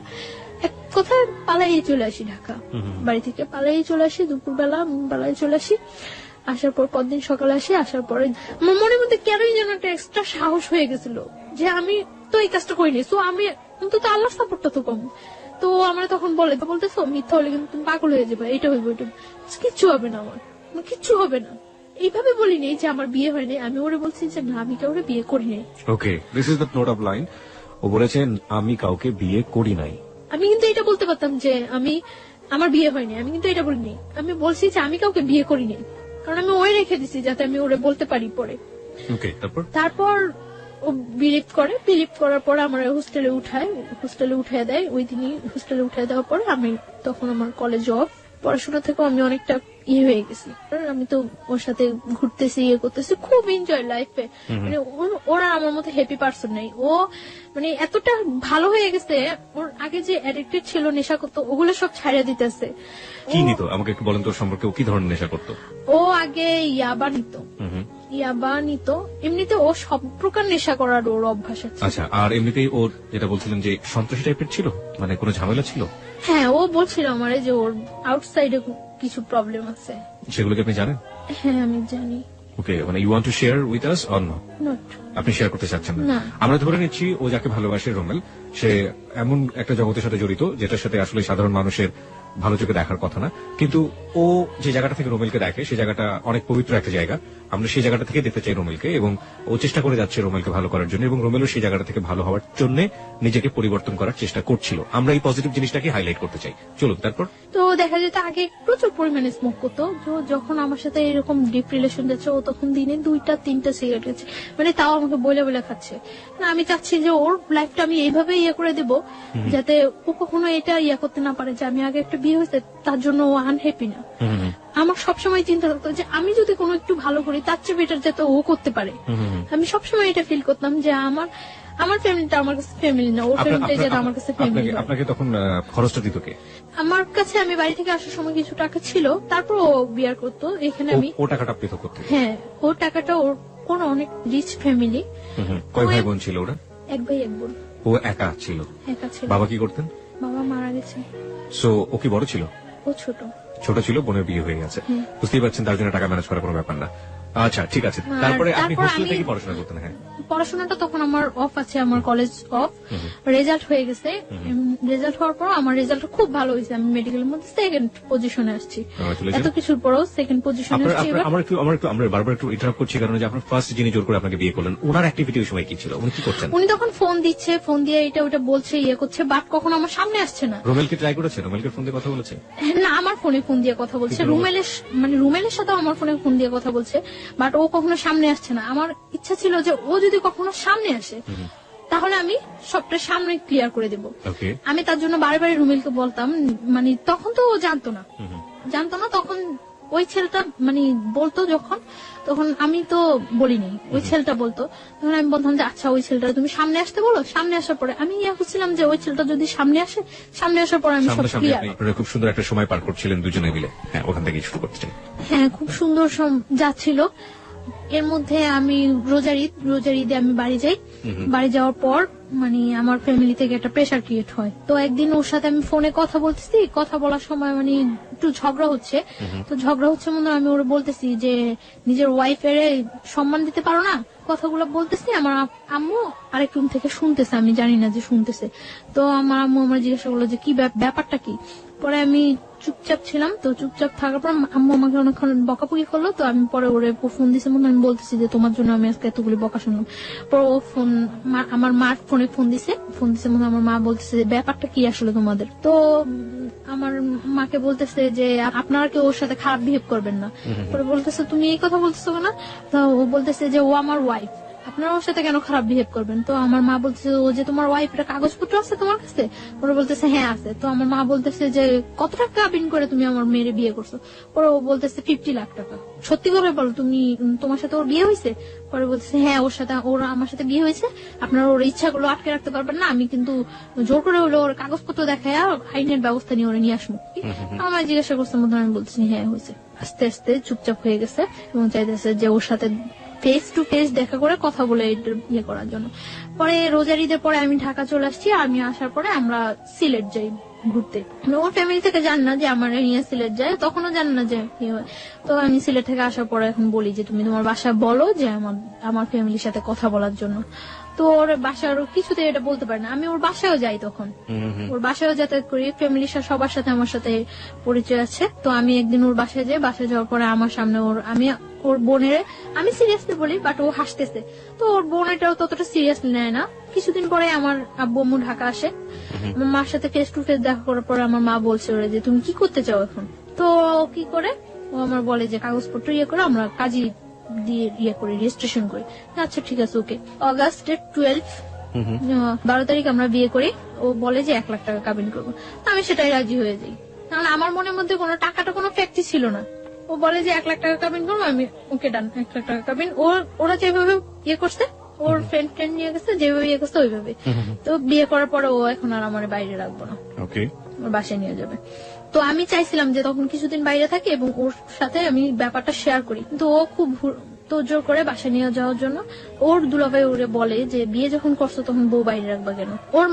এক কথায় পালাই চলে আসি ঢাকা, বাড়ি থেকে পালাই চলে আসি, দুপুরবেলা পালাই চলে আসি। আসার পর পরদিন সকালে আসি, আসার পরে আমার মনের মধ্যে কেনই যেন একটা এক্সট্রা সাহস হয়ে গেছিল যে আমি তো এই কাজটা করিনি, তো আমি অন্তত আল্লাহর সাপোর্টটা তো কম। তো আমরা তখন বলতেছো মিথ্যা হলে কিন্তু তুমি পাগল হয়ে যাবে, এটা হইব ওইটা, কিচ্ছু হবে না, আমার কিচ্ছু হবে না। এইভাবে বলিনি যে আমার বিয়ে হয়নি, আমি ওরে বলছি যে না আমি কাউকে বিয়ে করিনি। Okay, this is the note of line. ও বলেছেন আমি কাউকে বিয়ে করি নাই। আমি কিন্তু এটা বলতে পারতাম যে আমার বিয়ে হয়নি, আমি কিন্তু এটা বলিনি। আমি বলছি যে আমি কাউকে বিয়ে করিনি, কারণ আমি ওই রেখে দিছি যাতে আমি ওরে বলতে পারি পরে। ওকে, তারপর ও বিলিভ করার পর আমার হোস্টেলে উঠায় দেয়। ওই দিনই হোস্টেলে উঠায় দেওয়ার পরে আমি তখন আমার কলেজ অফ, পড়াশোনা থেকেও আমি অনেকটা ইয়ে হয়ে গেছি। আমি তো ওর সাথে ঘুরতেছি, ইয়ে করতেছি, খুব এনজয় লাইফে। মানে ওরা আমার মতো হ্যাপি পার্সন নেই। ও মানে এতটা ভালো হয়ে গেছে, ওর আগে যে অ্যাডিক্টেড ছিল, নেশা করতো, ওগুলো সব ছাড়িয়ে দিতেছে। কি নিত আমাকে একটু বলেন তো সম্পর্কে, ও কি ধরনের নেশা করতো? ও আগে ইয়াবা নিত। এমনিতে ও সব প্রকার নেশা করার ওর অভ্যাস আছে। আচ্ছা, আর এমনিতেই ওর যেটা বলছিলেন যে সন্ত্রাসী টাইপের ছিল, মানে কোনো ঝামেলা ছিল? হ্যাঁ, ও বলছিল আমারে যে ওর আউটসাইডে কিছু প্রবলেম আছে। সেগুলো কি আপনি জানেন? হ্যাঁ আমি জানি। ওকে, মানে you want to share with us or not? আপনি শেয়ার করতে চাচ্ছেন না? আমরা ধরে নিচ্ছি ও যাকে ভালোবাসে রোমেল, সে এমন একটা জগতের সাথে জড়িত যেটার সাথে আসলে সাধারণ মানুষের ভালো চোখে দেখার কথা না, কিন্তু ও যে জায়গাটা থেকে রোমেলকে দেখে সেই জায়গাটা অনেক পবিত্র একটা জায়গা। আমরা সেই জায়গাটা থেকে দেখতে চাই রোমেলকে, এবং ও চেষ্টা করে যাচ্ছে রোমেলকে ভালো করার জন্য, এবং রোমেলও সেই জায়গাটা থেকে ভালো হওয়ার জন্য নিজেকে পরিবর্তন করার চেষ্টা করছিল। আমরা এই পজিটিভ জিনিসটাকে হাইলাইট করতে চাই। চলুন তারপর। তো দেখা যেত আগে প্রচুর পরিমাণে স্মোক করতো। যখন আমার সাথে এরকম ডিপ রিলেশন যাচ্ছে, ও তখন দিনে 2-3টা সিগারেট খাচ্ছে, মানে তাও আমাকে বলে খাচ্ছে। না, আমি চাচ্ছি যে ওর লাইফটা আমি এইভাবে ইয়ে করে দেব যাতে ও কখনো এটা ইয়ে করতে না পারে যে আমি আগে একটা বিয়ে হয়েছে তার জন্য ও আনহ্যাপি না। আমার সবসময় চিন্তা থাকতো যে আমি যদি কোনো একটু ভালো করি তার চেয়ে বেটার যাতে ও করতে পারে। আমি সবসময় এটা ফিল করতাম যে আমার ফ্যামিলিটা আমার কাছে ফ্যামিলি না, ওর ফ্যামিলিটা যাতে আমার কাছে ফ্যামিলি। আপনাকে তখন খরচটা দিত কে? আমার কাছে আমি বাড়ি থেকে আসার সময় কিছু টাকা ছিল, তারপর ও বিয়ার করতো এখানে। আমি ও টাকাটা পেত করতে? হ্যাঁ, ও টাকাটা ওর অনেক রিচ ফ্যামিলি। কয় ভাই বোন ছিল ওরা? এক ভাই এক বোন। ও একা ছিল? বাবা কি করতেন? বাবা মারা গেছে। সো ও কি বড় ছিল? ও ছোট ছিল, বোনের বিয়ে হয়ে গেছে। বুঝতেই পারছেন তার জন্য টাকা ম্যানেজ করা কোনো ব্যাপার না। আচ্ছা ঠিক আছে, তারপরে আপনি তারপর হোস্টেল আমি- থেকে পড়াশোনা করতেন? হ্যাঁ। পড়াশোনাটা তখন আমার অফ আছে, আমার কলেজ অফ, রেজাল্ট হয়ে গেছে। রেজাল্ট হওয়ার পর আমার রেজাল্ট খুব ভালো হয়েছে, আমি মেডিকেলের মধ্যে সেকেন্ড পজিশনে আসছি। Congratulations. এত কিছুর পরেও সেকেন্ড পজিশনে আপনার আসছি। আপনার- এবার আমরা বারবার একটু ইন্টারাপ্ট করছি, কারণ যে আপনার ফার্স্ট যিনি জোর করে আপনাকে বিয়ে করলেন, ওনার অ্যাক্টিভিটি ওই সময় কি ছিল, উনি কি করছেন? উনি তখন ফোন দিচ্ছে, ফোন দিয়ে এটা ওটা বলছে, ইয়ে করছে, বাট কখনো আমার সামনে আসছে না। রোমেলকে ট্রাই করেছে? রোমেলকে ফোন দিয়ে কথা বলেছে? না, আমার ফোনে ফোন দিয়ে কথা বলছে, কি বলবো? রুমেলের সাথেও আমার ফোনে ফোন দিয়ে কথা বলছে, বাট ও কখনো সামনে আসছে না। আমার ইচ্ছা ছিল যে ও যদি কখনো সামনে আসে তাহলে আমি সবটা সামনে ক্লিয়ার করে দেব। ওকে। আমি তার জন্য বারে বারে রুমেলকে বলতাম, মানে তখন তো ও জানতো না, তখন ওই ছেলেটা মানে বলতো যখন, তখন আমি তো বলিনি, ওই ছেলেটা বলতো, তখন আমি বলতাম যে আচ্ছা ওই ছেলেটা তুমি সামনে আসতে বলো। সামনে আসার পরে আমি ইয়া করছিলাম যে ওই ছেলেটা যদি সামনে আসে, সামনে আসার পরে আমি সব সামনে সামনে ক্লিয়ার। আপনারা খুব সুন্দর একটা সময় পার করছিলেন দুজনে মিলে। হ্যাঁ, ওখান থেকে শুরু করতে চাই। হ্যাঁ, খুব সুন্দর যাচ্ছিল। এর মধ্যে আমি রোজার ঈদে আমি বাড়ি যাই। বাড়ি যাওয়ার পর মানে আমার ফ্যামিলি থেকে একটা প্রেসার ক্রিয়েট হয়। তো একদিন ওর সাথে আমি ফোনে কথা বলতেছি, কথা বলার সময় মানে একটু ঝগড়া হচ্ছে। তো ঝগড়া হচ্ছে মনে হয় আমি ওরা বলতেছি যে নিজের ওয়াইফের সম্মান দিতে পারো না, কথাগুলো বলতেছি। আমার আম্মু আরেক রুম থেকে শুনতেছে, আমি জানি না যে শুনতেছে। তো আমার আম্মু আমার জিজ্ঞাসা করলো যে কি ব্যাপারটা কি। পরে আমি চুপচাপ ছিলাম। তো চুপচাপ থাকার পর আম্মু আমাকে অনেকক্ষণ বকাবকি করলো। তো আমি পরে ওরে ফোন দিছে, মনে আমি বলতেছি যে তোমার জন্য আমি আজকে এতগুলি বকা শুনলাম। পরে ও আমার মার ফোনে ফোন দিছে মনে হয় আমার মা বলতেছে যে ব্যাপারটা কি আসলে তোমাদের। তো আমার মাকে বলতেছে যে আপনারা কেউ ওর সাথে খারাপ বিহেভ করবেন না। পরে বলতেছে তুমি এই কথা বলতেছো না। তো ও বলতেছে যে ও আমার ওয়াইফ, আপনারা ওর সাথে কেন খারাপ বিহেভ করবেন। তো আমার মা বলতেছে ও যে তোমার ওয়াইফ, এটা কাগজপত্র আছে তোমার কাছে? ওরা বলতেছে হ্যাঁ আছে। তো আমার মা বলতেছে যে কত টাকা বিন করে তুমি আমার মেয়ের বিয়ে করছো? পরে ও বলতেছে 50 লাখ টাকা। সত্যি করে বলো তুমি, তোমার সাথে ওর বিয়ে হয়েছে? পরে বলতেছে হ্যাঁ ওর আমার সাথে বিয়ে হয়েছে, আপনারা ওর ইচ্ছাগুলো আটকে রাখতে পারবেন না, আমি কিন্তু জোর করে হলো ওর কাগজপত্র দেখায় আইনের ব্যবস্থা নিয়ে ওরা নিয়ে আসবো। আমার জিজ্ঞাসা করছে মতো আমি বলছি হ্যাঁ হয়েছে। আস্তে আস্তে চুপচাপ হয়ে গেছে এবং চাইতেছে যে ওর সাথে ফেস টু ফেস দেখা করে কথা বলে ইয়ে করার জন্য। পরে রোজার ঈদের পরে আমি ঢাকা চলে আসছি। আমি আসার পরে আমরা সিলেট যাই ঘুরতে। ওর ফ্যামিলি থেকে জান না যে আমার নিয়ে সিলেট যায়, তখনও জান না যে কি হয়। তো আমি সিলেট থেকে আসার পরে এখন বলি যে তুমি তোমার বাসায় বলো যে আমার ফ্যামিলির সাথে কথা বলার জন্য। তো ওর বাসার কিছুতে এটা বলতে পারে না। আমি ওর বাসায়ও যাই, তখন ওর বাসায়ও যাতায়াত করি, ফ্যামিলির সবার সাথে আমার সাথে পরিচয় আছে। তো আমি একদিন ওর বাসায় যাই, বাসায় যাওয়ার পরে আমার সামনে ওর বোনের আমি সিরিয়াসলি বলি, বাট ও হাসতেছে। তো ওর বোন এটাও ততটা সিরিয়াসলি নেয় না। কিছুদিন পরে আমার আব্বু আম্মু ঢাকা আসে, আমার মার সাথে ফেস টু ফেস দেখা করার পরে আমার মা বলছে ওরা যে তুমি কি করতে চাও এখন। তো ও কি করে, ও আমার বলে যে কাগজপত্র ইয়ে করে আমরা কাজী দিয়ে ইয়ে করি, রেজিস্ট্রেশন করি। আচ্ছা ঠিক আছে ওকে। অগাস্টের 12 তারিখ আমরা বিয়ে করি। ও বলে যে 1 লাখ টাকা কাবিন করবো। আমি সেটাই রাজি হয়ে যাই, কারণ আমার মনের মধ্যে কোনো টাকাটা কোনো ফ্যাক্টই ছিল না। ও বলে যে 1 লাখ টাকা কাবিন করবো, আমি ওকে ডান 1 লাখ টাকা কাবিন। ওরা যেভাবে ইয়ে করছে, ওর ফ্রেন্ড নিয়ে গেছে, যেভাবে ইয়ে করছে ওইভাবে। তো বিয়ে করার পরে ও এখন আর আমার বাইরে রাখবো না, ওকে, ওর বাসায় নিয়ে যাবে। তো আমি চাইছিলাম যে তখন কিছুদিন বাইরে থাকি এবং ওর সাথে আমি ব্যাপারটা শেয়ার করি, কিন্তু ও খুব তোড়জোড় করে বাসায় নিয়ে যাওয়ার জন্য। ওর দুলাভাই ওরে বলে যে বিয়ে যখন করছো তখন বউ বাইরে রাখবা কেন। ওর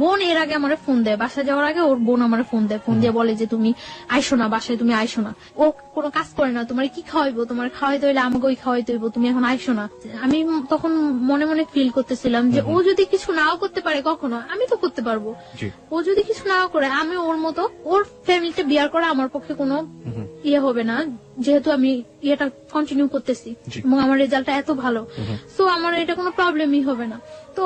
বোন এর আগে আমার ফোন দেয়, বাসায় যাওয়ার আগে ওর বোন আমার ফোন দেয়, ফোন দিয়ে বলে যে তুমি আইসো না বাসায়, তুমি আইসো না। ও কোনো কাজ করে না, তোমার কি খাওয়াইবো, তোমার খাওয়াইতে হইলে আমাকে ওই খাওয়াইতে হইব, তুমি এখন আইসো না। আমি তখন মনে মনে ফিল করতেছিলাম যে ও যদি কিছু নাও করতে পারে কখনো, আমি তো করতে পারবো। ও যদি কিছু নাও করে, আমি ওর মতো ওর ফ্যামিলিতে বিয়ার করা আমার পক্ষে কোনো ইয়ে হবে না, যেহেতু আমি ইয়েটা কন্টিনিউ করতেছি এবং আমার রেজাল্টটা এত ভালো। সো আমার এটা কোনো প্রবলেমই হবে না। তো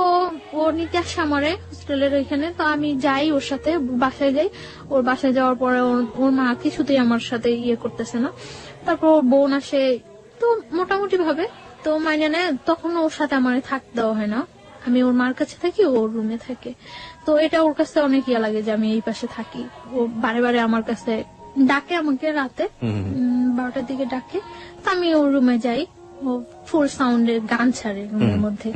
ও নিতে আসে আমারে হোস্টেলের ওইখানে। তো আমি যাই ওর সাথে, বাসায় যাই। ওর বাসায় যাওয়ার পরে ওর মা কিছুতেই আমার সাথে ইয়ে করতেছে না। তারপর ওর বোন আসে, তো মোটামুটি ভাবে তো মাইনে নেয়। তখন ওর সাথে আমার থাকতে দেওয়া হয় না, আমি ওর মার কাছে থাকি, ওর রুমে থাকে। তো এটা ওর কাছে অনেক ইয়া লাগে যে আমি এই পাশে থাকি। ও বারে বারে আমার কাছে ডাকে, আমাকে রাতে 12টার দিকে ডাকে। তো আমি ওর রুমে যাই, ও ফুল সাউন্ডের গান ছাড়ে রুমের মধ্যে,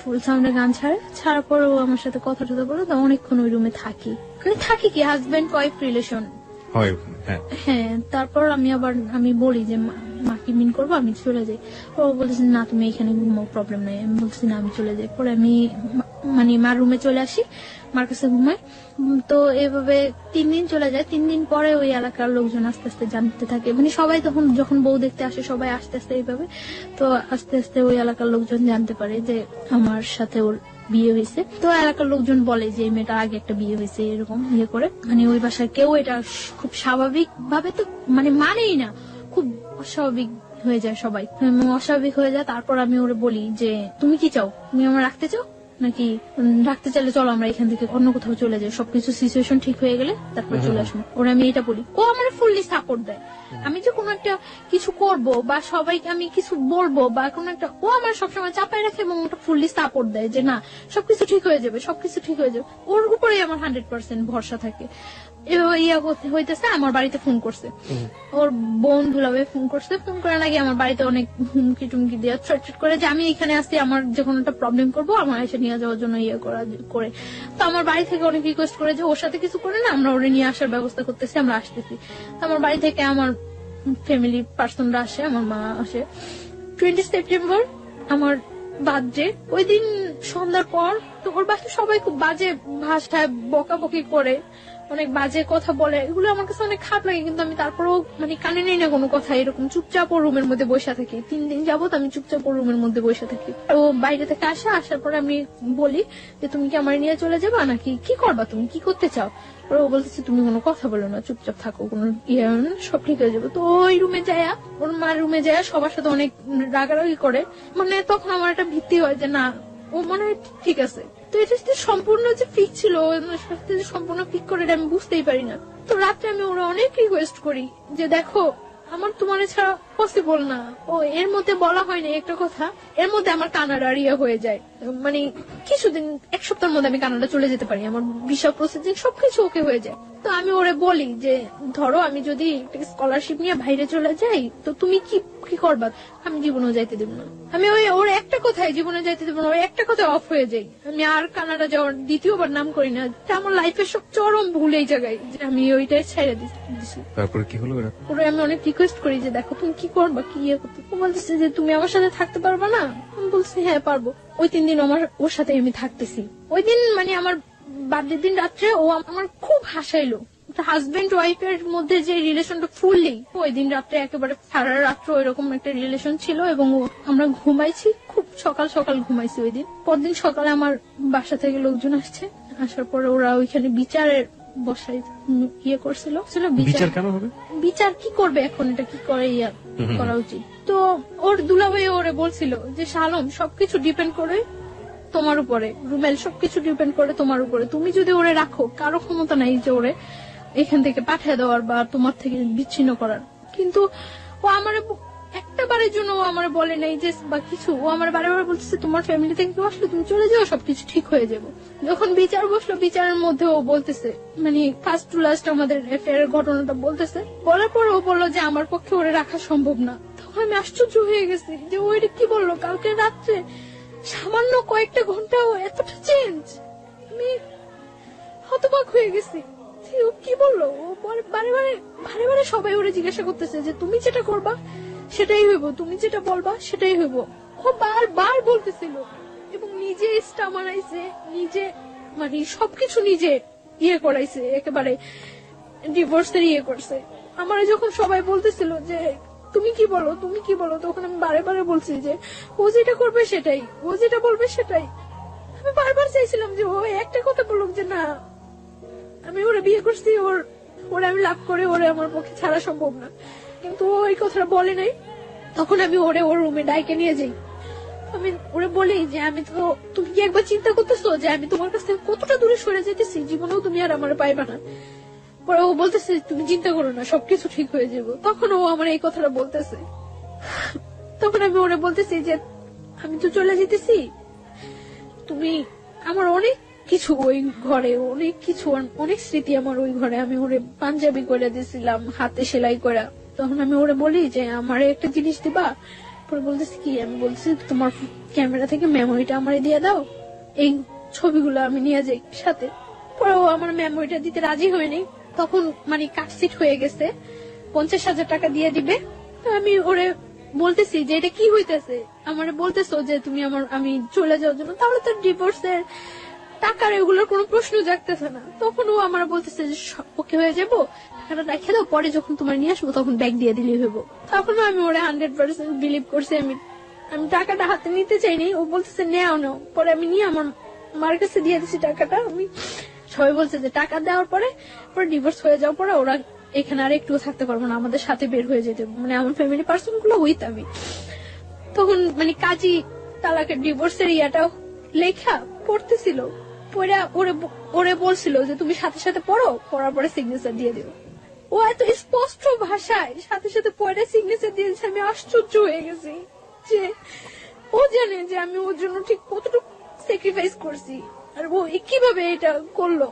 ফুল সাউন্ডের গান ছাড়ার পর ও আমার সাথে কথা টথা বলে। তো অনেকক্ষণ ওই রুমে থাকি, মানে থাকি কি হাজবেন্ড ওয়াইফ রিলেশন। হ্যাঁ, তারপর আমি বলি যে মা কি মিন করবো, আমি চলে যাই। ও বলতেছে না তুমি এখানে ঘুমাও, প্রবলেম নাই। আমি বলছি না আমি চলে যাই। পরে আমি মানে মার রুমে চলে আসি। মার কাছে ঘুমায়। তো এভাবে 3 দিন চলে যায়। 3 দিন পরে ওই এলাকার লোকজন আস্তে আস্তে জানতে থাকে, মানে সবাই তখন যখন বউ দেখতে আসে সবাই আস্তে আস্তে এইভাবে, তো আস্তে আস্তে ওই এলাকার লোকজন জানতে পারে যে আমার সাথে ওর বিয়ে হয়েছে। তো এলাকার লোকজন বলে যে এই মেয়েটার আগে একটা বিয়ে হয়েছে, এরকম ইয়ে করে, মানে ওই বাসায় কেউ এটা খুব স্বাভাবিক ভাবে তো মানে মানেই না, খুব অস্বাভাবিক হয়ে যায় সবাই, অস্বাভাবিক হয়ে যায়। তারপর আমি ওরে বলি যে তুমি কি চাও, তুমি আমার রাখতে চাও নাকি রাখতে চাইলে চলো আমরা এখান থেকে অন্য কোথাও চলে যাই, সবকিছু সিচুয়েশন ঠিক হয়ে গেলে তারপর চলে আসবো। ওরা আমি এটা বলি, ও আমার ফুললি সাপোর্ট দেয়। আমি যে কোনো একটা কিছু করব বা সবাইকে আমি কিছু বলবো বা কোনো একটা, ও আমার সবসময় চাপায় রাখে এবং ওটা ফুললি সাপোর্ট দেয় যে না সবকিছু ঠিক হয়ে যাবে, সবকিছু ঠিক হয়ে যাবে। ওর উপরেই আমার 100% ভরসা থাকে। এভাবে ইয়া হইতেছে, আমার বাড়িতে ফোন করছে, ওর বোন দুলাভাই ফোন করছে। ফোন করে নাকি আমার বাড়িতে অনেক হুমকি টুমকি দিয়ে থ্রেট করে যে আমি এখানে আসছি, আমার যখন একটা প্রবলেম করবো আমার এসে নিয়ে যাওয়ার জন্য ইয়ে করে। তো আমার বাড়ি থেকে অনেক রিকোয়েস্ট করে যে ওর সাথে কিছু করে না, আমরা ওরে নিয়ে আসার ব্যবস্থা করতেছি, আমরা আসতেছি। তো আমার বাড়ি থেকে আমার ফ্যামিলি পার্সনরা আসে, আমার মা আসে। 20 সেপ্টেম্বর আমার বার্থডে, ওই দিন সন্ধ্যার পর তো ওর বাসায় সবাই খুব বাজে ভাষায় বকাবকি করে, অনেক বাজে কথা বলে, এগুলো আমার কাছে অনেক খারাপ লাগে। কিন্তু আমি তারপরেও মানে কানে নেই না কোনো কথা, এরকম চুপচাপ ও রুমের মধ্যে বসে থাকি। 3 দিন যাবত আমি চুপচাপ ও রুমের মধ্যে বসে থাকি। ও বাইরে থেকে আসার পরে আমি বলি যে তুমি কি আমার নিয়ে চলে যাবা নাকি কি করবা, তুমি কি করতে চাও? ও বলতেছে তুমি কোনো কথা বলো না, চুপচাপ থাকো, কোনো ইয়ে না, সব ঠিক হয়ে যাবে। তো ওই রুমে যায়, ওর মার রুমে যায়, সবার সাথে অনেক রাগারাগি করে। মানে তখন আমার একটা ভিত্তি হয় যে না ও মনে হয় ঠিক আছে। তো এটা সম্পূর্ণ যে ফিক ছিল, সম্পূর্ণ ফিক করে এটা আমি বুঝতেই পারি না। তো রাত্রে আমি ওরা অনেক রিকোয়েস্ট করি যে দেখো আমার তোমার ছাড়া পসিবল না। ও এর মধ্যে বলা হয়নি একটা কথা, এর মধ্যে আমার কানাডা ইয়ে হয়ে যায়, মানে কিছুদিন 1 সপ্তাহের মধ্যে আমি কানাডা চলে যেতে পারি, আমার ভিসা প্রসেসিং সবকিছু ওকে হয়ে যায়। তো আমি ওরে বলি যে ধরো আমি যদি স্কলারশিপ নিয়ে বাইরে চলে যাই তো তুমি কি কি করবা? আমি জীবনেও যাইতে দেব না। আমি ওর একটা কথায় জীবনে যাইতে দেব না, ওই একটা কথায় অফ হয়ে যাই। আমি আর কানাডা যাওয়ার দ্বিতীয়বার নাম করি না। এটা আমার লাইফের সব চরম ভুল এই জায়গায় যে আমি ওইটাই ছেড়ে দিছি। তারপরে কি হলো? ওরে আমি অনেক রিকোয়েস্ট করি যে দেখো তুমি কি করবা, কি ইয়ে করতে। ও বলতেছে যে তুমি আমার সাথে থাকতে পারবা না। আমি বলছি হ্যাঁ পারবো। ওই 3 দিন আমার ওর সাথে আমি থাকতেছি। ওই দিন মানে আমার বার্থডে দিন রাত্রে ও আমার খুব হাসাইলো। হাজবেন্ড ওয়াইফের মধ্যে যে রিলেশনটা ফুললি, ওই দিন রাত্রে একেবারে সারা রাত্র ওইরকম একটা রিলেশন ছিল এবং আমরা ঘুমাইছি, খুব সকাল সকাল ঘুমাইছি ওই দিন। পরদিন সকালে আমার বাসা থেকে লোকজন আসছে, আসার পরে ওরা ওইখানে বিচারের বসাই ইয়ে করছিল। বিচার কেন হবে? বিচার কি করবে এখন, এটা কি করে ইয়া করা উচিত। তো ওর দুলাভাই ওরে বলছিল যে শালম সবকিছু ডিপেন্ড করে তোমার উপরে, রুমেল সবকিছু ডিপেন্ড করে তোমার উপরে। তুমি যদি ওরে রাখো, কারো ক্ষমতা নাই যে ওরে এখান থেকে পাঠিয়ে দেওয়ার বা তোমার থেকে বিচ্ছিন্ন করার। কিন্তু ও আমার একটা বারের জন্য ও আমার বলে নাই যে বা কিছু, ও আমার বারে বারে বলতেছে তোমার ফ্যামিলি থেকে কেউ আসলে তুমি চলে যাও, সবকিছু ঠিক হয়ে যাবে। যখন বিচার বসলো, বিচারের মধ্যে ও বলতেছে মানে ফার্স্ট টু লাস্ট আমাদের অ্যাফেয়ারের ঘটনাটা বলতেছে। বলার পর ও বললো যে আমার পক্ষে ওরে রাখা সম্ভব না। তখন আমি আশ্চর্য হয়ে গেছি যে ও এটা কি বললো। কালকে রাত্রে সামান্য কয়েকটা ঘন্টাও এতটা চেঞ্জ, আমি হতবাক হয়ে গেছি। ও কি বললো? ও বারে বারে সবাই ওরে জিজ্ঞাসা করতেছে যে তুমি যেটা করবা সেটাই হইব, তুমি যেটা বলবা সেটাই হইব। ও বারবার বলতেছিল এবং নিজে স্টামারাইছে, নিজে মানে সবকিছু নিজে ইয়ে করাইছে, একেবারে ডিভোর্সের ইয়ে করছে। আমার যখন সবাই বলতেছিল যে তুমি কি বলো, তুমি কি বলো, তখন আমি বারে বারে বলছি যে ও যেটা করবে সেটাই, ও যেটা বলবে সেটাই। আমি বারবার চাইছিলাম যে ও একটা কথা বলুক যে না আমি ওরে বিয়ে করছি, ওরে আমি লাভ করে ওরে আমার পক্ষে ছাড়া সম্ভব না। কিন্তু ও এই কথাটা বলে নাই। তখন আমি ওর রুমে ডাইকে নিয়ে যাই। আমি ওরে বলি যে আমি তো, তুমি কি একবার চিন্তা করতেছো যে আমি তোমার কাছ থেকে কতটা দূরে সরে যেতেছি, জীবনেও তুমি আর আমার পাইবা না। পরে ও বলতেছে তুমি চিন্তা করো না, সবকিছু ঠিক হয়ে যাবে। তখন ও আমার এই কথাটা বলতেছে। তখন আমি ওরে বলতেছি যে আমি তো চলে যেতেছি, তুমি আমার অনেক কিছু ওই ঘরে, অনেক কিছু অনেক স্মৃতি আমার ওই ঘরে। আমি ওরে পাঞ্জাবি করে দিয়েছিলাম হাতে সেলাই করা। তখন আমি ওরে বলি যে আমার একটা জিনিস দিবা। পরে বলতেছি কি? আমি বলছি তোমার ক্যামেরা থেকে মেমোরিটা আমারে দিয়ে দাও, এই ছবিগুলো আমি নিয়ে যাই সাথে। পরে ও আমার মেমোরিটা দিতে রাজি হয়নি। তখন মানে কাটসিট হয়ে গেছে, 50,000 টাকা দিয়ে দিবে। আমি ওরে বলতেছি যে এটা কি হইতেছে, আমারে বলতেছো যে তুমি আমি চলে যাওয়ার জন্য, তাহলে তো ডিভোর্সের টাকার এগুলোর কোনো প্রশ্ন জাগতেছে না। তখন ও আমার বলতেছে যে ওকে হয়ে যাবো, টাকাটা রেখে দাও, পরে যখন তোমার নিয়ে আসবো তখন ব্যাগ দিয়ে দিলেই হইব। তখন আমি ওরা 100% বিলিভ করছি। আমি টাকাটা হাতে নিতে চাইনি, ও বলতেছে নেও নাও। পরে আমি নিয়ে আমার মার কাছে দিয়ে দিচ্ছি টাকাটা। আমি সবাই বলছে যে টাকা দেওয়ার পরে ডিভোর্স হয়ে যাওয়ার পরে ওরা এখানে আর একটু থাকতে পারবো না, আমাদের সাথে বের হয়ে যেতে, মানে আমার ফ্যামিলি পার্সন গুলো উইথ আমি। তখন মানে কাজী তালাকের ডিভোর্সের ইয়াটা লেখা পড়তেছিল, পড়ে ওরে বলছিল যে তুমি সাথে সাথে পড়ো, পড়ার পরে সিগনেচার দিয়ে দিও। ও এত স্পষ্ট ভাষায় সাথে সাথে পড়ে সিগনেচার দিয়েছে, আমি আশ্চর্য হয়ে গেছি যে ও জানে যে আমি ওর জন্য ঠিক কতটুকু স্যাক্রিফাইস করছি, আর ও কিভাবে এটা করলো।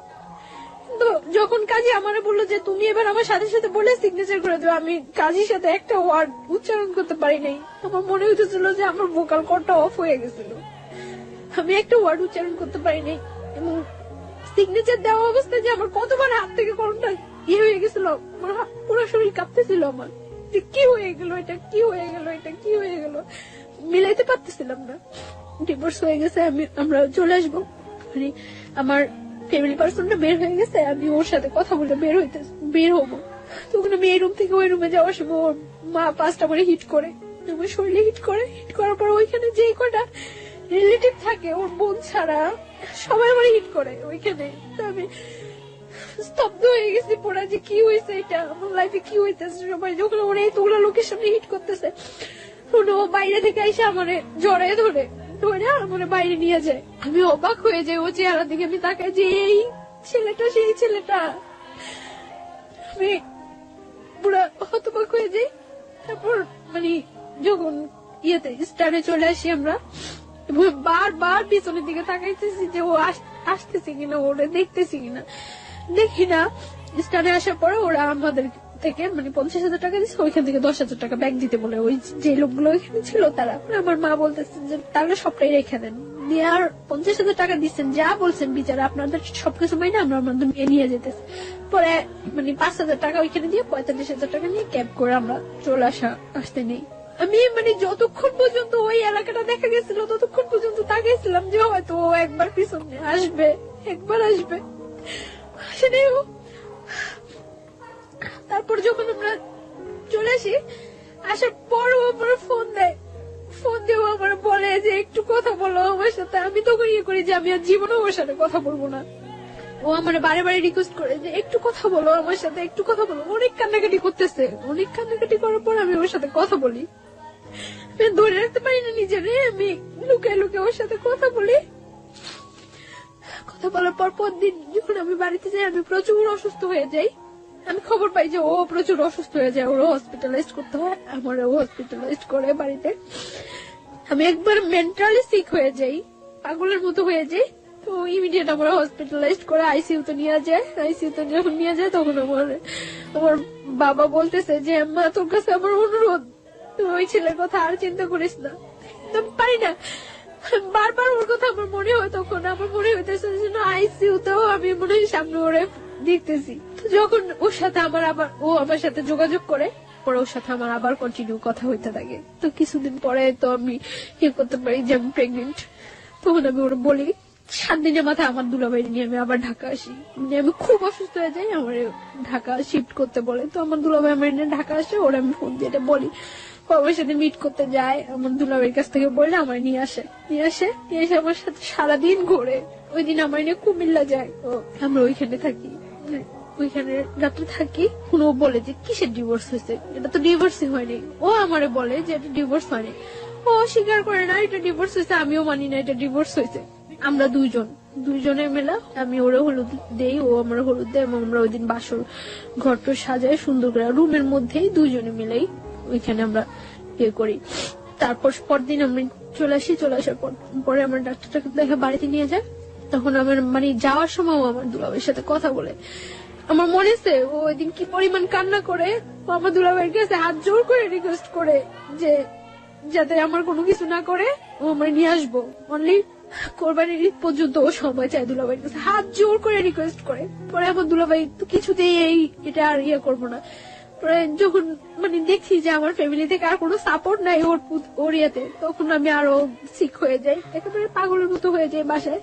তো যখন কাজী আমারে বললো যে তুমি এবার আমার সাথে সাথে বলে সিগনেচার করে দেবো, আমি কাজীর সাথে একটা ওয়ার্ড উচ্চারণ করতে পারি নাই। আমার মনে হইতেছিল যে আমার ভোকাল কর্ডটা অফ হয়ে গেছিল, আমি একটা ওয়ার্ড উচ্চারণ করতে পারি নাই। এবং সিগনেচার দেওয়া অবস্থায় যে আমার কতবার হাত থেকে কলমটা হয়ে গেছিল, আমার পুরো শরীর কাঁপতেছিল আমার, যে কি হয়ে গেল এটা, কি হয়ে গেল এটা, কি হয়ে গেল, মিলাইতে পারতেছিলাম না। ডিভোর্স হয়ে গেছে, আমরা চলে আসবো, মানে আমার ফ্যামিলি পার্সনটা বের হয়ে গেছে, আমি ওর সাথে কথা বলে বের হবো। তখন আমি এই রুম থেকে ওই রুমে যাওয়ার সময় ওর মা 5টা করে হিট করে, আমার শরীরে হিট করার পর ওইখানে যে কটা রিলেটিভ থাকে ওর বোন ছাড়া সবাই আমার হিট করে ওইখানে। তো আমি স্তব্ধ হয়ে গেছি পড়া, যে কি হয়েছে এটা, আমার লাইফে কি হইতেছে। সবাই যখন ওরা এতগুলো লোকের সামনে হিট করতেছে, ও বাইরে থেকে এসে আমার জড়ায় ধরে আমার বাইরে নিয়ে যায়। আমি অবাক হয়ে যাই ও চেহারা দিকে, আমি তাকাই যে এই ছেলেটা সেই ছেলেটা। আমি পুরো হতবাক হয়ে যাই। তারপর মানে যখন ইয়েতে স্টারে চলে আসি আমরা, বারবার পিছনের দিকে তাকাইতেছি যে ও আসতেছে কিনা, ওরা দেখতেছি কিনা, দেখি না। স্টারে আসার পরে ওরা আমাদের থেকে মানে 50,000 টাকা দিচ্ছে, ওইখান থেকে 10,000 টাকা ব্যাগ দিতে বলে ওই যে লোকগুলো ওইখানে ছিল তারা। আমার মা বলতেছেন যে তাহলে সবটাই রেখে দেন, দিয়ে আর 50,000 টাকা দিচ্ছেন, যা বলছেন বিচারা আপনাদের সবকিছু মাইনে আমরা আমাদের নিয়ে যেতেছি। পরে মানে 5,000 টাকা ওইখানে দিয়ে 45,000 টাকা নিয়ে ক্যাব করে আমরা চলে আসতে নেই। আমি মানে যতক্ষণ পর্যন্ত ওই এলাকাটা দেখা গেছিল ততক্ষণ পর্যন্ত তাকিয়েছিলাম যে হয়তো ও একবার পিছনে আসবে, একবার আসবে, আসেনি ও। তারপর যখন আমরা চলে আসি, আসার পর ও আমার ফোন দিয়েও আমার বলে যে একটু কথা বলো আমার সাথে। আমি তখন ইয়ে করি যে আমি আর জীবনে ওর সাথে কথা বলবো না। ও আমার বারে বারে রিকোয়েস্ট করে যে একটু কথা বলো আমার সাথে, একটু কথা বলো। অনেক কান্নাকাটি করতেছে, অনেক কান্নাকাটি করার পর আমি ওর সাথে কথা বলি। আমি ধরে রাখতে পারি না নিজেরে, আমি লুকিয়ে লুকিয়ে ওর সাথে কথা বলি। কথা বলার পর দিন যখন আমি বাড়িতে যাই, আমি প্রচুর অসুস্থ হয়ে যাই। আমি খবর পাই যে ও প্রচুর অসুস্থ হয়ে যায়, ওরা হসপিটালাইজ করতে হয়, আমার হসপিটালাইজ করে বাড়িতে। আমি একবার মেন্টালি সিক হয়ে যাই, পাগলের মতো হয়ে যাই। তো ইমিডিয়েট আমরা হসপিটালাইজ করে আইসিইউতে নিয়ে যায়। আইসিইউতে যখন নিয়ে যায় তখন আমার বাবা বলতেছে যে মা তোর কাছে আমার অনুরোধ, তুই ওই ছেলের কথা আর চিন্তা করিস না। পারি না, বারবার ওর কথা আমার মনে হয়। তখন আমার মনে হইতেছে আইসিইউতেও আমি মনে হয় সামনে ওরে দেখতেছি। যখন ওর সাথে ও আমার সাথে যোগাযোগ করে, পরে ওর সাথে আমার আবার কন্টিনিউ কথা হইতে থাকে। তো কিছুদিন পরে তো আমি ইয়ে করতে পারি যে আমি প্রেগনেন্ট। তখন আমি ওরা বলি, 7 দিনের মাথায় আমার দুলাভাই নিয়ে আমি আবার ঢাকা আসি। মানে আমি খুব অসুস্থ হয়ে যাই, আমার ঢাকা শিফট করতে বলে। তো আমার দুলাভাই আমার নিয়ে ঢাকা আসে, ওরা আমি ফোন দিয়ে বলি, বাবার সাথে মিট করতে যায়। আমার দুলাভাইয়ের কাছ থেকে বললে আমার নিয়ে আসে আমার সাথে সারাদিন ঘুরে। ওই দিন আমার নিয়ে কুমিল্লা যায়, আমরা ওইখানে থাকি, ওইখানে রাত্রে থাকি। ও বলে যে কিসের ডিভোর্স হয়েছে, এটা তো ডিভোর্সই হয়নি। ও আমারে বলে যে এটা ডিভোর্স হয়নি, ও স্বীকার করে না এটা ডিভোর্স হয়েছে, আমিও মানি না এটা ডিভোর্স হয়েছে। আমরা দুইজনে মেলা, আমি ওরে হলুদ দেই, ও আমার হলুদ দেয়, এবং আমরা ওই দিন বাসর ঘরটা সাজাই সুন্দর করে, রুমের মধ্যেই দুইজনে মিলেই ওইখানে আমরা ইয়ে করি। তারপর পরদিন আমি চলে আসার পরে আমার ডাক্তারটাকে দেখে বাড়িতে নিয়ে যায়। তখন আমার মানে যাওয়ার সময় আমার দুলাভাইয়ের সাথে কথা বলে। আমার মনে আছে ও ওই দিন কি পরিমাণ কান্না করে, আমার দুলাভাইয়ের কাছে হাত জোর করে রিকোয়েস্ট করে যে যাতে আমার কোনো কিছু না করে, ও আমার নিয়ে আসবো। অনলি কোরবানির ঈদ পর্যন্ত ও সময় চায় দুলাভাইয়ের কাছে, হাত জোর করে রিকোয়েস্ট করে। পরে আমার দুলাভাই তো কিছুতেই এটা আর ইয়ে করবো না, পরে যখন মানে দেখি যে আমার ফ্যামিলি থেকে আর কোনো সাপোর্ট নাই ওর ইয়েতে, তখন আমি আরো সিক হয়ে যাই, একেবারে পাগলের মতো হয়ে যাই। বাসায়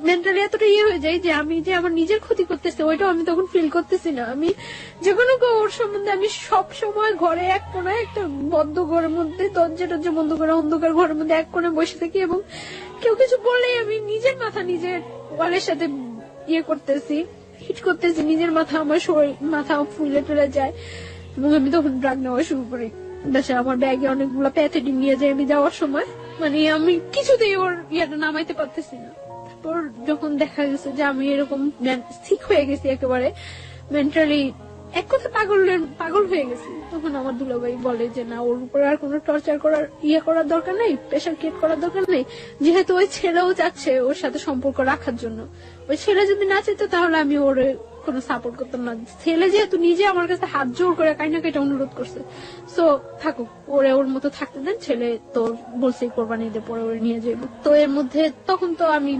মেন্টালি এতটা হয়ে যায় যে আমি যে আমার নিজের ক্ষতি করতেছে ওইটাও আমি তখন ফিল করতেছি না। আমি যে কোনো ওর সম্বন্ধে আমি সব সময় ঘরে এক কোনায় একটা বদ্ধ ঘরের মধ্যে দরজা টরজা বন্ধ করে অন্ধকার ঘরের মধ্যে এক কোণে বসে থাকি, এবং কেউ কিছু বললেই আমি নিজের মাথা নিজের ওয়ালের সাথে করতেছি, হিট করতেছি, নিজের মাথা আমার শরীর মাথা ফুলে টুলে যায়। এবং আমি তখন ড্রাগ নেওয়া শুরু করি। বাসায় আমার ব্যাগে অনেকগুলো প্যাথেটিন নিয়ে যাই আমি যাওয়ার সময়, মানে আমি কিছুতেই ওর নামাইতে পারতেছি না। তারপর যখন দেখা গেছে যে আমি এরকম ঠিক হয়ে গেছি, একেবারে মেন্টালি এক কথা পাগল হয়ে গেছি, তখন আমার দুলাভাই বলে যে না, ওর উপর আর কোনো টর্চার করার করার দরকার নেই, প্রেশার ক্রিয়েট করার দরকার নেই, যেহেতু ওই ছেলেও যাচ্ছে ওর সাথে সম্পর্ক রাখার জন্য। ওই ছেলে যদি না চাইতো তাহলে আমি ওর কোনো সাপোর্ট করতাম না। ছেলে যেহেতু নিজে আমার কাছে হাত জোর করে কাইনা কাইটা অনুরোধ করছে, সো থাকুক, ওর মতো থাকতে দেন, ছেলে তো বলছে কোরবানি ঈদের পরে ওরে নিয়ে যাবো। তো এর মধ্যে তখন তো আমি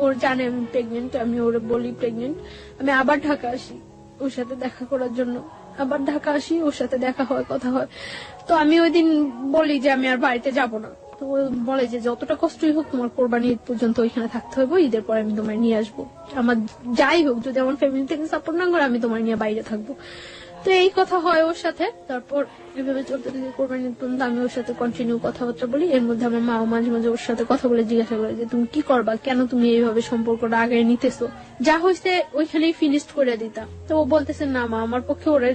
ওর জানে আমি প্রেগনেন্ট, আমি ওরে বলি প্রেগনেন্ট। আমি আবার ঢাকা আসি ওর সাথে দেখা করার জন্য, আবার ঢাকা আসি, ওর সাথে দেখা হয়, কথা হয়। তো আমি ওই দিন বলি যে আমি আর বাড়িতে যাব না। তো ও বলে যে যতটা কষ্টই হোক তোমার কোরবানি ঈদ পর্যন্ত ওইখানে থাকতে হবে, ঈদের পরে আমি তোমায় নিয়ে আসবো, আমার যাই হোক, যদি আমার ফ্যামিলি থেকে সাপোর্ট না করে আমি তোমার নিয়ে বাইরে থাকবো। তো এই কথা হয় ওর সাথে। তারপর এভাবে চলতে থাকে কোরবানি ঈদ পর্যন্ত। আমি ওর সাথে কন্টিনিউ কথাবার্তা বলি। এর মধ্যে আমার মাও মাঝে মাঝে ওর সাথে কথা বলে জিজ্ঞাসা করে যে তুমি কি করবা, কেন তুমি এইভাবে সম্পর্কটা আগে নিতেছো, যা হয়েছে ওইখানেই ফিনিশ করে দিতা। তো ও বলতেছে না মা, আমার পক্ষে ওরে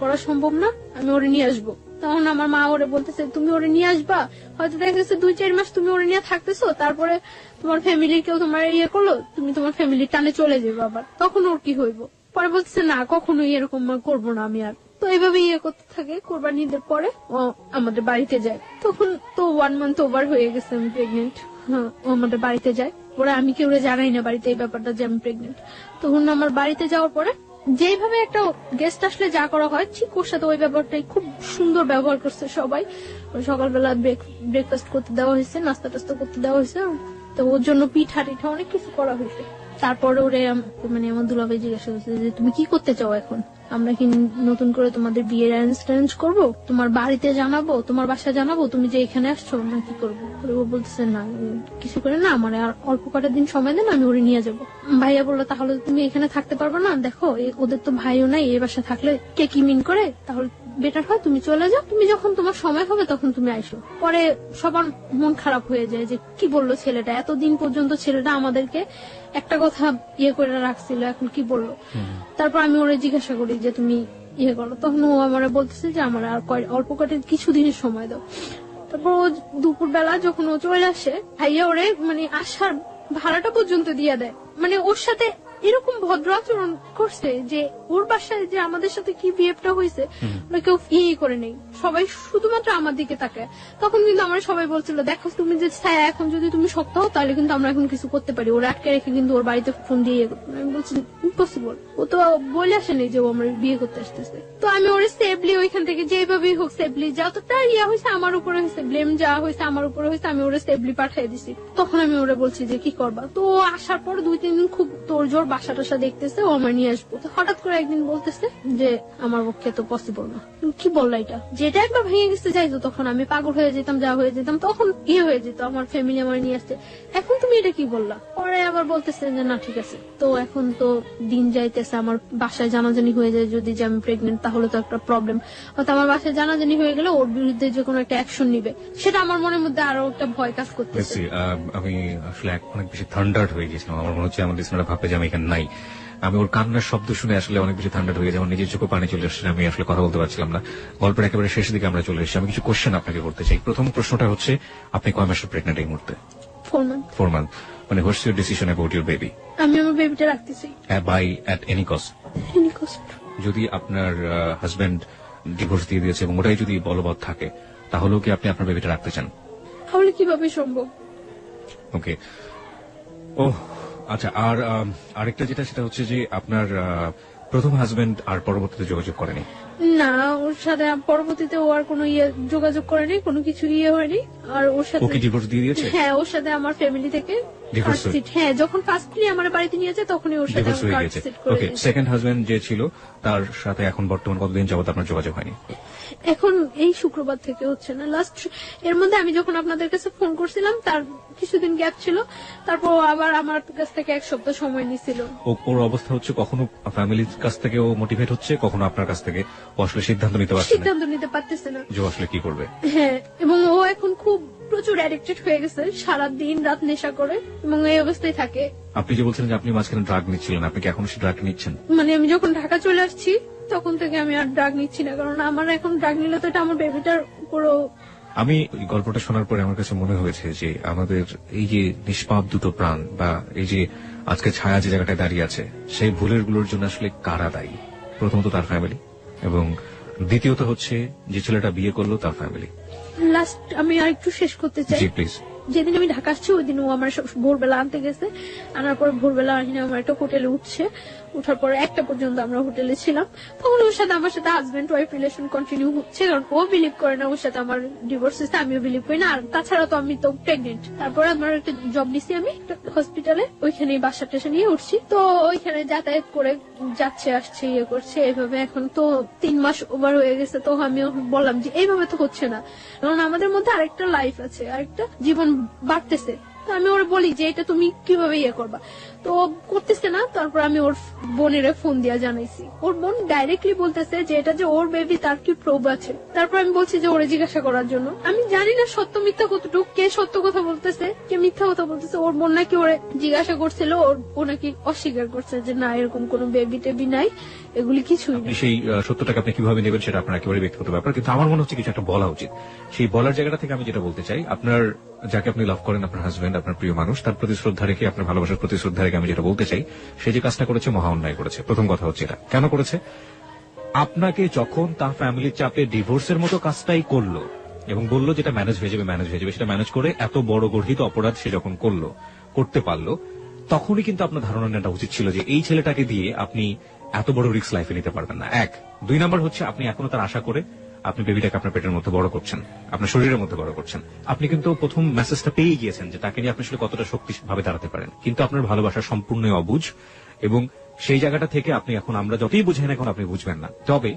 করা সম্ভব না, আমি ওরে নিয়ে আসবো। তখন আমার মা ওরে বলতেছে তুমি ওরে নিয়ে আসবা, হয়তো দেখা গেছে 2-4 মাস তুমি ওরে নিয়ে থাকতেছো, তারপরে তোমার ফ্যামিলির কেউ তোমার করলো, তুমি তোমার ফ্যামিলির টানে চলে যাবে আবার, তখন ওর কি হইব। পরে বলতেছে না, কখনোই এরকম করবো না আমি আর। তো এইভাবে করতে থাকে। কোরবানি ঈদের পরে ও আমাদের বাড়িতে যায়। তখন তো 1 মান্থ ওভার হয়ে গেছে আমি প্রেগনেন্ট। হ্যাঁ, ও আমাদের বাড়িতে যায়। ওরা আমি কেউ জানাই না বাড়িতে এই ব্যাপারটা যে আমি প্রেগনেন্ট। তখন আমার বাড়িতে যাওয়ার পরে যেভাবে একটা গেস্ট আসলে যা করা হয় ঠিক ওর সাথে ওই ব্যাপারটাই খুব সুন্দর ব্যবহার করছে সবাই। সকালবেলা ব্রেকফাস্ট করতে দেওয়া হয়েছে, নাস্তা টাস্তা করতে দেওয়া হয়েছে, তো ওর জন্য পিঠা টিঠা অনেক কিছু করা হয়েছে। তারপরে ওরে মানে আমার দুলাভাই জিজ্ঞাসা করছে যে তুমি কি করতে চাও এখন, আমরা কি নতুন করে তোমাদের বিয়ের অ্যারেঞ্জ করবো, তোমার বাড়িতে জানাবো, তোমার বাসায় জানাবো তুমি যে এখানে আসছো, না কি করবো। ও বলতেছে না কিছু করে না, আমার আর অল্প কটা দিন সময় দেন, আমি ওরে নিয়ে যাবো। ভাইয়া বললো তাহলে তুমি এখানে থাকতে পারবে না, দেখো ওদের তো ভাইও নাই, এই বাসা থাকলে কে কি মিন করে, তাহলে বেটার হয় তুমি চলে যাও, তুমি যখন তোমার সময় হবে তখন তুমি আইসো। পরে সবার মন খারাপ হয়ে যায় যে কি বললো ছেলেটা, এতদিন পর্যন্ত ছেলেটা আমাদেরকে একটা কথা করে রাখছিল, এখন কি বললো। তারপর আমি ওরে জিজ্ঞাসা করি যে তুমি করো, তখন ও আমার বলতেছে যে আমার আর অল্প কটা কিছু দিনের সময় দাও। তারপর ও দুপুর বেলা যখন ও চলে আসে, ভাইয়া ওরে মানে আসার ভাড়াটা পর্যন্ত দিয়ে দেয়। মানে ওর সাথে এরকম ভদ্র আচরণ করছে যে ওর বাসায় যে আমাদের সাথে কি বিহেভটা হয়েছে ওরা কেউ করে নেই, সবাই শুধুমাত্র আমার দিকে তাকায়। তখন কিন্তু আমরা সবাই বলছিল দেখো তুমি যে ছায়া, এখন যদি তুমি শক্ত হও তাহলে কিন্তু আমরা এখন কিছু করতে পারি, ওরা আটকে রেখে কিন্তু ওর বাড়িতে ফোন দিয়ে আমি বলছি ইম্পসিবল, ও তো বলে আসেনি যে ও আমার বিয়ে করতে আসতেছে। তো আমি ওর সেফলি ওইখান থেকে যেভাবেই হোক সেফলি যতটা হয়েছে আমার উপরে হয়েছে, ব্লেম যা হয়েছে আমার উপরে হয়েছে, আমি ওরা সেফলি পাঠিয়ে দিছি। তখন আমি ওরা বলছি যে কি করবা। তো আসার পর 2-3 দিন খুব তোর জোর বাসা টাসা দেখতেছে, ও আমার নিয়ে আসবো। তো হঠাৎ করে একদিন বলতেছে যে আমার পক্ষে তো পসিবল না। কি বললা এটা, যেটা একবার ভেঙে গেছে যাইতো, তখন আমি পাগল হয়ে যেতাম, যা হয়ে যেতাম, তখন হয়ে যেত, আমার ফ্যামিলি আমার নিয়ে আসছে, এখন তুমি এটা কি বললা। পরে আবার বলতেছে যে না ঠিক আছে। তো এখন তো দিন যাইতেছে, আমার বাসায় জানাজানি হয়ে যায় যদি যে আমি প্রেগনেন্ট, তাহলে তো একটা প্রবলেম। হয়তো আমার বাসায় জানাজানি হয়ে গেলে ওর বিরুদ্ধে যে কোনো একটা অ্যাকশন নিবে, সেটা আমার মনের মধ্যে আরো একটা ভয় কাজ করতেছে। আমি আসলে অনেক বেশি থান্ডার্ড হয়ে গেছিলাম, আমার মনে হচ্ছে আমাদের লিসনাররা ভাববে যে আমি এখানে নাই। আমি ওর কান্নার শব্দ শুনে আসলে অনেক বেশি থান্ডার্ড হয়ে গেছে, আমার নিজের চোখে পানি চলে আসছে, আমি আসলে কথা বলতে পারছিলাম না। গল্পের একেবারে শেষের দিকে আমরা চলে এসেছি। আমি কিছু কোশ্চেন আপনাকে করতে চাই। প্রথম প্রশ্নটা হচ্ছে আপনি কয় মাসের প্রেগনেন্ট এই মুহূর্তে? 4 month। মানে what's your decision about your baby? আমি আমার বেবিটা রাখতেছি বাই এট এনি কস্ট। যদি আপনার হাজবেন্ড ডিভোর্স দিয়ে দিয়েছে এবং ওটাই যদি বলবৎ থাকে, তাহলেও কি আপনি আপনার বেবিটা রাখতে চান? তাহলে কিভাবে সম্ভব? ওকে, ও আচ্ছা। আর আরেকটা যেটা, সেটা হচ্ছে যে আপনার প্রথম হাজবেন্ড আর পরবর্তীতে যোগাযোগ করেনি? না, ওর সাথে পরবর্তীতে ও আর কোনো যোগাযোগ করেনি, কোনো কিছু হয়নি। আর ওর সাথে ও কি ডিভোর্স দিয়ে দিয়েছে? হ্যাঁ, ওর সাথে আমার ফ্যামিলি থেকে Divorce কার্ড সিট, হ্যাঁ, যখন ফার্স্টলি আমার বাড়িতে নিয়ে যায় তখনই ওর সাথে ডিভোর্স হয়ে কার্ড গেছে। সিট করে ওকে, দিয়েছে। সেকেন্ড হাজবেন্ড যে ছিল তার সাথে এখন বর্তমান কতদিন যাবত আপনার যোগাযোগ হয়নি? এখন এই শুক্রবার থেকে হচ্ছে না, লাস্ট এর মধ্যে আমি যখন আপনাদের কাছে ফোন করছিলাম তার কিছুদিন গ্যাপ ছিল, তারপর ও আবার আমার কাছ থেকে 1 সপ্তাহ সময় নিছিল। ওর অবস্থা হচ্ছে কখনো ফ্যামিলির কাছ থেকে ও মোটিভেট হচ্ছে, কখনো আপনার কাছ থেকে ও আসলে সিদ্ধান্ত নিতে পারছে না সিদ্ধান্ত নিতে পারতেছে না। যে ও আসলে কি করবে। হ্যাঁ, এবং ও এখন খুব প্রচুর অ্যাডিক্টেড হয়ে গেছে, সারা দিন রাত নেশা করে এবং এই অবস্থায় থাকে। আপনি যে বলছিলেন যে আপনি মাঝখানে ড্রাগ নিচ্ছিলেন, আপনি কি এখনো সেই ড্রাগ নিচ্ছেন? মানে আমি যখন ঢাকা চলে আসছি তখন থেকে আমি আর ড্রাগ নিচ্ছি না, কারণ আমার এখন ড্রাগ নিলে তো এটা আমার বেবিটার পুরো। আমি এই গল্পটা শোনার পরে আমার কাছে মনে হয়েছে যে আমাদের এই যে নিষ্পাপ দুটো প্রাণ বা এই যে আজকে ছায়া যে জায়গাটায় দাঁড়িয়ে আছে, সেই ভুলের গুলোর জন্য আসলে কারা দায়ী? প্রথমত তার ফ্যামিলি, এবং দ্বিতীয়ত হচ্ছে যে ছেলেটা বিয়ে করলো তার ফ্যামিলি। লাস্ট আমি আর একটু শেষ করতে চাই। জি প্লিজ। যেদিন আমি ঢাকা আসছি ওই দিন ও আমার ভোরবেলা আনতে গেছে, আনার পর ভোরবেলা এনে আমার একটা হোটেলে উঠছে, উঠার পর 1টা পর্যন্ত আমরা হোটেলে ছিলাম। তখন ওর সাথে আমার সাথে হাজবেন্ড ওয়াইফ রিলেশন কন্টিনিউ হচ্ছে, কারণ ও বিলিভ করে না ওর সাথে আমার ডিভোর্স হয়েছে, আমিও বিলিভ করি না। আর তাছাড়া তো আমি তো প্রেগনেন্ট। তারপরে আমার একটা জব নিছি আমি হসপিটালে, ওইখানে বাসা টেসা নিয়ে উঠছি, তো ওইখানে যাতায়াত করে যাচ্ছে আসছে ইয়ে করছে এইভাবে। এখন তো 3 মাস ওভার হয়ে গেছে, তো আমি বললাম যে এইভাবে তো হচ্ছে না, কারণ আমাদের মধ্যে আরেকটা লাইফ আছে, আরেকটা জীবন বাড়তেছে। তো আমি ওর বলি যে এটা তুমি কিভাবে ইয়ে করবা, তো ও করতেছে না। তারপর আমি ওর বোনের ফোন দিয়া জানাইছি, ওর বোন ডাইরেক্টলি বলতেছে যে এটা যে ওর বেবি তার কি প্রুফ আছে। তারপর আমি বলছি যে ওরে জিজ্ঞাসা করার জন্য। আমি জানি না সত্য মিথ্যা কতটুকু, কে সত্য কথা বলতেছে কে মিথ্যা কথা বলতেছে। ওর বোন নাকি ওরে জিজ্ঞাসা করছিল, ও নাকি অস্বীকার করছে যে না এরকম কোনো বেবি টেবি নাই, এগুলি কিছুই না। আপনি সেই সত্যটাকে আপনি কিভাবে নেবেন সেটা আপনার একেবারে ব্যক্তিগত ব্যাপার, কিন্তু আমার মনে হচ্ছে কিছু একটা বলা উচিত। সেই বলার জায়গাটা থেকে আমি যেটা বলতে চাই, আপনার যাকে আপনি লাভ করেন, আপনার হাজবেন্ড, আপনার প্রিয় মানুষ, তার প্রতি শ্রদ্ধা রেখে, আপনার ভালোবাসার প্রতি শ্রদ্ধা রেখে আমি যেটা বলতে চাই, সে যে কাজটা করেছে মহা অন্যায় করেছে। প্রথম কথা হচ্ছে এটা কেন করেছে? আপনাকে যখন তার ফ্যামিলির চাপে ডিভোর্সের মতো কাজটাই করলো এবং বললো যেটা ম্যানেজ হয়ে যাবে, সেটা ম্যানেজ করে এত বড় গর্হিত অপরাধ সে যখন করতে পারলো, তখনই কিন্তু আপনার ধারণা নেওয়া উচিত ছিল যে এই ছেলেটাকে দিয়ে আপনি এত বড় রিস্ক লাইফে নিতে পারবেন না। 1 2 নাম্বার হচ্ছে আপনি এখনো তার আশা করে আপনি বেবিটাকে আপনার পেটের মধ্যে বড় করছেন, আপনার শরীরের মধ্যে বড় করছেন। আপনি কিন্তু প্রথম মেসেজটা পেয়ে গিয়েছেন যে তাকে নিয়ে আপনি আসলে কতটা শক্তিভাবে দাঁড়াতে পারেন, কিন্তু আপনার ভালোবাসা সম্পূর্ণ অবুঝ, এবং সেই জায়গাটা থেকে আপনি এখন, আমরা যতই বুঝেন না এখন আপনি বুঝবেন না। তবে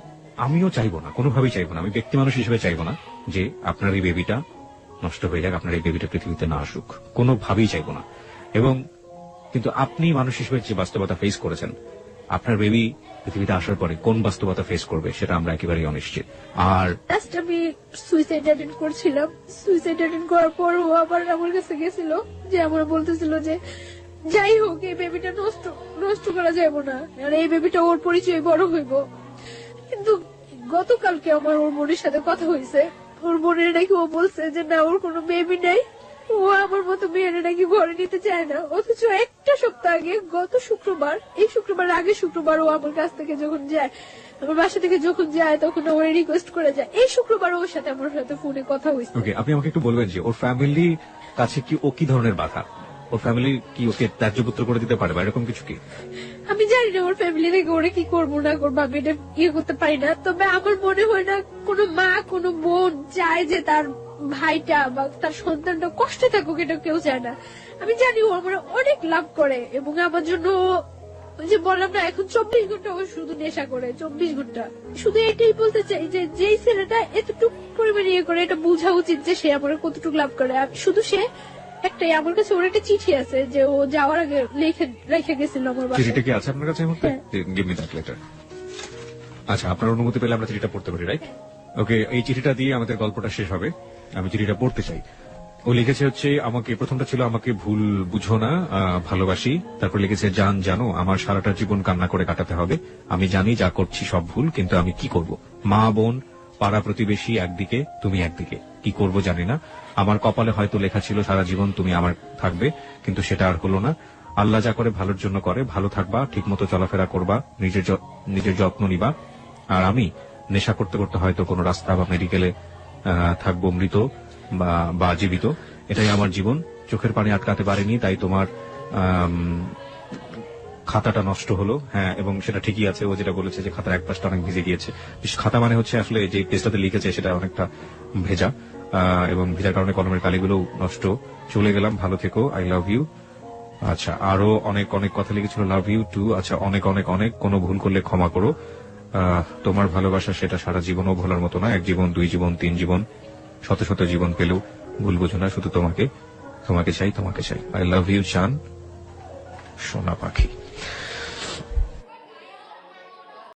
আমিও চাইবো না, কোনোভাবেই চাইবো না, আমি ব্যক্তি মানুষ হিসেবে চাইবো না যে আপনার এই বেবিটা নষ্ট হয়ে যাক, আপনার এই বেবিটা পৃথিবীতে না আসুক, কোনোভাবেই চাইবো না। এবং কিন্তু আপনি মানুষ হিসেবে যে বাস্তবতা ফেস করেছেন, আপনার বেবি পৃথিবীতে আসার পরে কোন বাস্তবতা ফেস করবে সেটা আমরা একেবারেই অনিশ্চিত। আর লাস্ট আমি সুইসাইড অ্যাটেন্ড করছিলাম, সুইসাইড অ্যাটেন্ড করার পর ও আবার আমার কাছে গেছিল, যে আমার বলতেছিল যে যাই হোক এই বেবিটা নষ্ট করা যাবে না, আর এই বেবিটা ওর পরিচয় বড় হইব। কিন্তু গতকালকে আমার ওর বোনের সাথে কথা হয়েছে, ওর বোনের নাকি ও বলছে যে না ওর কোনো বেবি নাই, ও আমার মতো মেয়েরা নাকি ঘরে নিতে চায় না। অথচ 1টা সপ্তাহ আগে গত শুক্রবার, এই শুক্রবার আগে শুক্রবার ও আমার কাছ থেকে যখন যায়, আমার বাসা থেকে যখন যায় তখন ও রিকোয়েস্ট করে যায়। এই শুক্রবার ওর সাথে আমার সাথে ফোনে কথা হয়েছে। ওকে, আপনি আমাকে একটু বলবেন যে ওর ফ্যামিলি কাছে কি ও কি ধরনের বাধা? ওর ফ্যামিলি কি ওকে ত্যায্যপুত্র করে দিতে পারে বা এরকম কিছু কি? আমি জানি না ওর ফ্যামিলি থেকে ওরা কি করবো না করবো, আমি এটা ইয়ে করতে পারি না। তবে আমার মনে হয় না কোনো মা কোনো বোন চায় যে তার ভাইটা বা তার সন্তানটা কষ্টে থাকুক, এটা কেউ চায় না। আমি জানি ও আমার অনেক লাভ করে এবং আমার জন্য, ওই যে বললাম না এখন 24 ঘন্টা ও শুধু নেশা করে, 24 ঘন্টা। শুধু এটাই বলতে চাই যে যেই ছেলেটা এতটুকু পরিমাণে ইয়ে করে, এটা বোঝা উচিত যে সে আমার কতটুকু লাভ করে। শুধু সে একটাই, আমার কাছে ওর একটা চিঠি আছে যে ও যাওয়ার আগে রেখে গেছিল আমার বাসায়। চিঠিটা কি আছে আপনার কাছে এই মুহূর্তে? হ্যাঁ। Give me that letter. আচ্ছা, আপনার অনুমতি পেলে আমরা চিঠিটা পড়তে পারি, রাইট? ওকে, এই চিঠিটা দিয়ে আমাদের গল্পটা শেষ হবে। আমি চিঠিটা পড়তে চাই। ও লিখেছে হচ্ছে আমাকে, প্রথমটা ছিল আমাকে ভুল বুঝো না, ভালোবাসি। তারপর লিখেছে জানো আমার সারাটা জীবন কান্না করে কাটাতে হবে, আমি জানি যা করছি সব ভুল, কিন্তু আমি কি করব? মা বোন পাড়া প্রতিবেশী একদিকে, তুমি একদিকে, কি করব জানি না। আমার কপালে হয়তো লেখা ছিল সারা জীবন তুমি আমার থাকবে, কিন্তু সেটা আর হলো না। আল্লাহ যা করে ভালোর জন্য করে, ভালো থাকবা, ঠিক মতো চলাফেরা করবা, নিজের যত্ন নিবা। আর আমি নেশা করতে করতে হয়তো কোনো রাস্তা বা মেডিকেলে থাকবো, মৃত বা জীবিত। এটাই আমার জীবন। চোখের পানি আটকাতে পারিনি, তাই তোমার খাতাটা নষ্ট হলো। হ্যাঁ, এবং সেটা ঠিকই আছে, ও যেটা বলেছে যে খাতার এক পাশটা অনেক ভিজে গিয়েছে। খাতা মানে হচ্ছে আসলে যে পেজটাতে লিখেছে সেটা অনেকটা ভেজা, এবং ভেজার কারণে কলমের কালিগুলো নষ্ট। চলে গেলাম, ভালো থেকো, আই লাভ ইউ। আচ্ছা, আরো অনেক অনেক কথা লিখেছিল, লাভ ইউ টু। আচ্ছা, অনেক অনেক অনেক, কোনো ভুল করলে ক্ষমা করো। তোমার ভালোবাসা সেটা সারা জীবনও ভোলার মতো না, এক জীবন, দুই জীবন, তিন জীবন, শত শত জীবন পেলেও ভুল বোঝো না, শুধু তোমাকে, তোমাকে চাই, তোমাকে চাই। আই লাভ ইউ চান, সোনা পাখি।